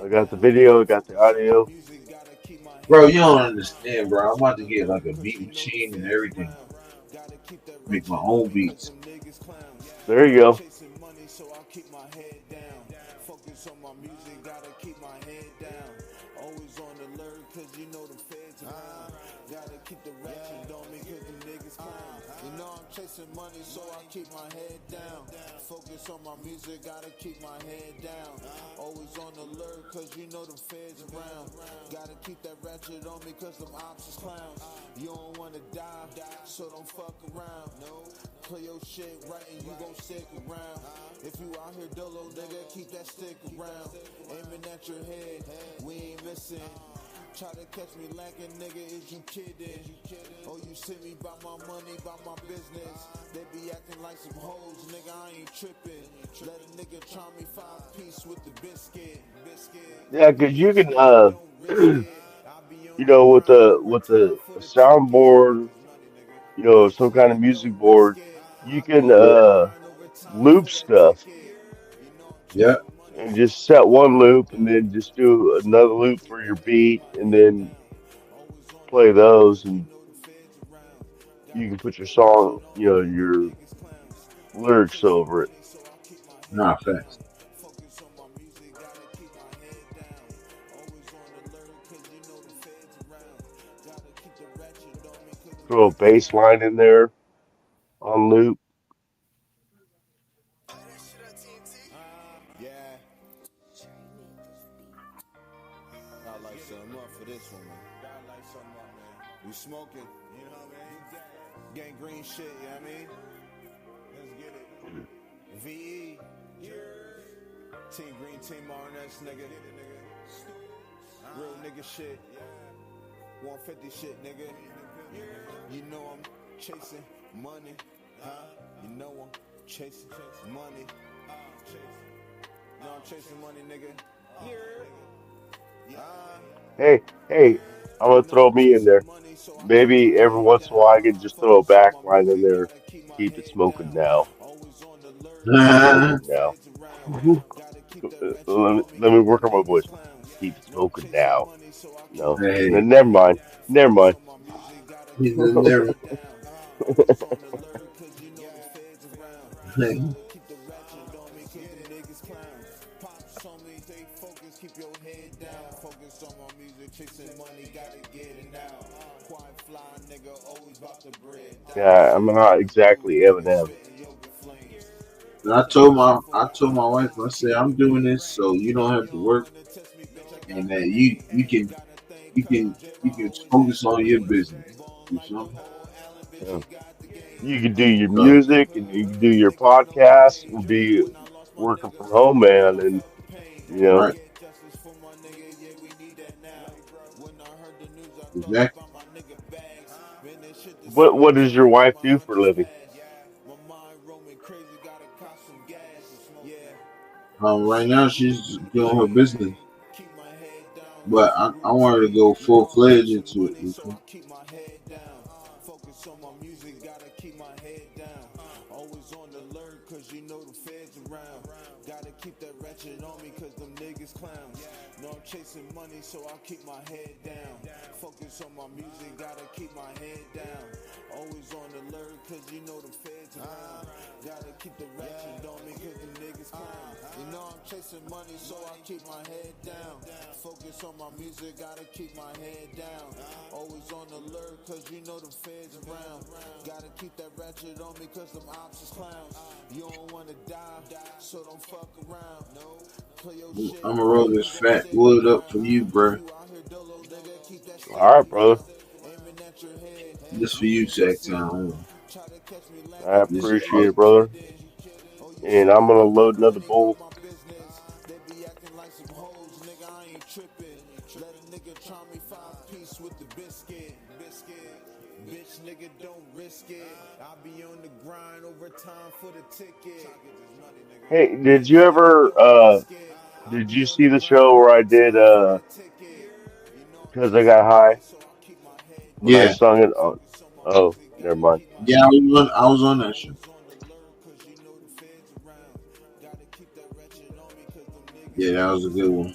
I got the video, I got the audio. Bro, you don't understand, bro. I'm about to get like a beat machine and everything. Make my own beats. There you go. Focus on my music, gotta keep my head down. Always on alert, cause you know the feds around. Gotta keep the ratchet on me, cause the niggas clown. You know I'm chasing money, so I keep my head down. Focus on my music, gotta keep my head down. Always on alert, cause you know the feds around. Gotta keep that ratchet on me, cause them ops is clowns. You don't wanna die, so don't fuck around. No, play your shit right and you gon' stick around. If you out here dolo, nigga, keep that stick around. Aiming at your head, we ain't missing. Try to catch me lacking, nigga, is you kidding? Oh, you see me by my money, by my business. They be acting like some hoes, nigga, I ain't tripping. Let a nigga try me 5-piece with the biscuit. Yeah, 'cause you can you know, with the a soundboard, you know, some kind of music board, you can loop stuff Yeah. and just set one loop and then just do another loop for your beat and then play those and you can put your song, you know, your lyrics over it. Nah, facts. Throw a bass line in there on loop. Got like something up for this one, man. Got like something up, man. We smoking, you know what I mean? Gang green shit, you know what I mean? Let's get it. VE. Team Green, Team RNS, nigga. Real nigga shit. 150 shit, nigga. You know I'm chasing money. You know I'm chasing money. No, I'm chasing money, nigga. Hey, I'm gonna throw me in there. Maybe every once in a while I can just throw a back line in there. Keep it smoking now. Keep it smoking now. Let me work on my voice. Keep it smoking now. No, Hey. never mind. Never mind. He's never. keep your head down. Focus on my music, chasing money, gotta get it now. Quiet fly nigga, always about the bread. Yeah, I'm not exactly Eminem. And I told my wife, I said I'm doing this so you don't have to work, and that you can focus on your business. You feel me? Yeah. You can do your So, music and you can do your podcast and be working from home, man. And you know, right, exactly. what does your wife do for a living? Right now she's doing her business, but I want her to go full fledged into it. You feel? Focus on my music, gotta keep my head down. Always on the alert, cause you know the feds around. Gotta keep that ratchet on me, cause them niggas clowns. No, I'm chasing money, so I keep my head down. Focus on my music, gotta keep my head down. Always on the alert, cause you know the feds around. Gotta keep the ratchet on me, cause them niggas clowns. You know I'm chasing money, so I keep my head down. Focus on my music, gotta keep my head down. Always on the alert, cause you know the feds around. Gotta keep that ratchet on me, cause them ops is clowns. You don't wanna die, so don't fuck around. Play your shit, I'm gonna roll this fat wood up for you, bro. All right, brother. Just for you, Sactown. I This appreciate it, brother. And I'm gonna load another bowl. Bitch, nigga, don't risk it. I be on the grind over time for the ticket. Hey, did you see the show where I did because I got high when I Yeah, sung it? Oh, never mind. yeah, I was on that show. Yeah, that was a good one.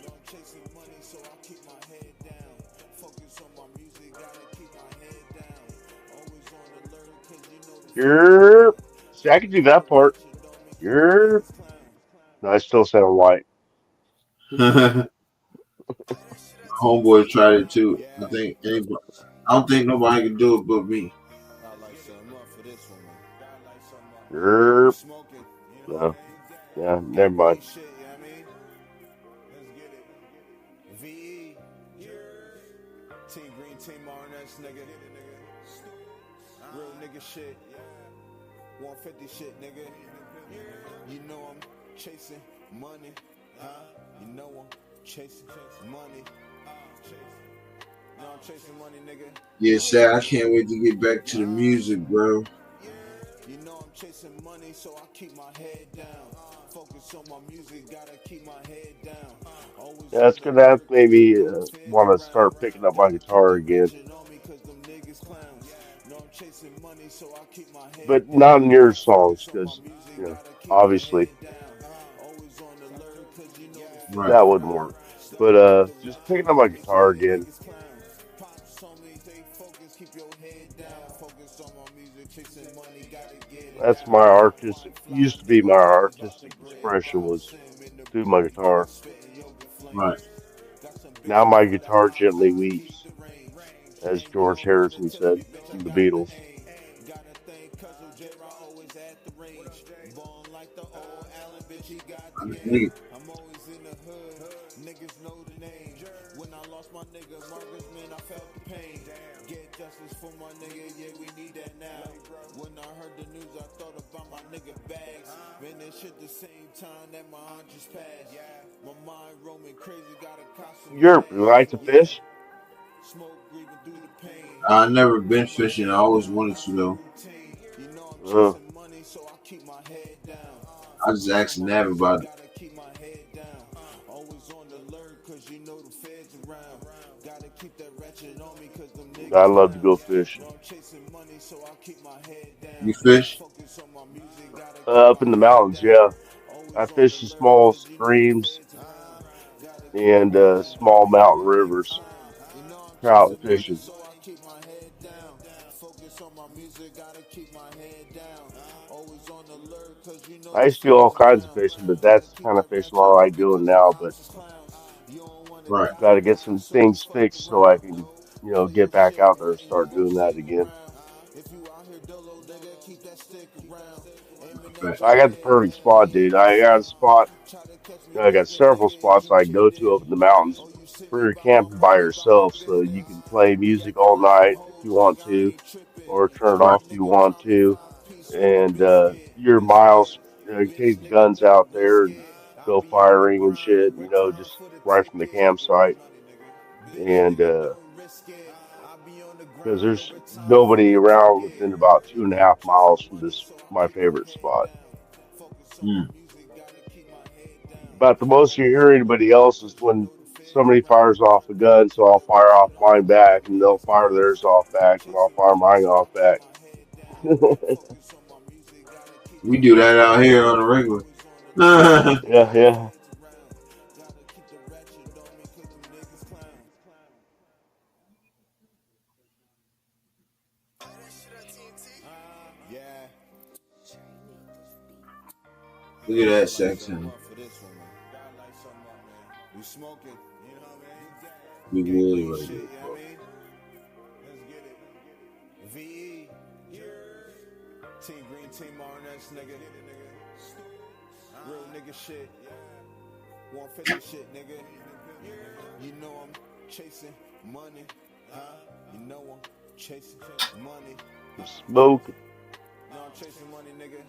You're. See, I can do that part. You're. No, I still sound white. Homeboy tried it too. I don't think nobody can do it but me. You're. No. Yeah, never mind. Team Green, Team RNS, nigga. Real nigga shit. 150 shit, nigga. You know I'm chasing money, huh? You know I'm chasing money. No, I'm chasing money, nigga. Yeah, Sal, I can't wait to get back to the music, bro. You know I'm chasing money, so I keep my head down. Focus on my music, gotta keep my head down. Always Yeah, that's gonna have made me want to start picking up my guitar again. But not in your songs, because, obviously Right. that wouldn't work. But just picking up my guitar again. That's my artistic, used to be my artistic expression was through my guitar. Right. Now my guitar gently weeps, as George Harrison said from the Beatles. I think Niggas know the name. When I lost my nigga Marcus, man, I felt the pain. Get justice for my nigga, yeah, we need that now. When I heard the news, I thought about my nigga bags. Man, that shit the same time that my aunt just passed. My mind roaming crazy, got a costume. You like to fish? Smoke breathing through the pain. I never been fishing. I always wanted to though. Uh, I just asked Nav about it. I love to go fishing. You fish? Up in the mountains, yeah. I fish the small streams and small mountain rivers. Trout fishing. I used to do all kinds of fishing, but that's the kind of fishing I like doing now. But Right. Got to get some things fixed so I can, get back out there and start doing that again. Right. I got the perfect spot, dude. I got a spot. I got several spots I go to up in the mountains where you're camping by yourself, so you can play music all night if you want to, or turn it Right. off if you want to, and your miles, take the guns out there and go firing and shit, just right from the campsite, and because there's nobody around within about 2.5 miles from this my favorite spot. Mm. About the most you hear anybody else is when somebody fires off a gun, so I'll fire off mine back, and they'll fire theirs off back, and I'll fire mine off back. We do that out here on a regular. Yeah, yeah. Look at that section. Big Willie right there, bro. Team Green, Team RNS, nigga. Real nigga shit. 150 shit, nigga. You know I'm chasing money, huh? You know I'm chasing money. Smoke. No, I'm chasing money, nigga.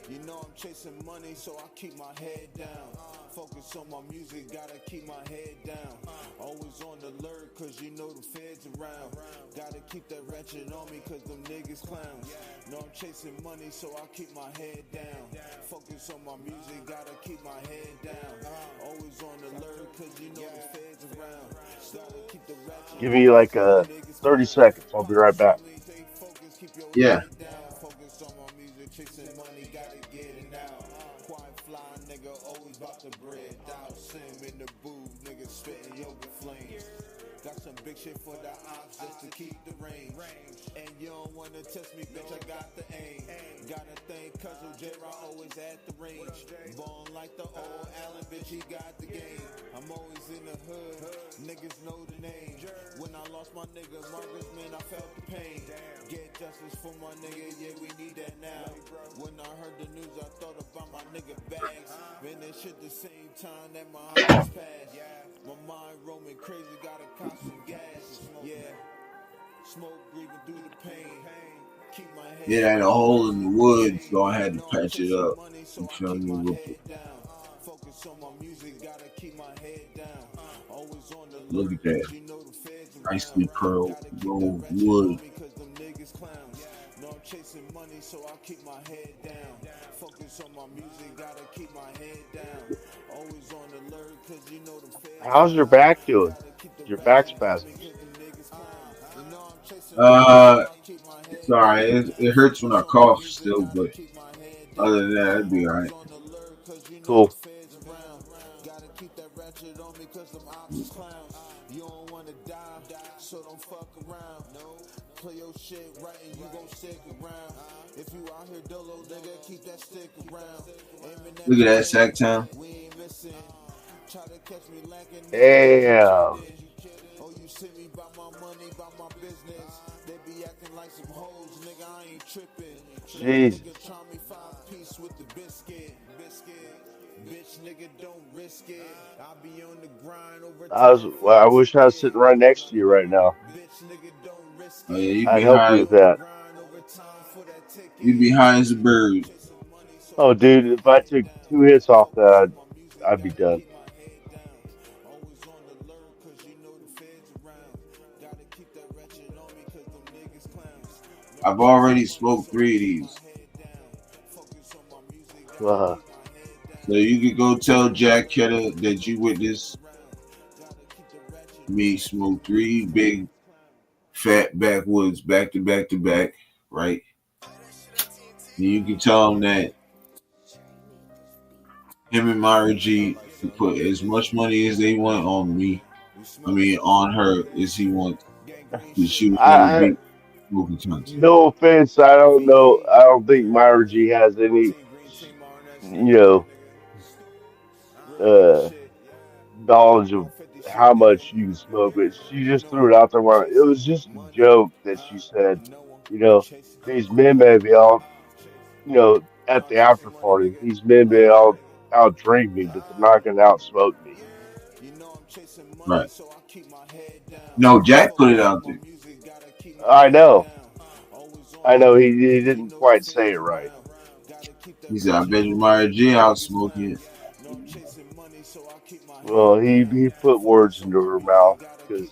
You know I'm chasing money, so I keep my head down. Focus on my music, gotta keep my head down. Always on the alert, cause you know the feds around. Gotta keep that ratchet on me, cause them niggas clowns. No, I'm chasing money, so I keep my head down. Focus on my music, gotta keep my head down. Always on the alert, cause you know the feds around. Gotta keep the ratchet Give me like 30 seconds. I'll be right back. Yeah. Focus on my music, chasing money, gotta get it now. Quiet fly, nigga, always about to bread out. Sim in the booth, nigga, spitting yoga flames. Got some big shit for the ops just to keep the range. And you don't wanna test me, bitch, I got the aim. Gotta thank Cuzzo J-Raw, always at the range. Born like the old Allen, bitch, he got the game. I'm always in the hood, niggas know the name. When I lost my nigga Marcus, man, I felt the pain. Get justice for my nigga, yeah, we need that now. When I heard the news, I thought about my nigga bags. Man, that shit the same time that my homies passed. My mind roaming crazy, gotta cop some gas. Yeah, smoke breathing through the pain. Keep my head It had a hole in the wood, so I had to patch it up. You feel me? Focus on my music, gotta keep my head down. Always on the Look alert, at that. cause you know the feds Nicely around. curled Gotta keep rolled that ratchet wood. on me, cause them niggas clowns. No, I'm chasing money, so I keep my head down. Focus on my music, gotta keep my head down. Always on the alert, cause you know the feds How's your around. back doing? Gotta keep the Your back ratchet on me, spasms? cause them niggas clowns. You know I'm chasing money, so I keep my head Sorry, down. it hurts when I Focus on my cough music, still, gotta but keep my head other down. than that, it'd be alright. Always on the alert, cause you know the Cool. feds around. Gotta keep that ratchet on me, cause them ops is clowns. You don't wanna die, so don't fuck around. No, play your shit right and you gon' stick around. If you out here dolo, nigga, keep that stick around. Aiming at Look the at that pain, Sactown. we ain't missing. Try to catch me lacking, nigga, yeah, Damn. you kidding. Oh, you see me by my money, by my business. They be acting like some hoes, nigga, I ain't tripping. Little Jesus. nigga try me 5-piece with the biscuit. Bitch, nigga, don't risk it. I be on the grind over time for Well, I that wish I was ticket. sitting right next to you right now. Bitch, nigga, don't risk Oh yeah, it. you'd I'd be help you high. with that. Grind over time for that ticket. You'd be high as a bird. Oh, dude, if I took 2 hits off that, I'd be done. Always on the alert, cause you know the feds around. Gotta keep that ratchet on me, cause them niggas clowns. No, I'm I've chasing already money, smoked so I 3 of keep my these, head down. Focus on my music, gotta Uh, keep my head so down. you could go Always tell on the Jack alert, Ketter cause you that know you the feds witnessed around. Gotta keep the ratchet on me me, cause smoke them 3 niggas clowns. big fat backwoods back to back to back, right? And you can tell him that him and Myra G can put as much money as they want on me. I mean, on her as he wants, because she would never I, be smoking tons. no offense, I don't know. I don't think Myra G has any, you know, uh knowledge of how much you can smoke, but she just threw it out there. It was just a joke that she said, you know, these men may be all, at the after party, these men may all out drink me, but they're not gonna out smoke me. Right. No, Jack put it out there. I know, I know. He didn't quite say it right. He said, I bet you Maya G out smoking it. Well, he put words into her mouth because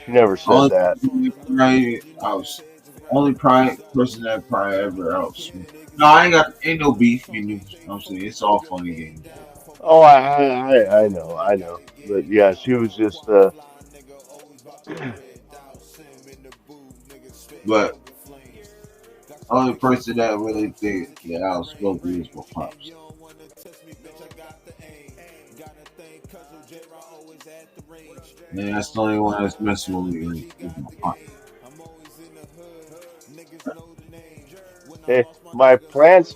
she never said Only that. right out only probably person that probably ever out smoking. No, I ain't no beef, you know what I'm saying? It's all funny games. Oh, I know. But yeah, she was just But only person that really think that out smoking is my pops. Man, that's the only one that's messing with me is my pops. my plant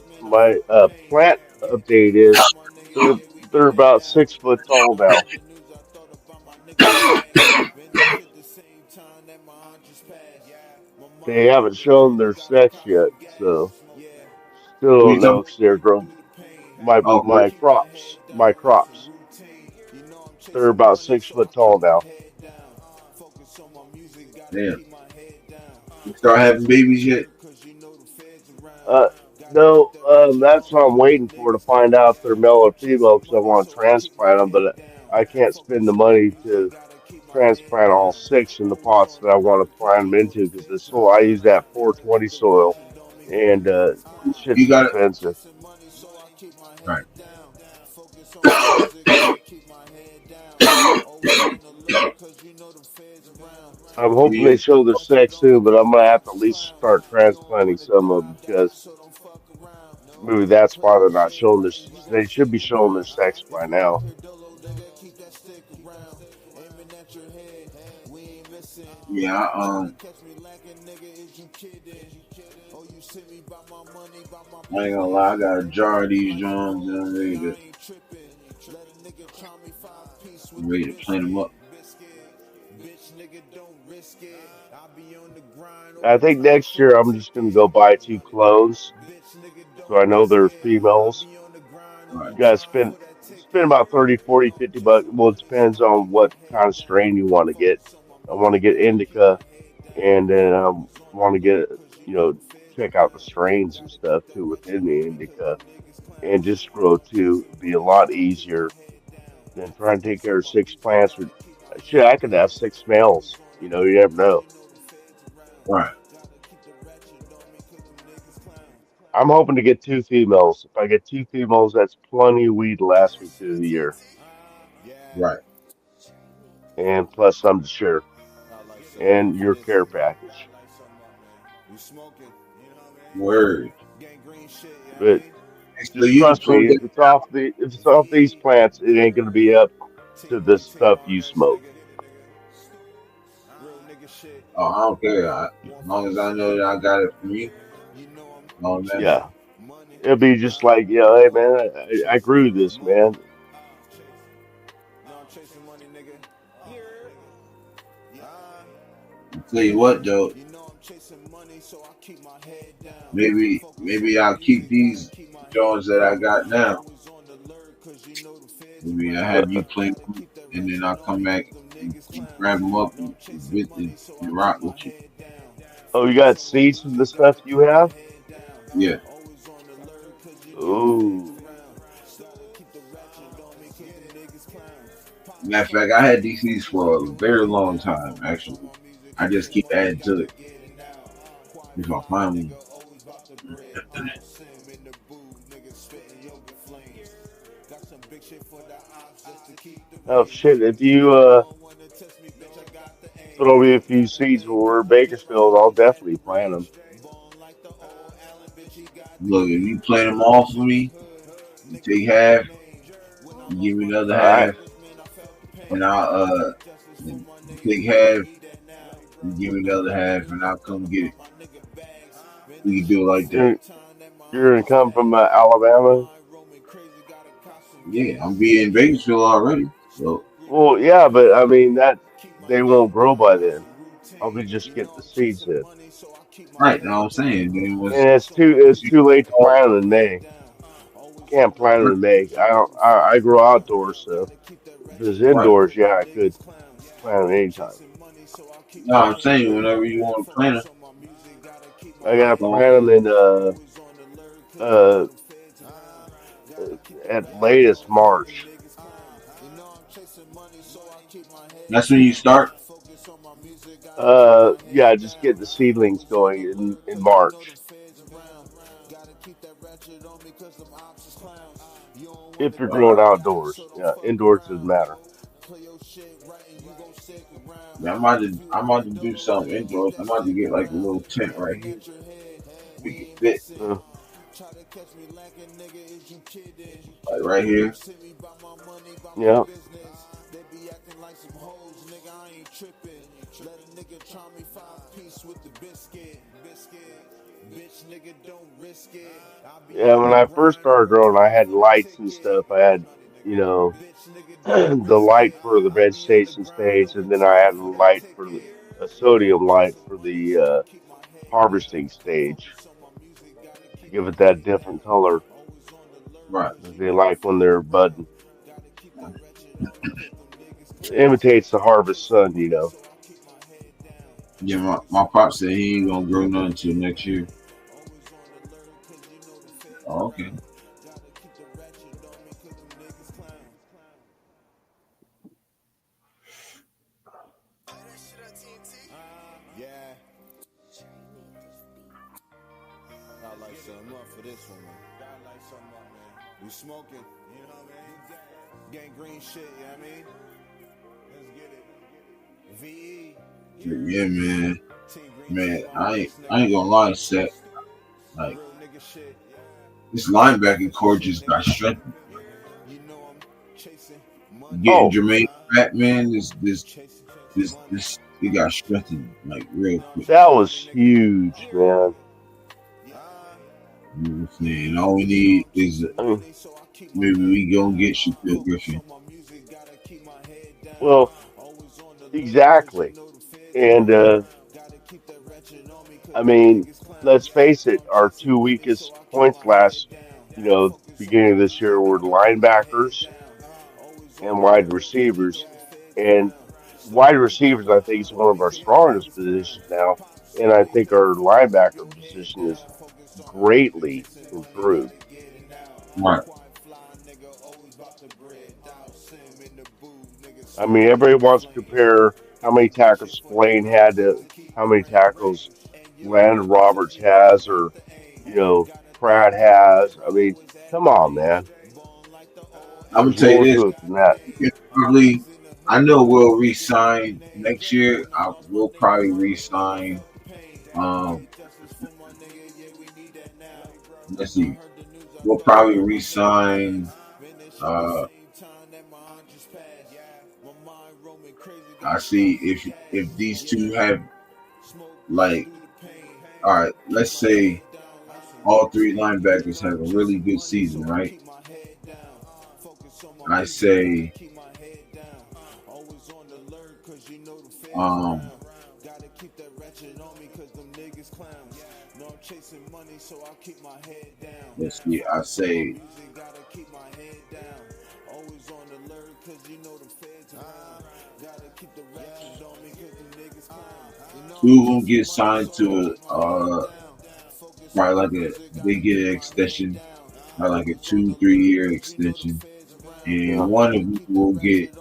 update is they're they're about 6 foot tall now. They haven't shown their sex yet, so still What don't you talking know if they're grown. about? Oh, what? My crops, they're about 6 foot tall now. Damn. You start having babies yet? Uh, no, that's what I'm waiting for to find out if they're male or female because I want to transplant them, but I can't spend the money to transplant all six in the pots that I want to plant them into because the soil I use that 420 soil and shit's You got it? expensive. Right. I'm hoping they show their sex soon, but I'm gonna have to at least start transplanting some of them because maybe that's why they're not showing this. They should be showing their sex by now. Yeah, I ain't gonna lie, I got a jar of these drums and I'm ready to clean them up. I think next year I'm just gonna go buy two clones so I know they're females. Right. You guys spend about 30, 40, 50 bucks. Well, it depends on what kind of strain you want to get. I want to get indica, and then I want to get check out the strains and stuff too within the indica, and just grow two. It'd be a lot easier than trying to take care of six plants. Or shit, I could have six males. You never know. Right. I'm hoping to get two females. If I get two females, that's plenty of weed to last me through the year, Right. and plus some to share, and your care package. Word. But So just you can trust close me, that. if it's off these plants, it ain't gonna be up to the stuff you smoke. Oh, I don't care. As long as I know that I got it from you, all that. Yeah, it'll be just like, hey man, I grew this, man. Tell you what though, maybe I'll keep these joints that I got now. Maybe I have you play them, and then I'll come back and grab them up and rock with you. Oh, you got seeds from the stuff you have? Yeah. Ooh, Matter of fact, I had these seeds for a very long time. Actually, I just keep adding to it if I find them. oh shit! If you throw me a few seeds when we're in Bakersfield, I'll definitely plant them. Look, if you play them all for me, you take half, you give me the other All right. half, and I'll you take half, you give me the other half, and I'll come get it. We can do it like that. You're, you're gonna come from Alabama? Yeah, I'm be in Bakersfield already. So Well, yeah, but I mean that they won't grow by then. I'll be just getting the seeds in, right now I'm saying then was and it's too late to plant them in May. Can't plant them in May. I don't. I grow outdoors, so if it's right. indoors, yeah, I could plant them anytime. No, I'm saying whenever you want to plant I gotta them, plant them in uh at latest March. that's when you start. Yeah, just get the seedlings going in March. If you're growing outdoors, yeah, indoors doesn't matter. Yeah, I'm about to do something indoors. I'm about to get like a little tent right here. Make it fit. Uh, Like right here. yeah, yeah. When I first started growing, I had lights and stuff. I had, you know, the light for the vegetation stage, and then I had a light for a sodium light for the harvesting stage to give it that different color Right. that they like when they're budding. It imitates the harvest sun. Yeah, my pop said he ain't gonna grow nothing until next year. Oh, okay. God light something up for this one, man. God light something up, man. We smoking, you know what I mean? Gang green shit, you know what I mean? Let's get it. VE. Yeah, man. Man, I ain't gonna lie, Seth. Like this linebacking core just got strengthened. Getting Oh, Jermaine back, man. This it got strengthened like real quick. that was huge, man. You know what I'm saying? All we need is I mean, maybe we go and get Shaquille Griffin. well, exactly. And I mean, let's face it, our two weakest points beginning of this year were linebackers and wide receivers. And wide receivers, I think, is one of our strongest positions now. And I think our linebacker position is greatly improved. Right. I mean, everybody wants to compare how many tackles Splain had to how many tackles Landon Roberts has, or Pratt has. I mean, come on, man. I'm gonna There's tell you more this. to it than that. You can probably, I know we'll re-sign next year. We'll probably re-sign. Um, let's see. We'll probably re-sign. Uh, I see if these two have like, all right. Let's say all three linebackers have a really good season, right? I say, um, let's see. I say, two of them get signed to probably like they get an extension, probably like a 2-3 year extension, and Yeah. one of them will get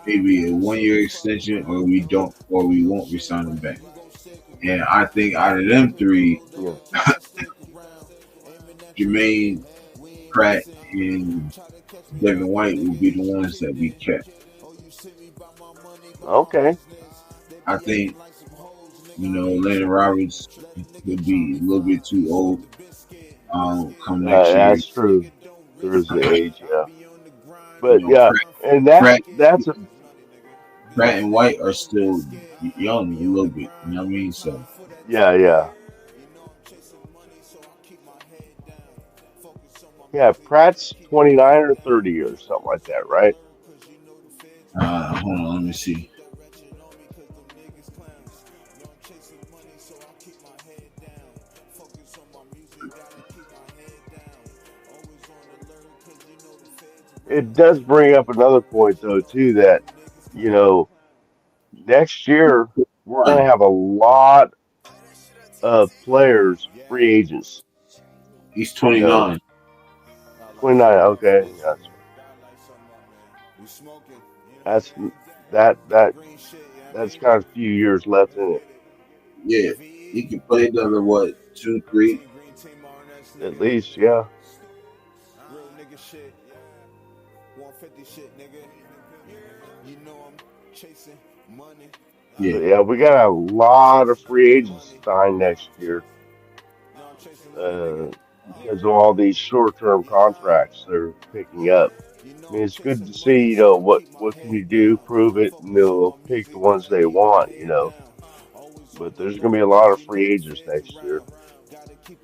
maybe a 1 year extension, or we won't resign them back. And I think out of them three, Yeah. Jermaine, Pratt, and Devin White will be the ones that we kept. Okay. I think Landon Roberts could be a little bit too old come next year. That's true. There is the age, yeah. You But know, yeah, and that Pratt, that's a Pratt and White are still young a little bit. You know what I mean? So yeah, yeah. Yeah, Pratt's 29 or 30 or something like that, right? Hold on, let me see. It does bring up another point though too that you know next year we're going to have a lot of players free agents. He's You know, 29. 29. Okay, that's that's got a few years left in it, Yeah, he can play another what, 2, 3. at least. Yeah, Real nigga shit. 150 shit, nigga. You know I'm chasing money. Yeah, but yeah, we got a lot of free agents signed next year because of all these short-term contracts they're picking up. I mean, it's good to see, what can you do, prove it, and they'll pick the ones they want, But there's going to be a lot of free agents next year.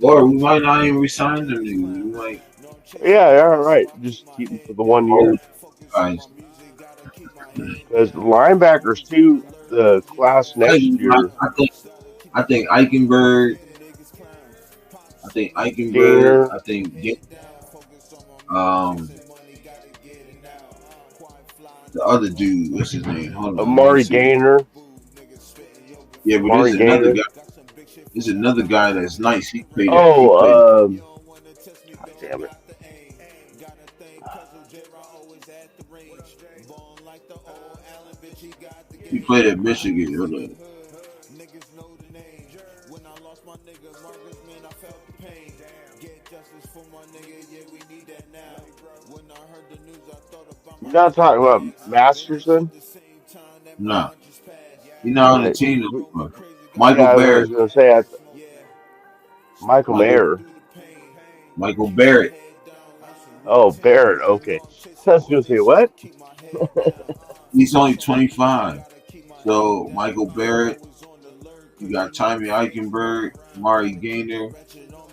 or we might not even resign them. Niggas. We might Yeah, yeah, right. Just keep them for the one hold year. guys. Because the linebackers, too, the class next year, I think Eichenberg. I think Eichenberg. Gainer, I think um the other dude. What's his name? Hold on, let me Amari see. Gainer, Yeah, but there's Amari another Gainer. guy. There's another guy that's nice. He played it. He played it. Oh, God damn it. He played at Michigan. Hold on. You're not talking about Masterson? Nah, he's not on the Okay. team no more. Michael Yeah, I was Barrett. going to say, Michael Michael Mayer. Michael Barrett. Oh, Barrett. Okay. I was going to say, what? He's only 25. So Michael Barrett. You got Tommy Eichenberg, Mari Gaynor.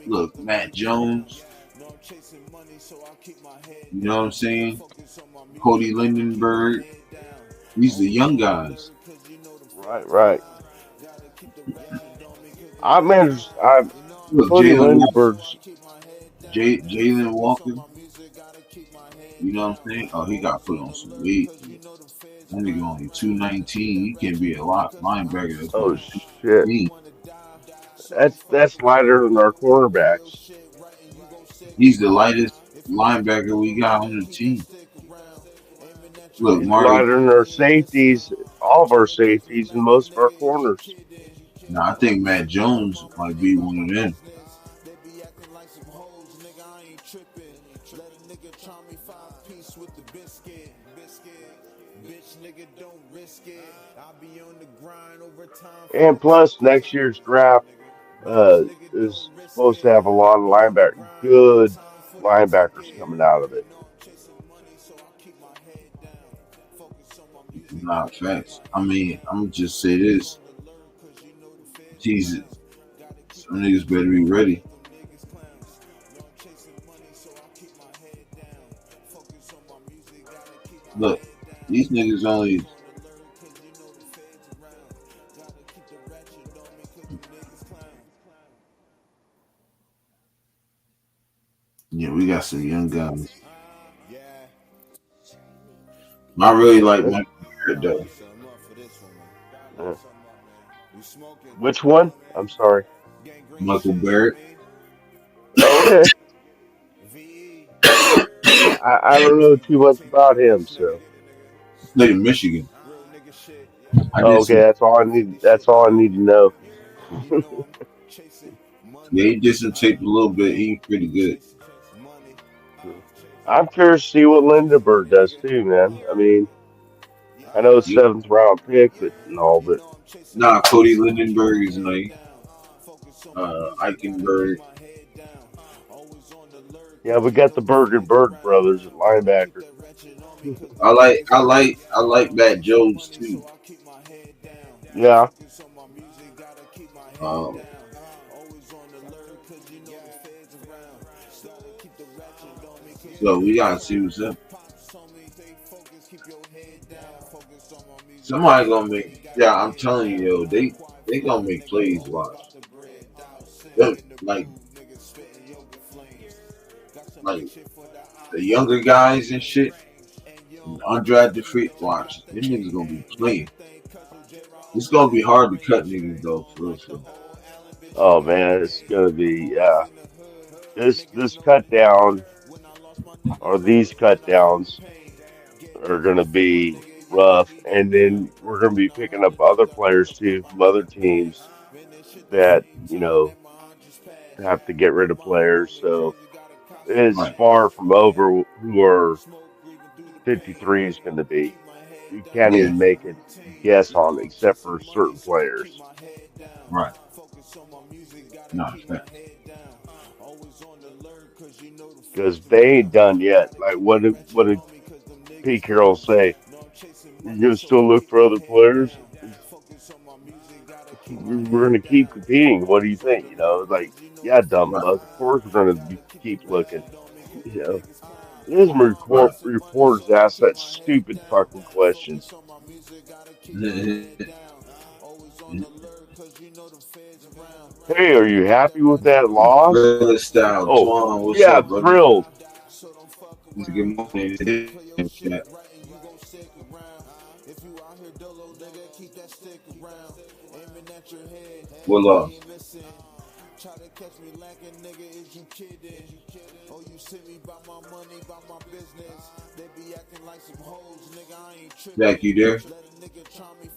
Look, Matt Jones. You know what I'm saying? Cody Lindenberg. These are the young guys. Right, right. I'm Look, Cody Lindenberg's. Jalen Walker. You know what I'm saying? Oh, he got put on some weight. That nigga only 219. He can be a lot linebacker. That's Oh, on shit. 15. That's lighter than our cornerbacks. He's the lightest linebacker we got on the team. Look, He's Mari. lighter than our safeties, all of our safeties, and most of our corners. Now I think Matt Jones might be one of them. And plus, next year's draft is supposed to have a lot of good linebackers coming out of it. Nah, facts. I mean, I'm gonna just say this. Jesus, some niggas better be ready. Look, these niggas only. Yeah, we got some young guys. I really like Michael Barrett though. Which one? I'm sorry. Michael Barrett. Okay. I don't know too much about him, so. Played in Michigan. Okay, that's all I need. That's all I need to know. Yeah, he did some tape a little bit. He's pretty good. I'm curious to see what Lindenberg does too, man. I mean, I know it's 7th round pick, but no, but Nah, Cody Lindenberg is like Eichenberg. yeah, we got the Berg brothers at linebacker. I like Matt Jones too. Yeah. So we gotta see what's up. Somebody gonna make. Yeah, I'm telling you, yo, they gonna make plays. Watch. Like like the younger guys and shit, and undrafted free. Watch, them niggas gonna be playing. It's gonna be hard to cut niggas though, for real. For real. Oh man, it's gonna be this cut down or these cut downs are gonna be rough, and then we're gonna be picking up other players too from other teams that have to get rid of players. So it's Right. far from over who our 53 is going to be. You can't Yeah. even make a guess on it, except for certain players Right. Nah, fact. because they ain't done yet. Like what did Pete Carroll say? You're gonna still look for other players. We're gonna keep competing. What do you think? Like, yeah, dumb Right. fuck. Of course we're gonna keep looking. You know, this Right. reporters ask that stupid fucking question. Hey, are you happy with that loss? Real style, Oh, Twan. What's yeah, up, brother? thrilled. Good morning. Chat. What lost? Jack, you there?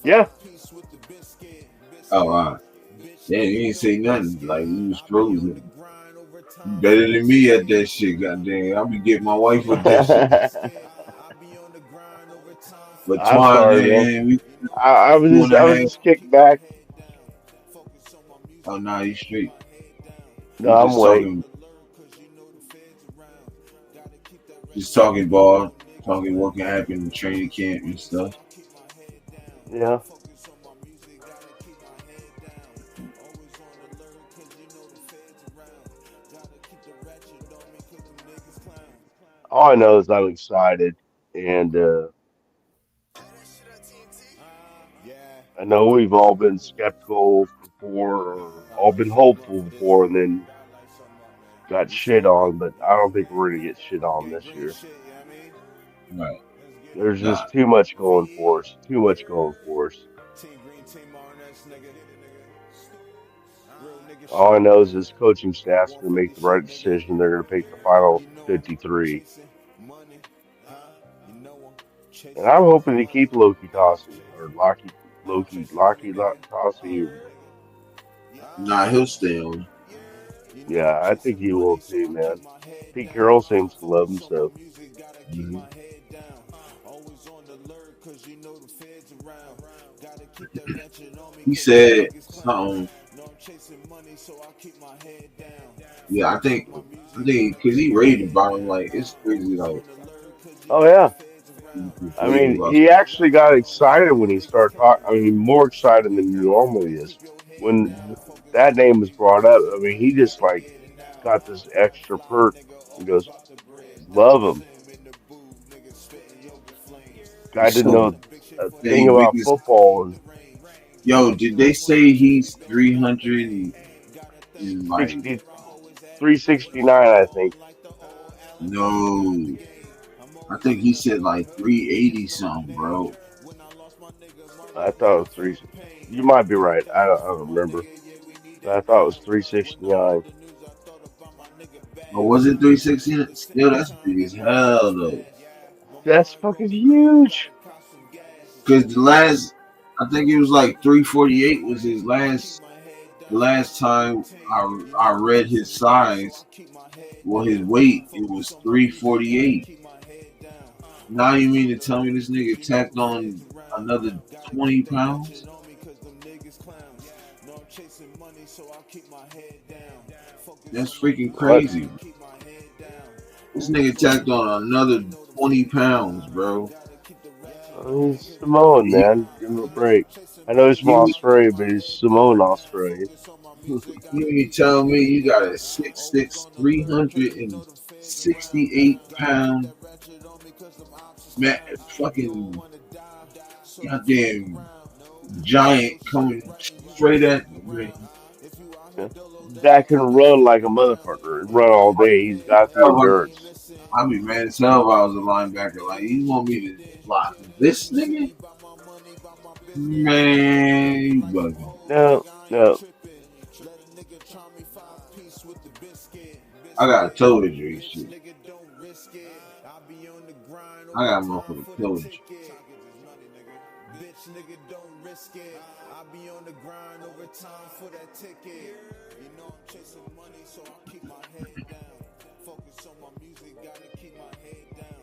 Yeah. Oh, all right. Damn, you ain't say nothing. Like, you was frozen. You better than me at that shit, goddamn. I'll be getting my wife with that shit. But I'm Twan, sorry, man. man, we I was two just and a I was half. just kicked back. Oh, nah, you straight. No, We I'm awake. just talking ball, talking what can happen in training camp and stuff. Yeah. All I know is I'm excited, and I know we've all been skeptical before, or all been hopeful before, and then got shit on. But I don't think we're gonna get shit on this year. Right. There's Nah. just too much going for us. Too much going for us. All I know is this coaching staff's gonna make the right decision. They're gonna pick the final 53, and I'm hoping to keep Loki Tossie or Loki Tossie. Nah, he'll stay on. Yeah, I think he will too, man. Pete Carroll seems to love him, so Mm-hmm. He said something. Yeah, I think, because he rated about him like it's crazy. Like, oh yeah. I rated mean, about. he actually got excited when he started talking. I mean, more excited than he normally is when that name was brought up. I mean, he just like got this extra perk. He goes, "Love him." Guy didn't So, know a thing hey, about biggest. football and Yo, did they say he's 300 and like 369, I think. no? I think he said like 380 something, bro. I thought it was three. You might be right. I don't remember. But I thought it was 369. But was it 360? Still, that's big as hell though. That's fucking huge. Because the last, I think it was like 348 was his last time I read his size. Well, his weight it was 348. Now you mean to tell me this nigga tacked on another 20 pounds? That's freaking What? crazy. This nigga tacked on another 20 pounds, bro. He's Samoan, He, man. Give him a break. I know he's from he, Australia, but he's Samoan Australian. You ain't tell me you got a 6'6", 368 pound man, fucking goddamn giant coming straight at me. Yeah. That can run like a motherfucker and run all day. He's got the endurance. I'd be mad as hell if I was a linebacker. Like, you want me to block this nigga? Man, you bugging. No, no. I got a toe injury shit. I got a motherfucking toe injury. Bitch, nigga, don't risk it. I be on the grind over time for that ticket. You know I'm chasing money, so I keep my head down. Focus on my music, gotta keep my head down.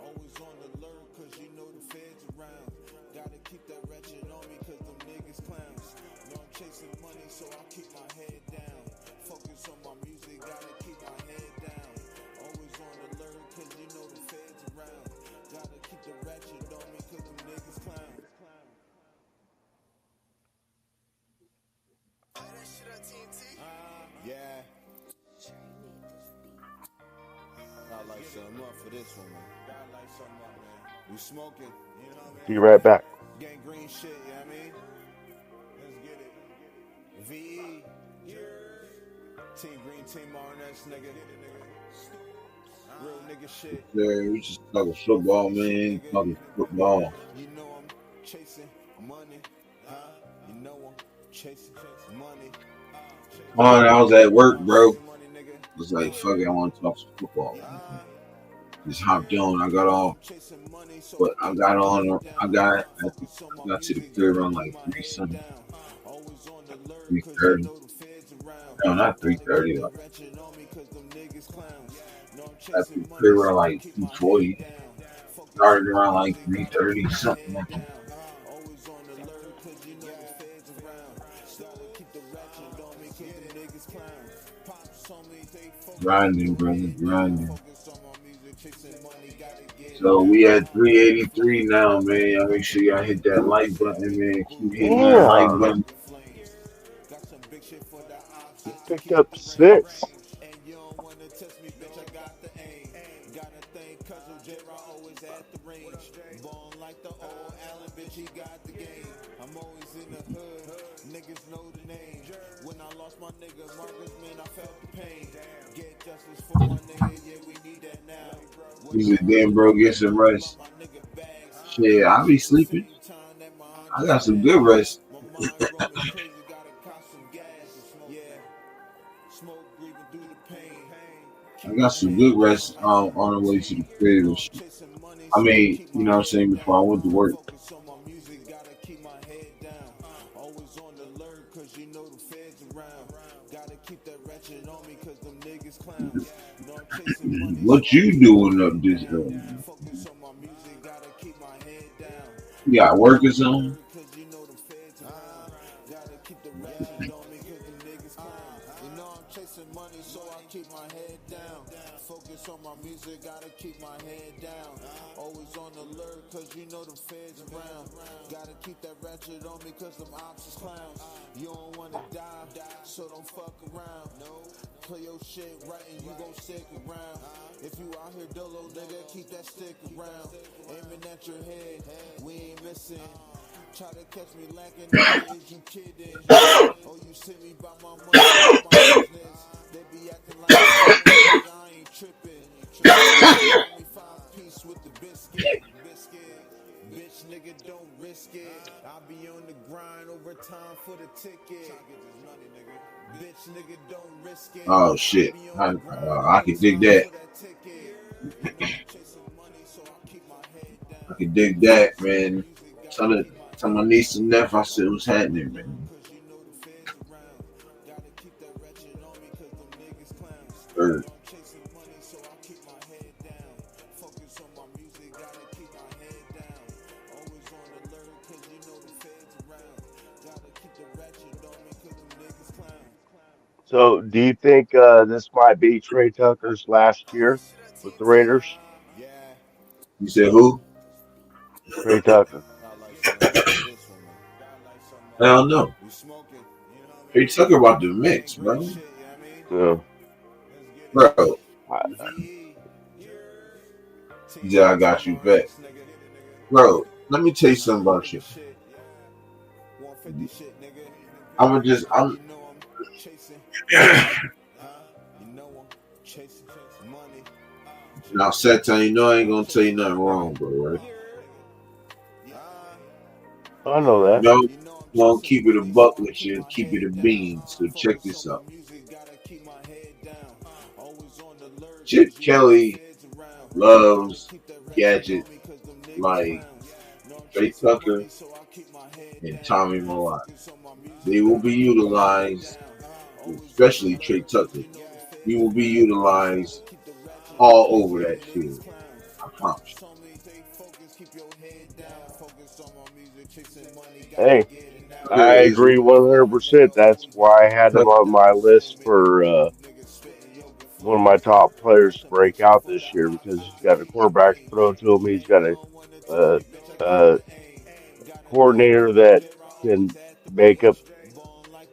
Always on alert, cause you know the feds around. Gotta keep that ratchet on me, cause them niggas clowns. Know I'm chasing money, so I keep my head down. Focus on my music, gotta keep my head down. Always on alert, cause you know the feds around. Gotta keep the ratchet on me, cause them niggas clowns. Yeah. Got like something up for this one, man. Got like something up, man. We smoking, you know what I Be mean? right back. Gang green shit, you know what I mean? Let's get it. VE. Team green, team RNS, nigga. Real nigga shit. Yeah, we just talking football, man. Talking football. You know I'm chasing money, huh? You know I'm chasing money. Oh, I was at work, bro. I was like, fuck it, I want to talk some football. Just hopped on. I got off, but I got to the crib around like 3 something, 3:30. No, not 3:30. Like, got to the crib around like 2:40. Started around like 3:30, something like that. Grinding. So we at 383 now, man. Y'all make sure y'all hit that like button, man. Keep hitting that like Damn. button. He picked up 6. I'm always in the hood, niggas know the name. When I lost my nigga Marcus, man, I felt the pain. Get justice for my nigga, yeah, we need that now. You said, damn, bro, get some rest. Shit, I be sleeping. I got some good rest. I got some good rest on the way to the crib and shit. I mean, you know what I'm saying, before I went to work. What you doing up this early? You got work or something? Focus on my music, gotta keep my head down. Always on alert, cause you know the feds around. Gotta keep that ratchet on me, cause them ops is clowns. You don't wanna die, so don't fuck around. Play your shit right and you gon' stick around. If you out here dolo, nigga, keep that stick around. Aiming at your head, we ain't missing. Try to catch me lacking, nigga, is you kidding? Oh, you sent me by my money, my business. They be acting like I ain't tripping. 25-piece with the biscuit. Bitch, nigga, don't risk it. I be on the grind over time for the ticket. Bitch, nigga, don't risk it. Oh shit, I can dig that. I can dig that, man. Tell my niece and nephew I said what's happening, man. Bird. So, do you think this might be Trey Tucker's last year with the Raiders? You said who? Trey Tucker. Hell no. They talk about the mix, bro. Yeah. Bro, I, yeah, I got you bet. Bro, let me tell you something about you. I'm now Sactown, you know I ain't gonna tell you nothing wrong, bro, right? I know You that. know, I'm gonna keep it a buck with you and keep it a bean. So check this out. Chip Kelly loves gadget like Trey Tucker and Tommy Malone. They will be utilized, especially Trey Tucker. He will be utilized all over that field. I promise Hey, I you. agree 100%. That's why I had him on my list for one of my top players to break out this year because he's got a quarterback to throw to him. He's got a, a coordinator that can make up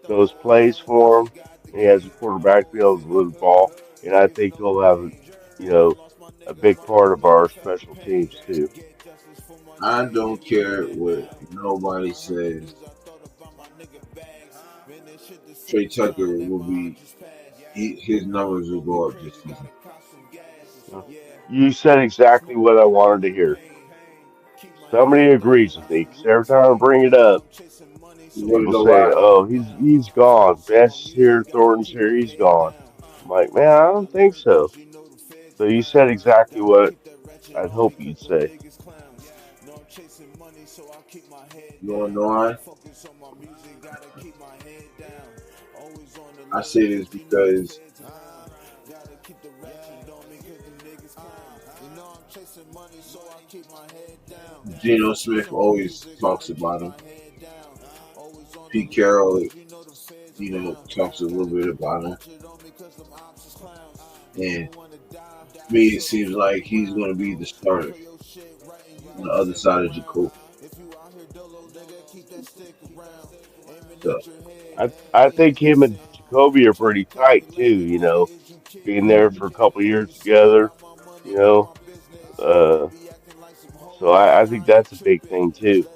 those plays for him. He has a quarterback to be able to move the ball, and I think he'll have, a big part of our special teams too. I don't care what nobody says. Trey Tucker will be his numbers will go up this season. You said exactly what I wanted to hear. Somebody agrees with me because every time I bring it up, You wanna people know say, why? "Oh, he's gone. Best here, Thornton's here. He's gone." I'm like, man, I don't think so. So you said exactly what I'd hope you'd say. You wanna know why? I say this because Geno Smith always talks about him. Pete Carroll, talks a little bit about him. And to me, it seems like he's going to be the starter on the other side of Jacoby. So, I think him and Jacoby are pretty tight too. Being there for a couple years together. You know, uh, so I think that's a big thing too.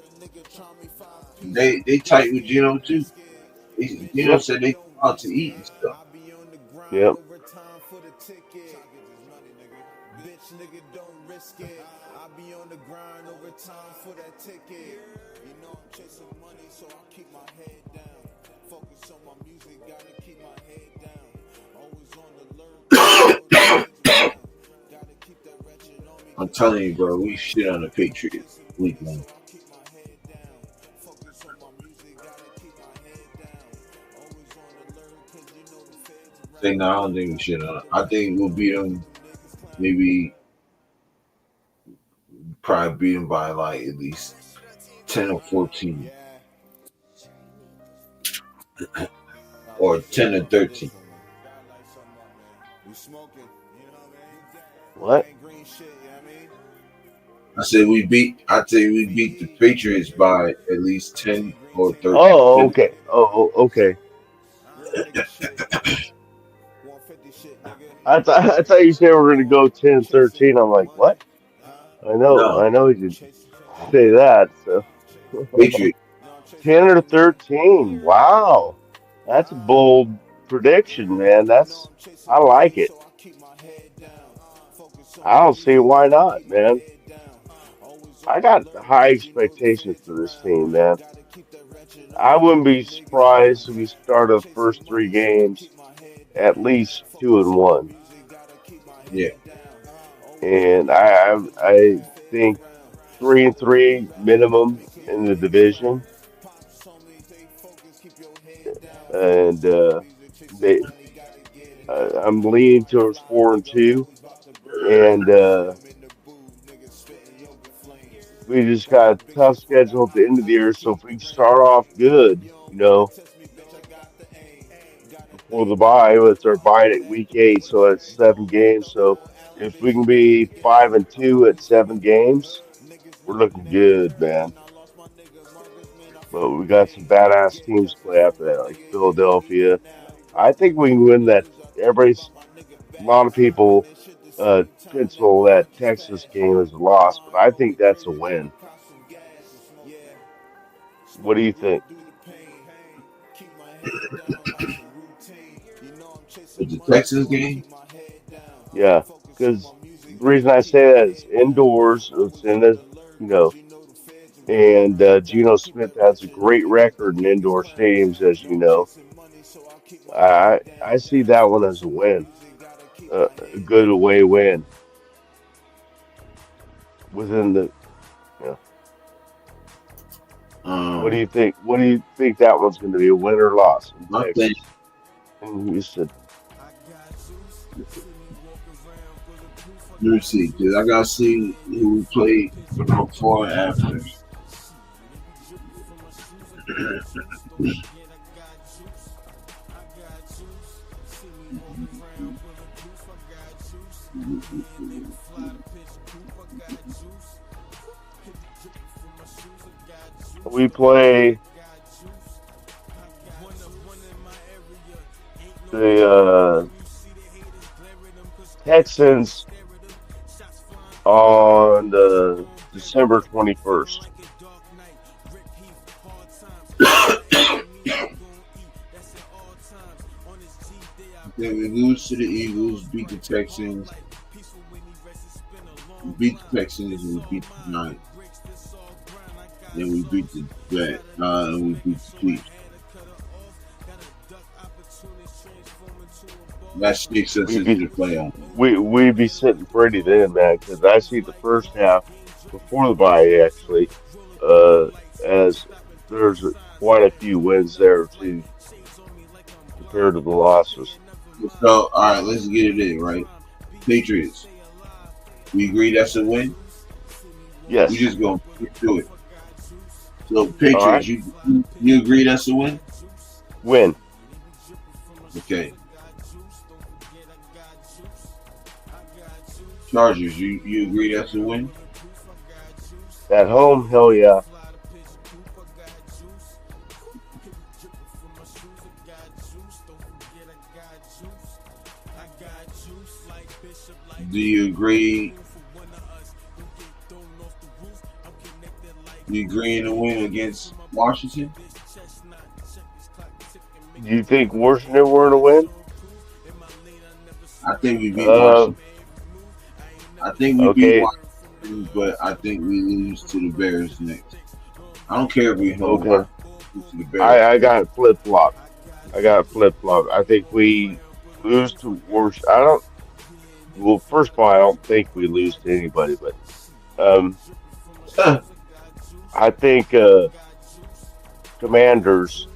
they tight with Geno too. Geno Yep, said they out to eat and stuff. yep. I'm telling you, bro, we shit on the Patriots week one. No, I don't think we shit on it. I think we'll beat them. Maybe probably beat them by like at least 10 or 14 or 10 or 13. What? I say we beat the Patriots by at least 10 or 13. Oh, okay. Okay. I thought you said we were gonna go 10-13. I'm like, what? No, I know you didn't say that. So Patriots. 10 or 13. Wow, that's a bold prediction, man. I like it. I don't see why not, man. I got high expectations for this team, man. I wouldn't be surprised if we start the first three games at least 2-1, Yeah. and I think 3-3 minimum in the division, and they I'm leaning towards 4-2, and we just got a tough schedule at the end of the year. So if we start off good, before the bye, it's our bye at week 8, so that's 7 games. So if we can be 5-2 at 7 games, we're looking good, man. but we got some badass teams play after that, like Philadelphia. I think we can win that. A lot of people pencil that Texas game as a loss, but I think that's a win. What do you think? With the Texas game? Yeah, because the reason I say that is indoors. It's in the, you know, and Geno Smith has a great record in indoor stadiums, as you know. I see that one as a win, a good away win within the. You know, what do you think? What do you think that one's going to be, a win or loss in I think Texas? And Houston. let me see, because I gotta see who we played before and after. We play the Texans on December 21st. Then we lose to the Eagles, beat the Texans, and we beat the Giants. Then we beat the and we beat the Chiefs. That sticks us into the playoff. We'd be sitting pretty then, man, because I see the first half before the bye actually, as there's quite a few wins there too compared to the losses. So, all right, let's get it in, right? Patriots. We agree that's a win? Yes. We just going to do it. So, Patriots, right. you agree that's a win? Win. Okay. Chargers, you agree that's a win? At home, hell yeah. Do you agree? You agree in a win against Washington? Do you think Washington were to win? I think we beat Washington. I think we beat Okay. Washington, but I think we lose to the Bears next. I don't care if we hold Okay. to the Bears. I got it flip flop. I think we lose to Washington. Well, first of all, I don't think we lose to anybody, but I think Commanders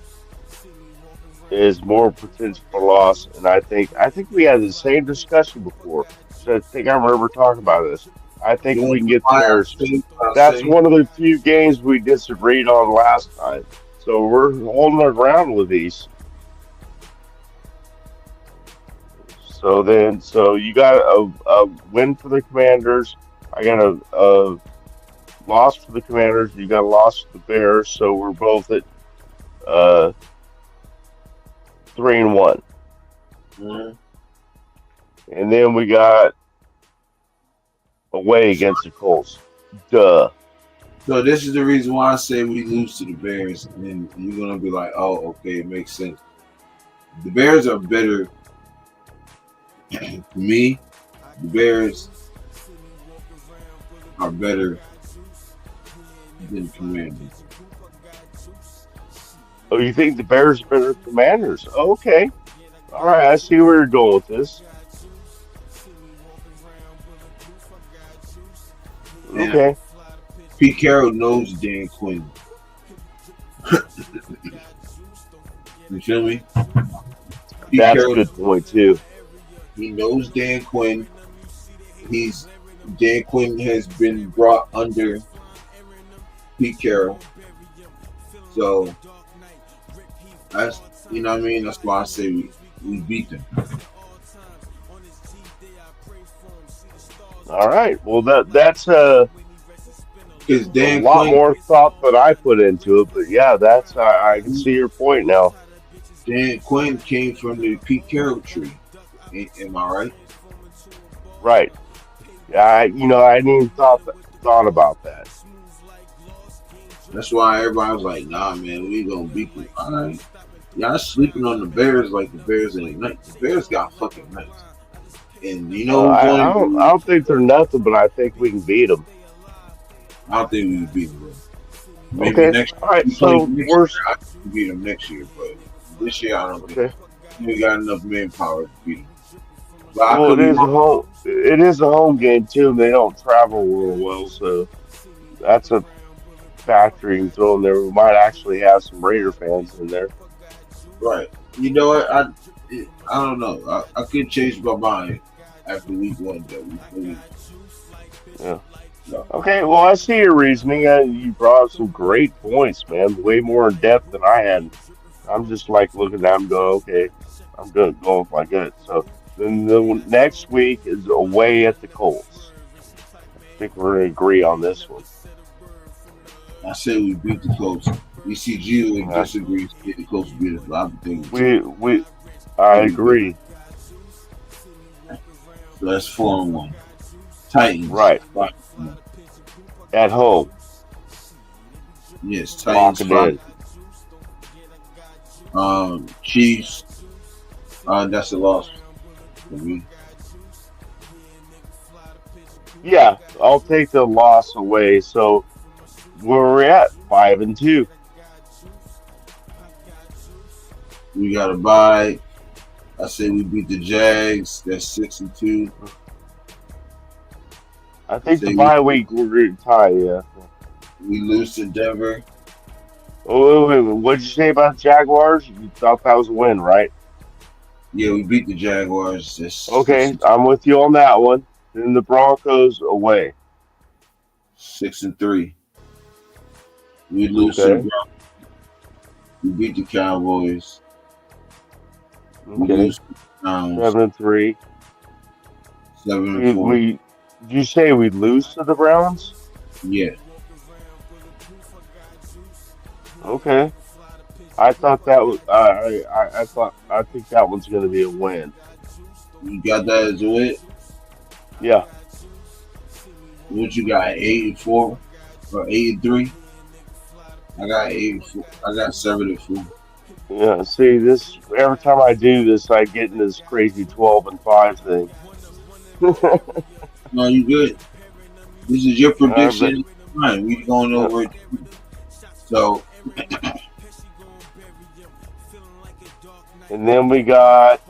is more potential for loss, and I think we had the same discussion before. So I think I remember talking about this. I think we can get the Bears. That's one of the few games we disagreed on last time. So we're holding our ground with these. So you got a win for the Commanders. I got a loss for the Commanders. You got a loss for the Bears. So we're both at 3-1. Mm-hmm. And then we got away against the Colts. Duh. So this is the reason why I say we lose to the Bears, and you're gonna be like, "Oh, okay, it makes sense." The Bears are better. To me, the Bears are better than Commanders. Oh, you think the Bears are better than Commanders? Okay. All right, I see where you're going with this. Okay. Pete Carroll knows Dan Quinn. You feel me? That's a good point too. He knows Dan Quinn. Dan Quinn has been brought under Pete Carroll. So that's, you know what I mean? That's why I say we beat them. All right. Well, that's Because A Dan lot Quinn, more thought than I put into it, but yeah, I can see your point now. Dan Quinn came from the Pete Carroll tree. Am I right? Right. Yeah, I didn't even thought about that. That's why everybody was like, "Nah, man, we gonna beat them." All right, y'all sleeping on the Bears like the Bears ain't nice. The Bears got fucking nice, and you know who's I going don't I to? don't think they're nothing, but I think we can beat them. I don't think we can beat them. Maybe Okay. next All right. we play So next we're year. I think we beat them next year, but this year I don't think okay. we got enough manpower to beat them. But I Well, could be wrong. it is a home game too, and they don't travel real well, so that's a factor you can throw in there. We might actually have some Raider fans in there. Right. You know what? I don't know. I could change my mind after week one though. Yeah. No. Okay. Well, I see your reasoning. You brought up some great points, man. Way more in depth than I had. I'm just like looking at them, going, okay, I'm gonna go with my gut. So then the next week is away at the Colts. I think we're gonna agree on this one. I say we beat the Colts. ECG would Uh, disagree. The Colts beat us, but I think we I agree. so that's 4-1. Titans. Right. At home. Yes, Lock Titans it 5. in. Chiefs. That's a loss for me. Yeah, I'll take the loss away. So where we're at, 5-2. We got to bye. I say we beat the Jags. That's 6-2. I think the bye week we're going to tie. Yeah. We lose to Denver. Oh, wait. What'd you say about Jaguars? You thought that was a win, right? Yeah, we beat the Jaguars. That's Okay, I'm with you on that one. Then the Broncos away. 6-3. We lose to the Okay. Broncos. We beat the Cowboys. We Okay. lose to the Browns. 7-3. 7-4. Did you say we lose to the Browns? Yeah. Okay. I thought that was. I think that one's going to be a win. You got that as a win? Yeah. What you got? 8-4 or 8-3? I got 8-4. I got 7-4. Yeah. See, this every time I do this, I get in this crazy 12-5 thing. No, you good. This is your prediction. Fine. We going over it. So. And then we got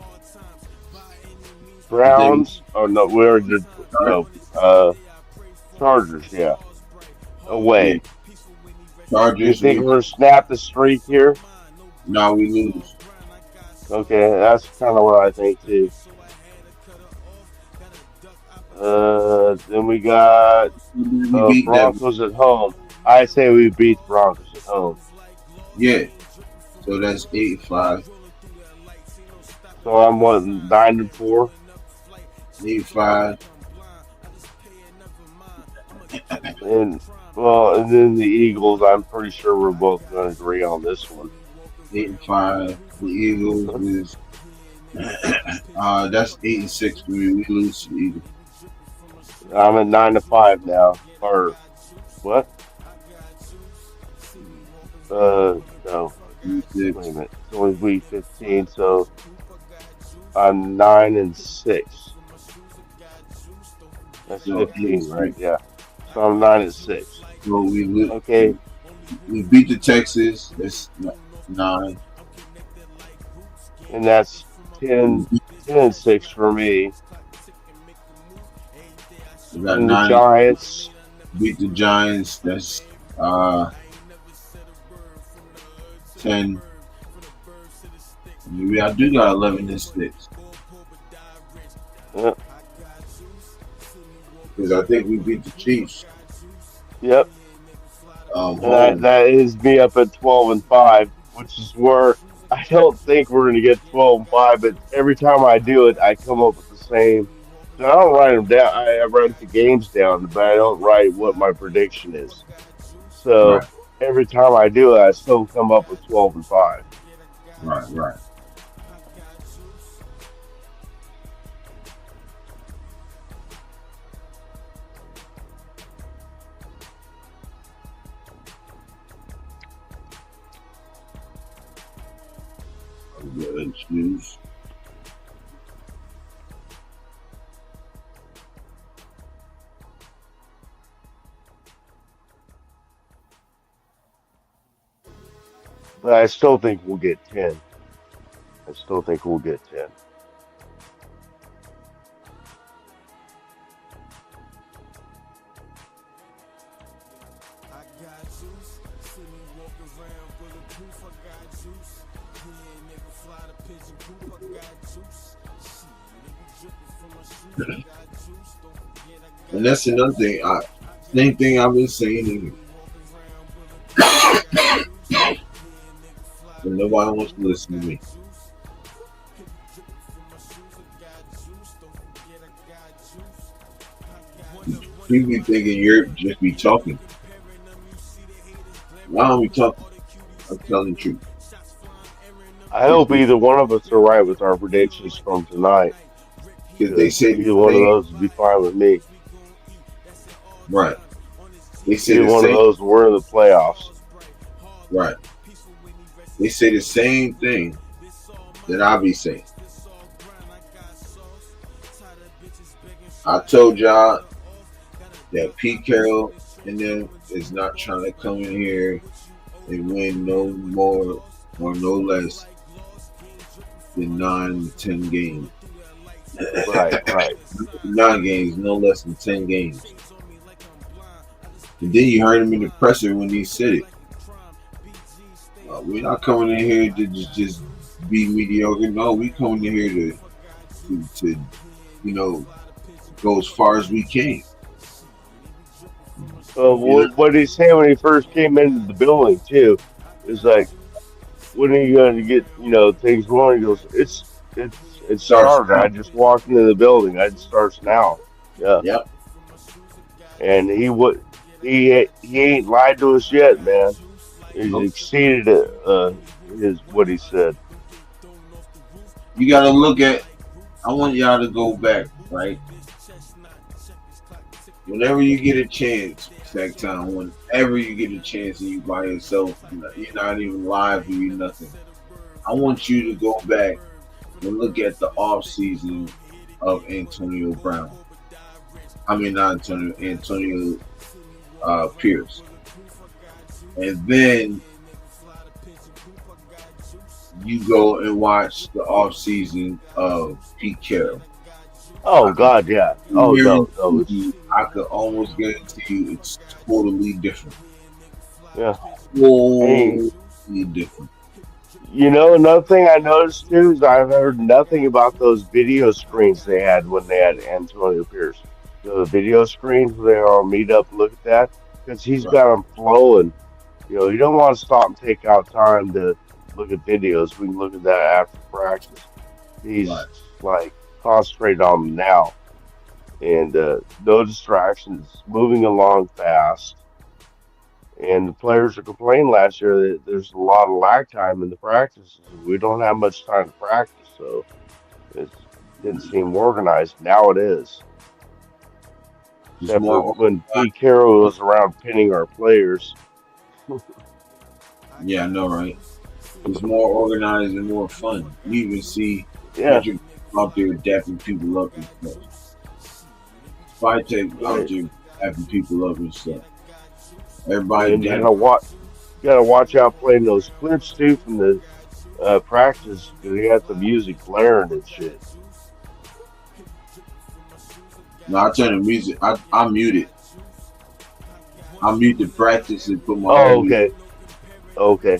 Browns. Oh no, we already did. No, Chargers. Yeah, away. Chargers. You think we're gonna snap the streak here? No, we lose. Okay, that's kind of what I think too. Then we got Broncos at home. I say we beat the Broncos at home. Yeah. So that's 8-5. So I'm what, 9-4? 8-5. And then the Eagles. I'm pretty sure we're both going to agree on this one. 8-5. The Eagles is that's 8-6 for me. We lose to the Eagles. I'm at 9-5 now. Or what? No. Wait a minute. It's only week 15, so I'm 9-6. That's 15, right? Yeah. So I'm 9-6. So we lose. Okay. We beat the Texans. That's 9. And that's 10-6 for me. We got and 9. The Giants. Beat the Giants. That's 10. Maybe I do got 11-6. Yep. Because I think we beat the Chiefs. Yep. That is me up at 12-5, which is where I don't think we're going to get 12-5, but every time I do it, I come up with the same So I don't write them down. I write the games down, but I don't write what my prediction is. Right, So every time I do it, I still come up with 12-5. right. Excuse. But I still think we'll get 10. I still think we'll get 10. And that's another thing. Same thing I've been saying. And nobody wants to listen to me. People be thinking you're just be talking. Why don't we talk? I'm telling the truth. I hope either one of us are right with our predictions from tonight. Because they say either one of those would be fine with me. Right. They say either one of those were in the playoffs. Right. They say the same thing that I be saying. I told y'all that Pete Carroll and them is not trying to come in here and win no more or no less than 9 to 10 games. Right. 9 games, no less than 10 games. And then you heard him in the presser when he said it. We're not coming in here to just be mediocre. No, we coming in here to go as far as we can. What did he say when he first came into the building too? Is like, when are you going to get things going? He goes, it started. I just walked into the building. It starts now. Yeah. Yep. And he ain't lied to us yet, man. He's exceeded what he said. You got to look at. I want y'all to go back, right? Whenever you get a chance, Sactown, whenever you get a chance and you by yourself, you're not even live, you're nothing. I want you to go back and look at the off season of Antonio Brown. I mean, not Antonio Pierce. And then you go and watch the off season of Pete Carroll. Oh God, yeah. Oh no, I could almost guarantee you it's totally different. Yeah, totally different. Another thing I noticed too is I've heard nothing about those video screens they had when they had Antonio Pierce. The video screens where they all meet up and look at that, because he's got them flowing. You don't want to stop and take out time to look at videos. We can look at that after practice. He's like concentrated on them now, and no distractions, moving along fast. And the players are complaining last year that there's a lot of lag time in the practices. We don't have much time to practice, so it didn't seem organized. Now it is. Except for when Pete Carroll was around pinning our players. Yeah, I know, right? It's more organized and more fun. You even see Patrick out there dapping people up and stuff. Spytech out there dapping people up and stuff. Everybody, and you gotta watch out playing those clips too from the practice, because they got the music blaring and shit. No, I turn the music. I mute it. I mute the practice and put my. Oh, okay. Okay.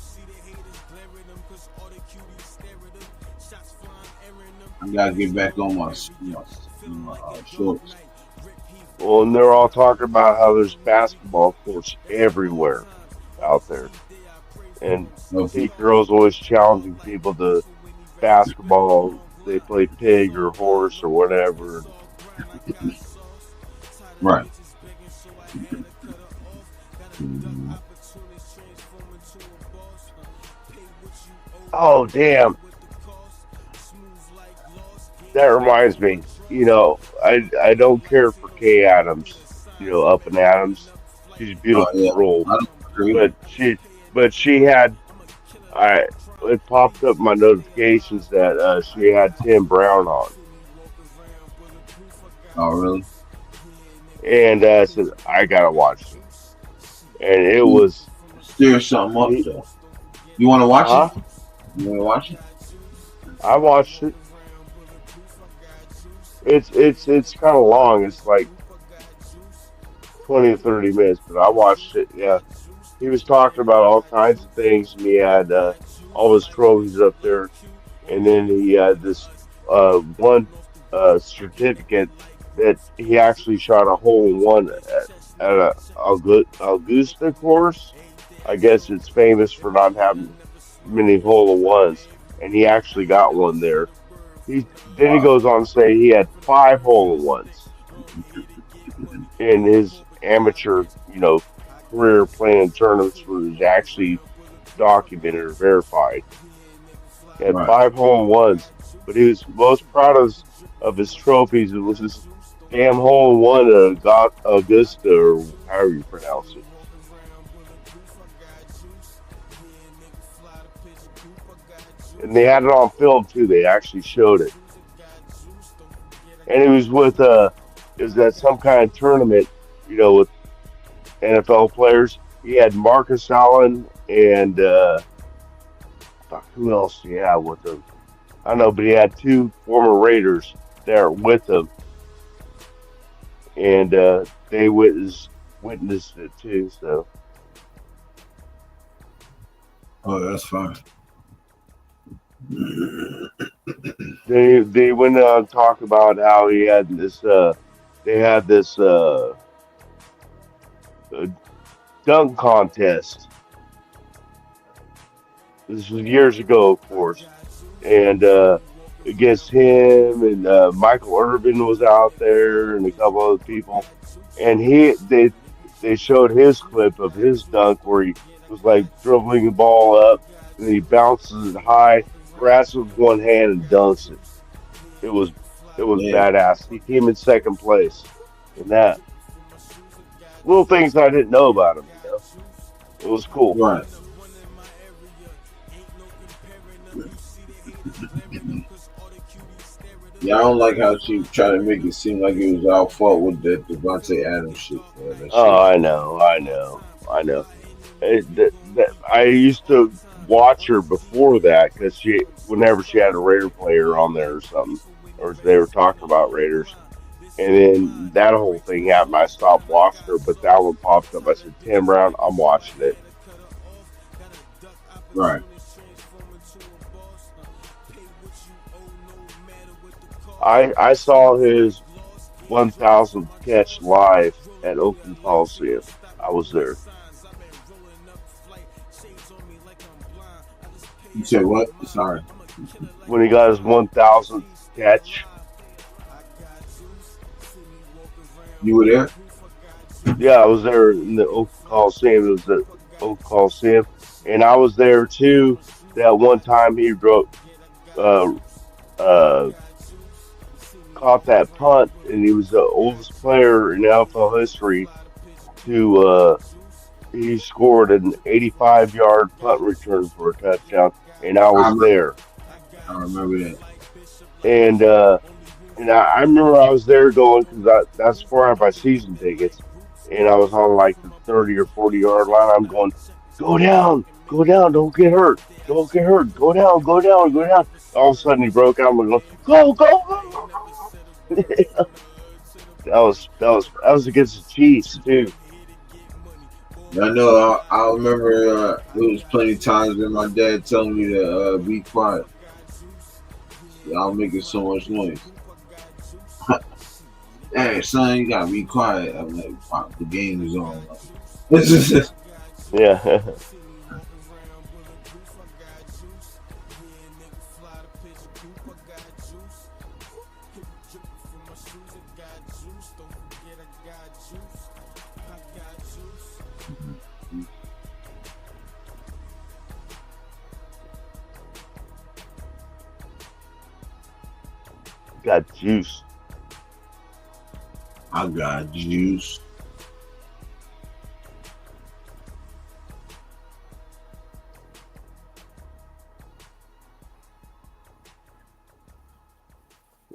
I gotta get back on my shorts. Well, and they're all talking about how there's basketball courts everywhere out there, and Pete Carroll's always challenging people to basketball. They play pig or horse or whatever. Right. Mhm. Oh, damn. That reminds me. I don't care for Kay Adams. Up and Adams. She's a Oh beautiful yeah, girl, I don't agree. but she had I it popped up my notifications that she had Tim Brown on, Oh really? and I said I gotta watch it, and it You was stir something up he, though. You want to watch it? huh? You want to watch it? I watched it. It's kind of long. It's like 20 to 30 minutes, but I watched it. Yeah, he was talking about all kinds of things, and he had all his trophies up there, and then he had this one certificate that he actually shot a hole in one at a Augusta course. I guess it's famous for not having many hole in ones, and he actually got one there. He Wow. goes on to say he had five hole in ones in his amateur, career playing in tournaments where it was actually documented or verified. He had Right. five hole in ones, but he was most proud of his trophies. It was his damn hole in one at Augusta, or however you pronounce it. And they had it on film too. They actually showed it. And he was with it was at some kind of tournament, with NFL players. He had Marcus Allen and fuck, who else do you have with him? I don't know, but he had two former Raiders there with him, and they witnessed it too. So Oh, that's fine. they went on to talk about how he had this they had this uh, dunk contest. This was years ago, of course, and against him and Michael Irvin was out there and a couple other people, and they showed his clip of his dunk where he was like dribbling the ball up and he bounces it high, grabs it with one hand and dunks it. It was it was Yeah. badass. He came in second place in that. Little things I didn't know about him. It was cool. Right. Yeah, I don't like how she tried to make it seem like it was our fault with that Devontae Adams shit. Man. That Oh, shit. I know. I used to watch her before that because whenever she had a Raider player on there or something, or they were talking about Raiders, and then that whole thing happened. I stopped watching her, but that one popped up. I said, Tim Brown, I'm watching it. Right. I saw his 1,000th catch live at Oakland Coliseum. I was there. You said what? Sorry. When he got his 1,000th catch. You were there? Yeah, I was there in the Oakland Coliseum. It was the Oakland Coliseum, and I was there too. That one time he wrote, uh, uh, caught that punt, and he was the oldest player in NFL history to. He scored an 85-yard punt return for a touchdown, and I I was remember, there. I remember that. And I remember I was there going because that's where I buy season tickets, and I was on like the 30 or 40 yard line. I'm going, go down, don't get hurt, don't get hurt, go down, go down, go down. All of a sudden he broke out and was going, go. That was against the Chiefs too. I know. I remember. There was plenty of times when my dad telling me to be quiet. Y'all making so much noise. Hey, son, you gotta be quiet. I'm like, fuck, the game is on. Yeah. got juice. I got juice.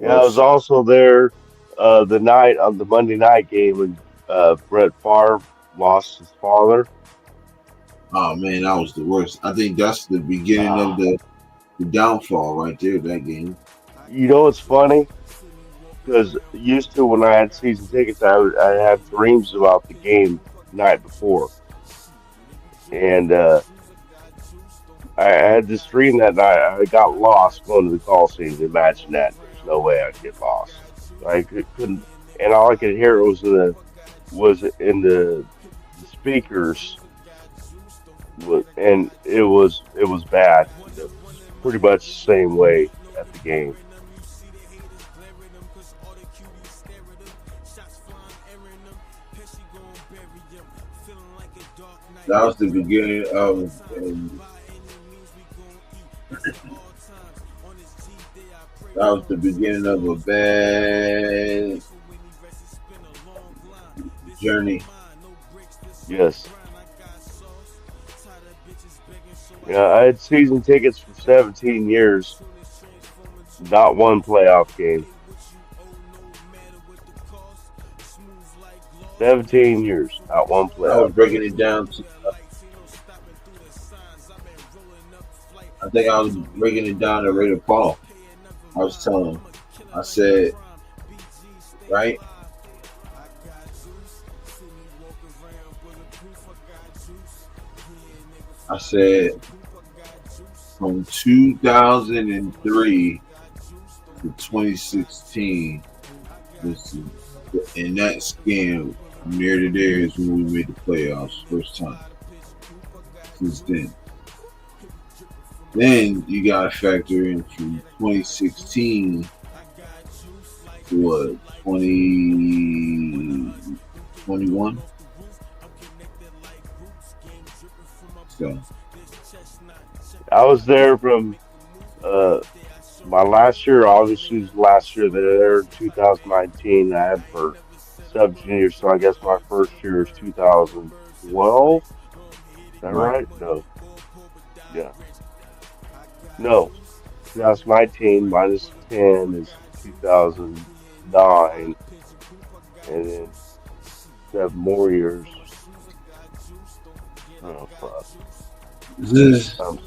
Yeah, I was also there the night on the Monday night game when Brett Favre lost his father. Oh man, that was the worst. I think that's the beginning of the downfall right there. That game. You know what's funny? Because used to when I had season tickets, I have dreams about the game night before, and I had this dream that night. I got lost going to the Coliseum. Imagine that. There's no way I'd get lost. Couldn't, and all I could hear was in the speakers, and it was bad. It was pretty much the same way at the game. That was the beginning of. That was the beginning of a bad journey. Yes. Yeah, I had season tickets for 17 years, not one playoff game. 17 years, not one I playoff was breaking game. it down to. I think I was breaking it down to Raider Paul. I was telling him. I said, right? I said from 2003 to 2016, in that scan, near to there is when we made the playoffs first time. Since then you got to factor in from 2016 to what 2021. So I was there from my last year, obviously, was the last year there in 2019. I had for 17 years, so I guess my first year is 2012. Is that right. right? No. Yeah. No. 2019 minus 10 is 2009, and then 7 more years. Oh, fuck. Um,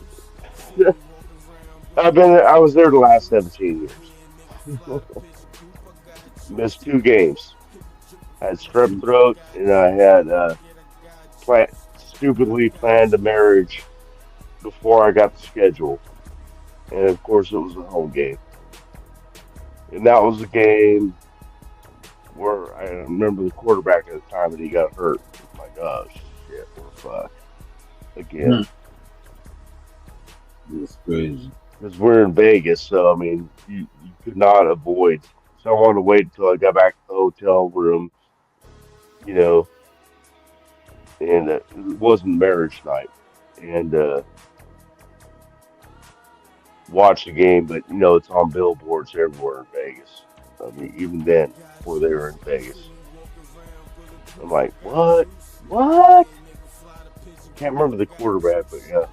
I was there the last 17 years. Missed 2 games. I had strep throat, and I had stupidly planned a marriage before I got the schedule. And of course, it was a home game. And that was a game where I remember the quarterback at the time that he got hurt. I'm like, oh shit, we're fucked again. It's crazy. Because we're in Vegas, so I mean, you could not avoid. So I wanted to wait until I got back to the hotel room, you know, and it wasn't marriage night, and watch the game. But it's on billboards everywhere in Vegas. I mean, even then, before they were in Vegas, I'm like, what? What? Can't remember the quarterback, but yeah.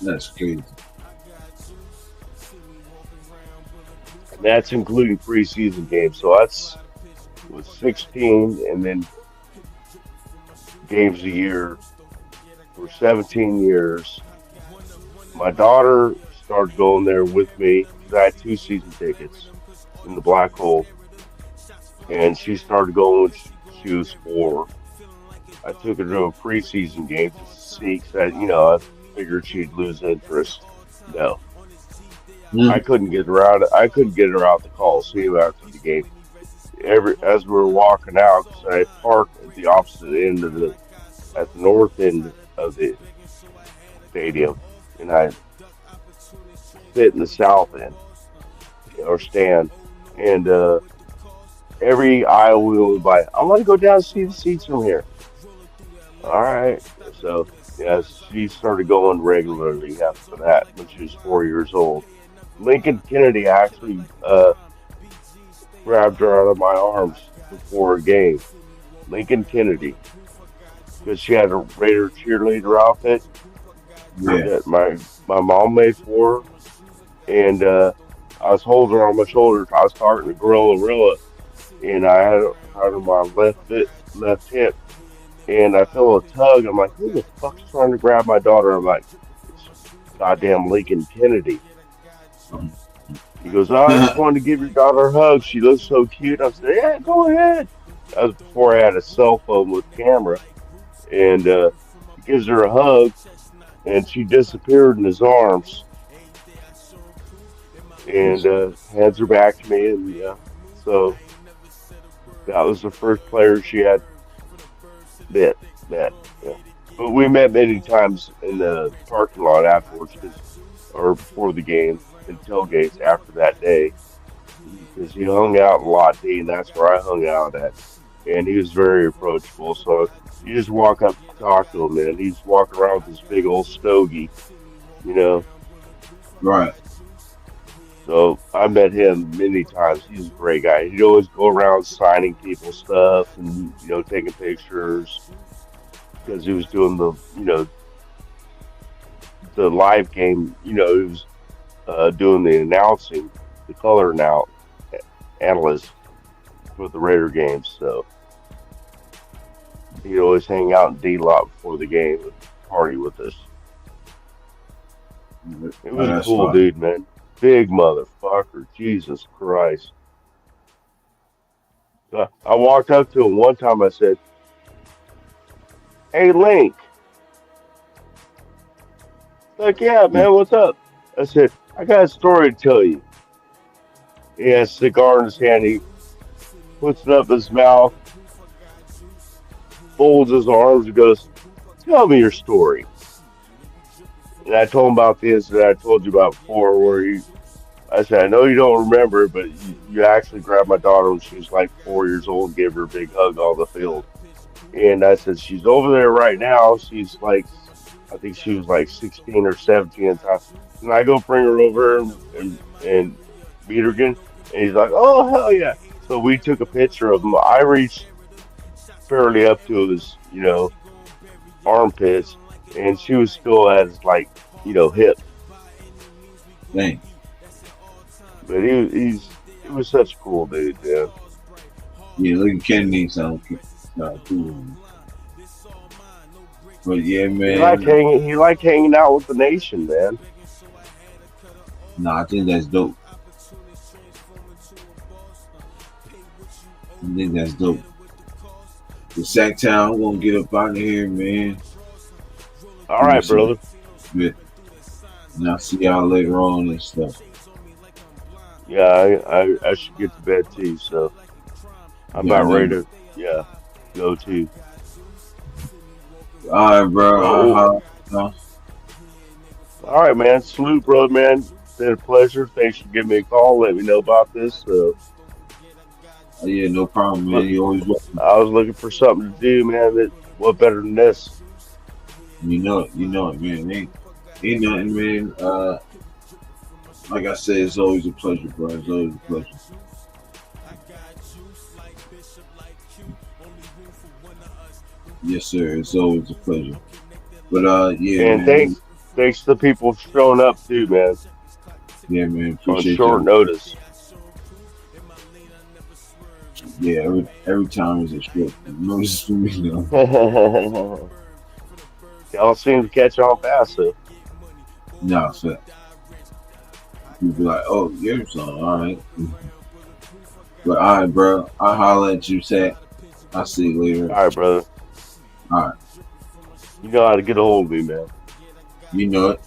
That's crazy. And that's including preseason games. So that's was 16, and then games a year for 17 years. My daughter started going there with me because I had 2 season tickets in the black hole, and she started going when she was 4. I took her to a preseason game just to see, because I figured she'd lose interest. No, I couldn't get her out. I couldn't get her out the Coliseum after the game. As we were walking out, because I parked at the opposite end at the north end of the stadium, and I sit in the south end or stand, and every aisle we went by, I want to go down and see the seats from here. All right, so Yeah, she started going regularly after that when she was 4 years old. Lincoln Kennedy actually grabbed her out of my arms before a game. Lincoln Kennedy, because she had a Raider cheerleader outfit Yeah. that my mom made for her, and I was holding her on my shoulder. I was starting to gorilla, and I had her on my left hip, and I feel a tug. I'm like, who the fuck's trying to grab my daughter? I'm like, it's goddamn Lincoln Kennedy. He goes, oh, I just wanted to give your daughter a hug. She looks so cute. I said, yeah, go ahead. That was before I had a cell phone with camera. And he gives her a hug, and she disappeared in his arms and hands her back to me. And yeah, so that was the first player she had met. Yeah. But we met many times in the parking lot afterwards, or before the game, and tailgates after that day, because he hung out in Lot D, and that's where I hung out at. And he was very approachable. So you just walk up to talk to him, and he's walking around with this big old stogie, you know. Right. So I met him many times. He's a great guy. He'd always go around signing people's stuff and taking pictures because he was doing the live game. He was doing the announcing, the color analyst for the Raider games. So he'd always hang out in D lot before the game and party with us. It was a cool dude, man. Big motherfucker. Jesus Christ. I walked up to him one time. I said, hey, Link. Like, yeah, man, what's up? I said, I got a story to tell you. He has a cigar in his hand. He puts it up his mouth, folds his arms, and goes, tell me your story. And I told him about the incident I told you about before, where I said, I know you don't remember, but you actually grabbed my daughter when she was like 4 years old and gave her a big hug on the field. And I said, she's over there right now. She's like, I think she was like 16 or 17 at the time. And I go bring her over and meet her again. And he's like, oh, hell yeah. So we took a picture of him. I reached fairly up to his, armpits. And she was still at his, hip. Dang. But he was such a cool dude, man. Yeah, look at Kennedy sound cool. But yeah, man. He liked hanging out with the nation, man. Nah, I think that's dope. I think that's dope. The Sactown, we're gonna get up out of here, man. All right, brother. Good. And I'll see y'all later on and stuff. Yeah, I should get to bed too, so I'm about ready to go too. All right, bro. All right, man. Salute, brother, man. It's been a pleasure. Thanks for giving me a call. Let me know about this. Yeah, no problem, man. You always welcome. I was looking for something to do, man. What better than this? You know it, man. Ain't nothing, man. Like I said, it's always a pleasure, bro. It's always a pleasure. Yes, sir. It's always a pleasure. But yeah, and man. Thanks to the people showing up too, man. Yeah, man. Appreciate on short notice. Yeah, every time is a short notice for me, though. Y'all seem to catch on fast, though. No, so people be like, "Oh, you're son, all right." But all right, bro. I'll holler at you, Sack. I'll see you later. All right, brother. All right. You know how to get a hold of me, man. You know it.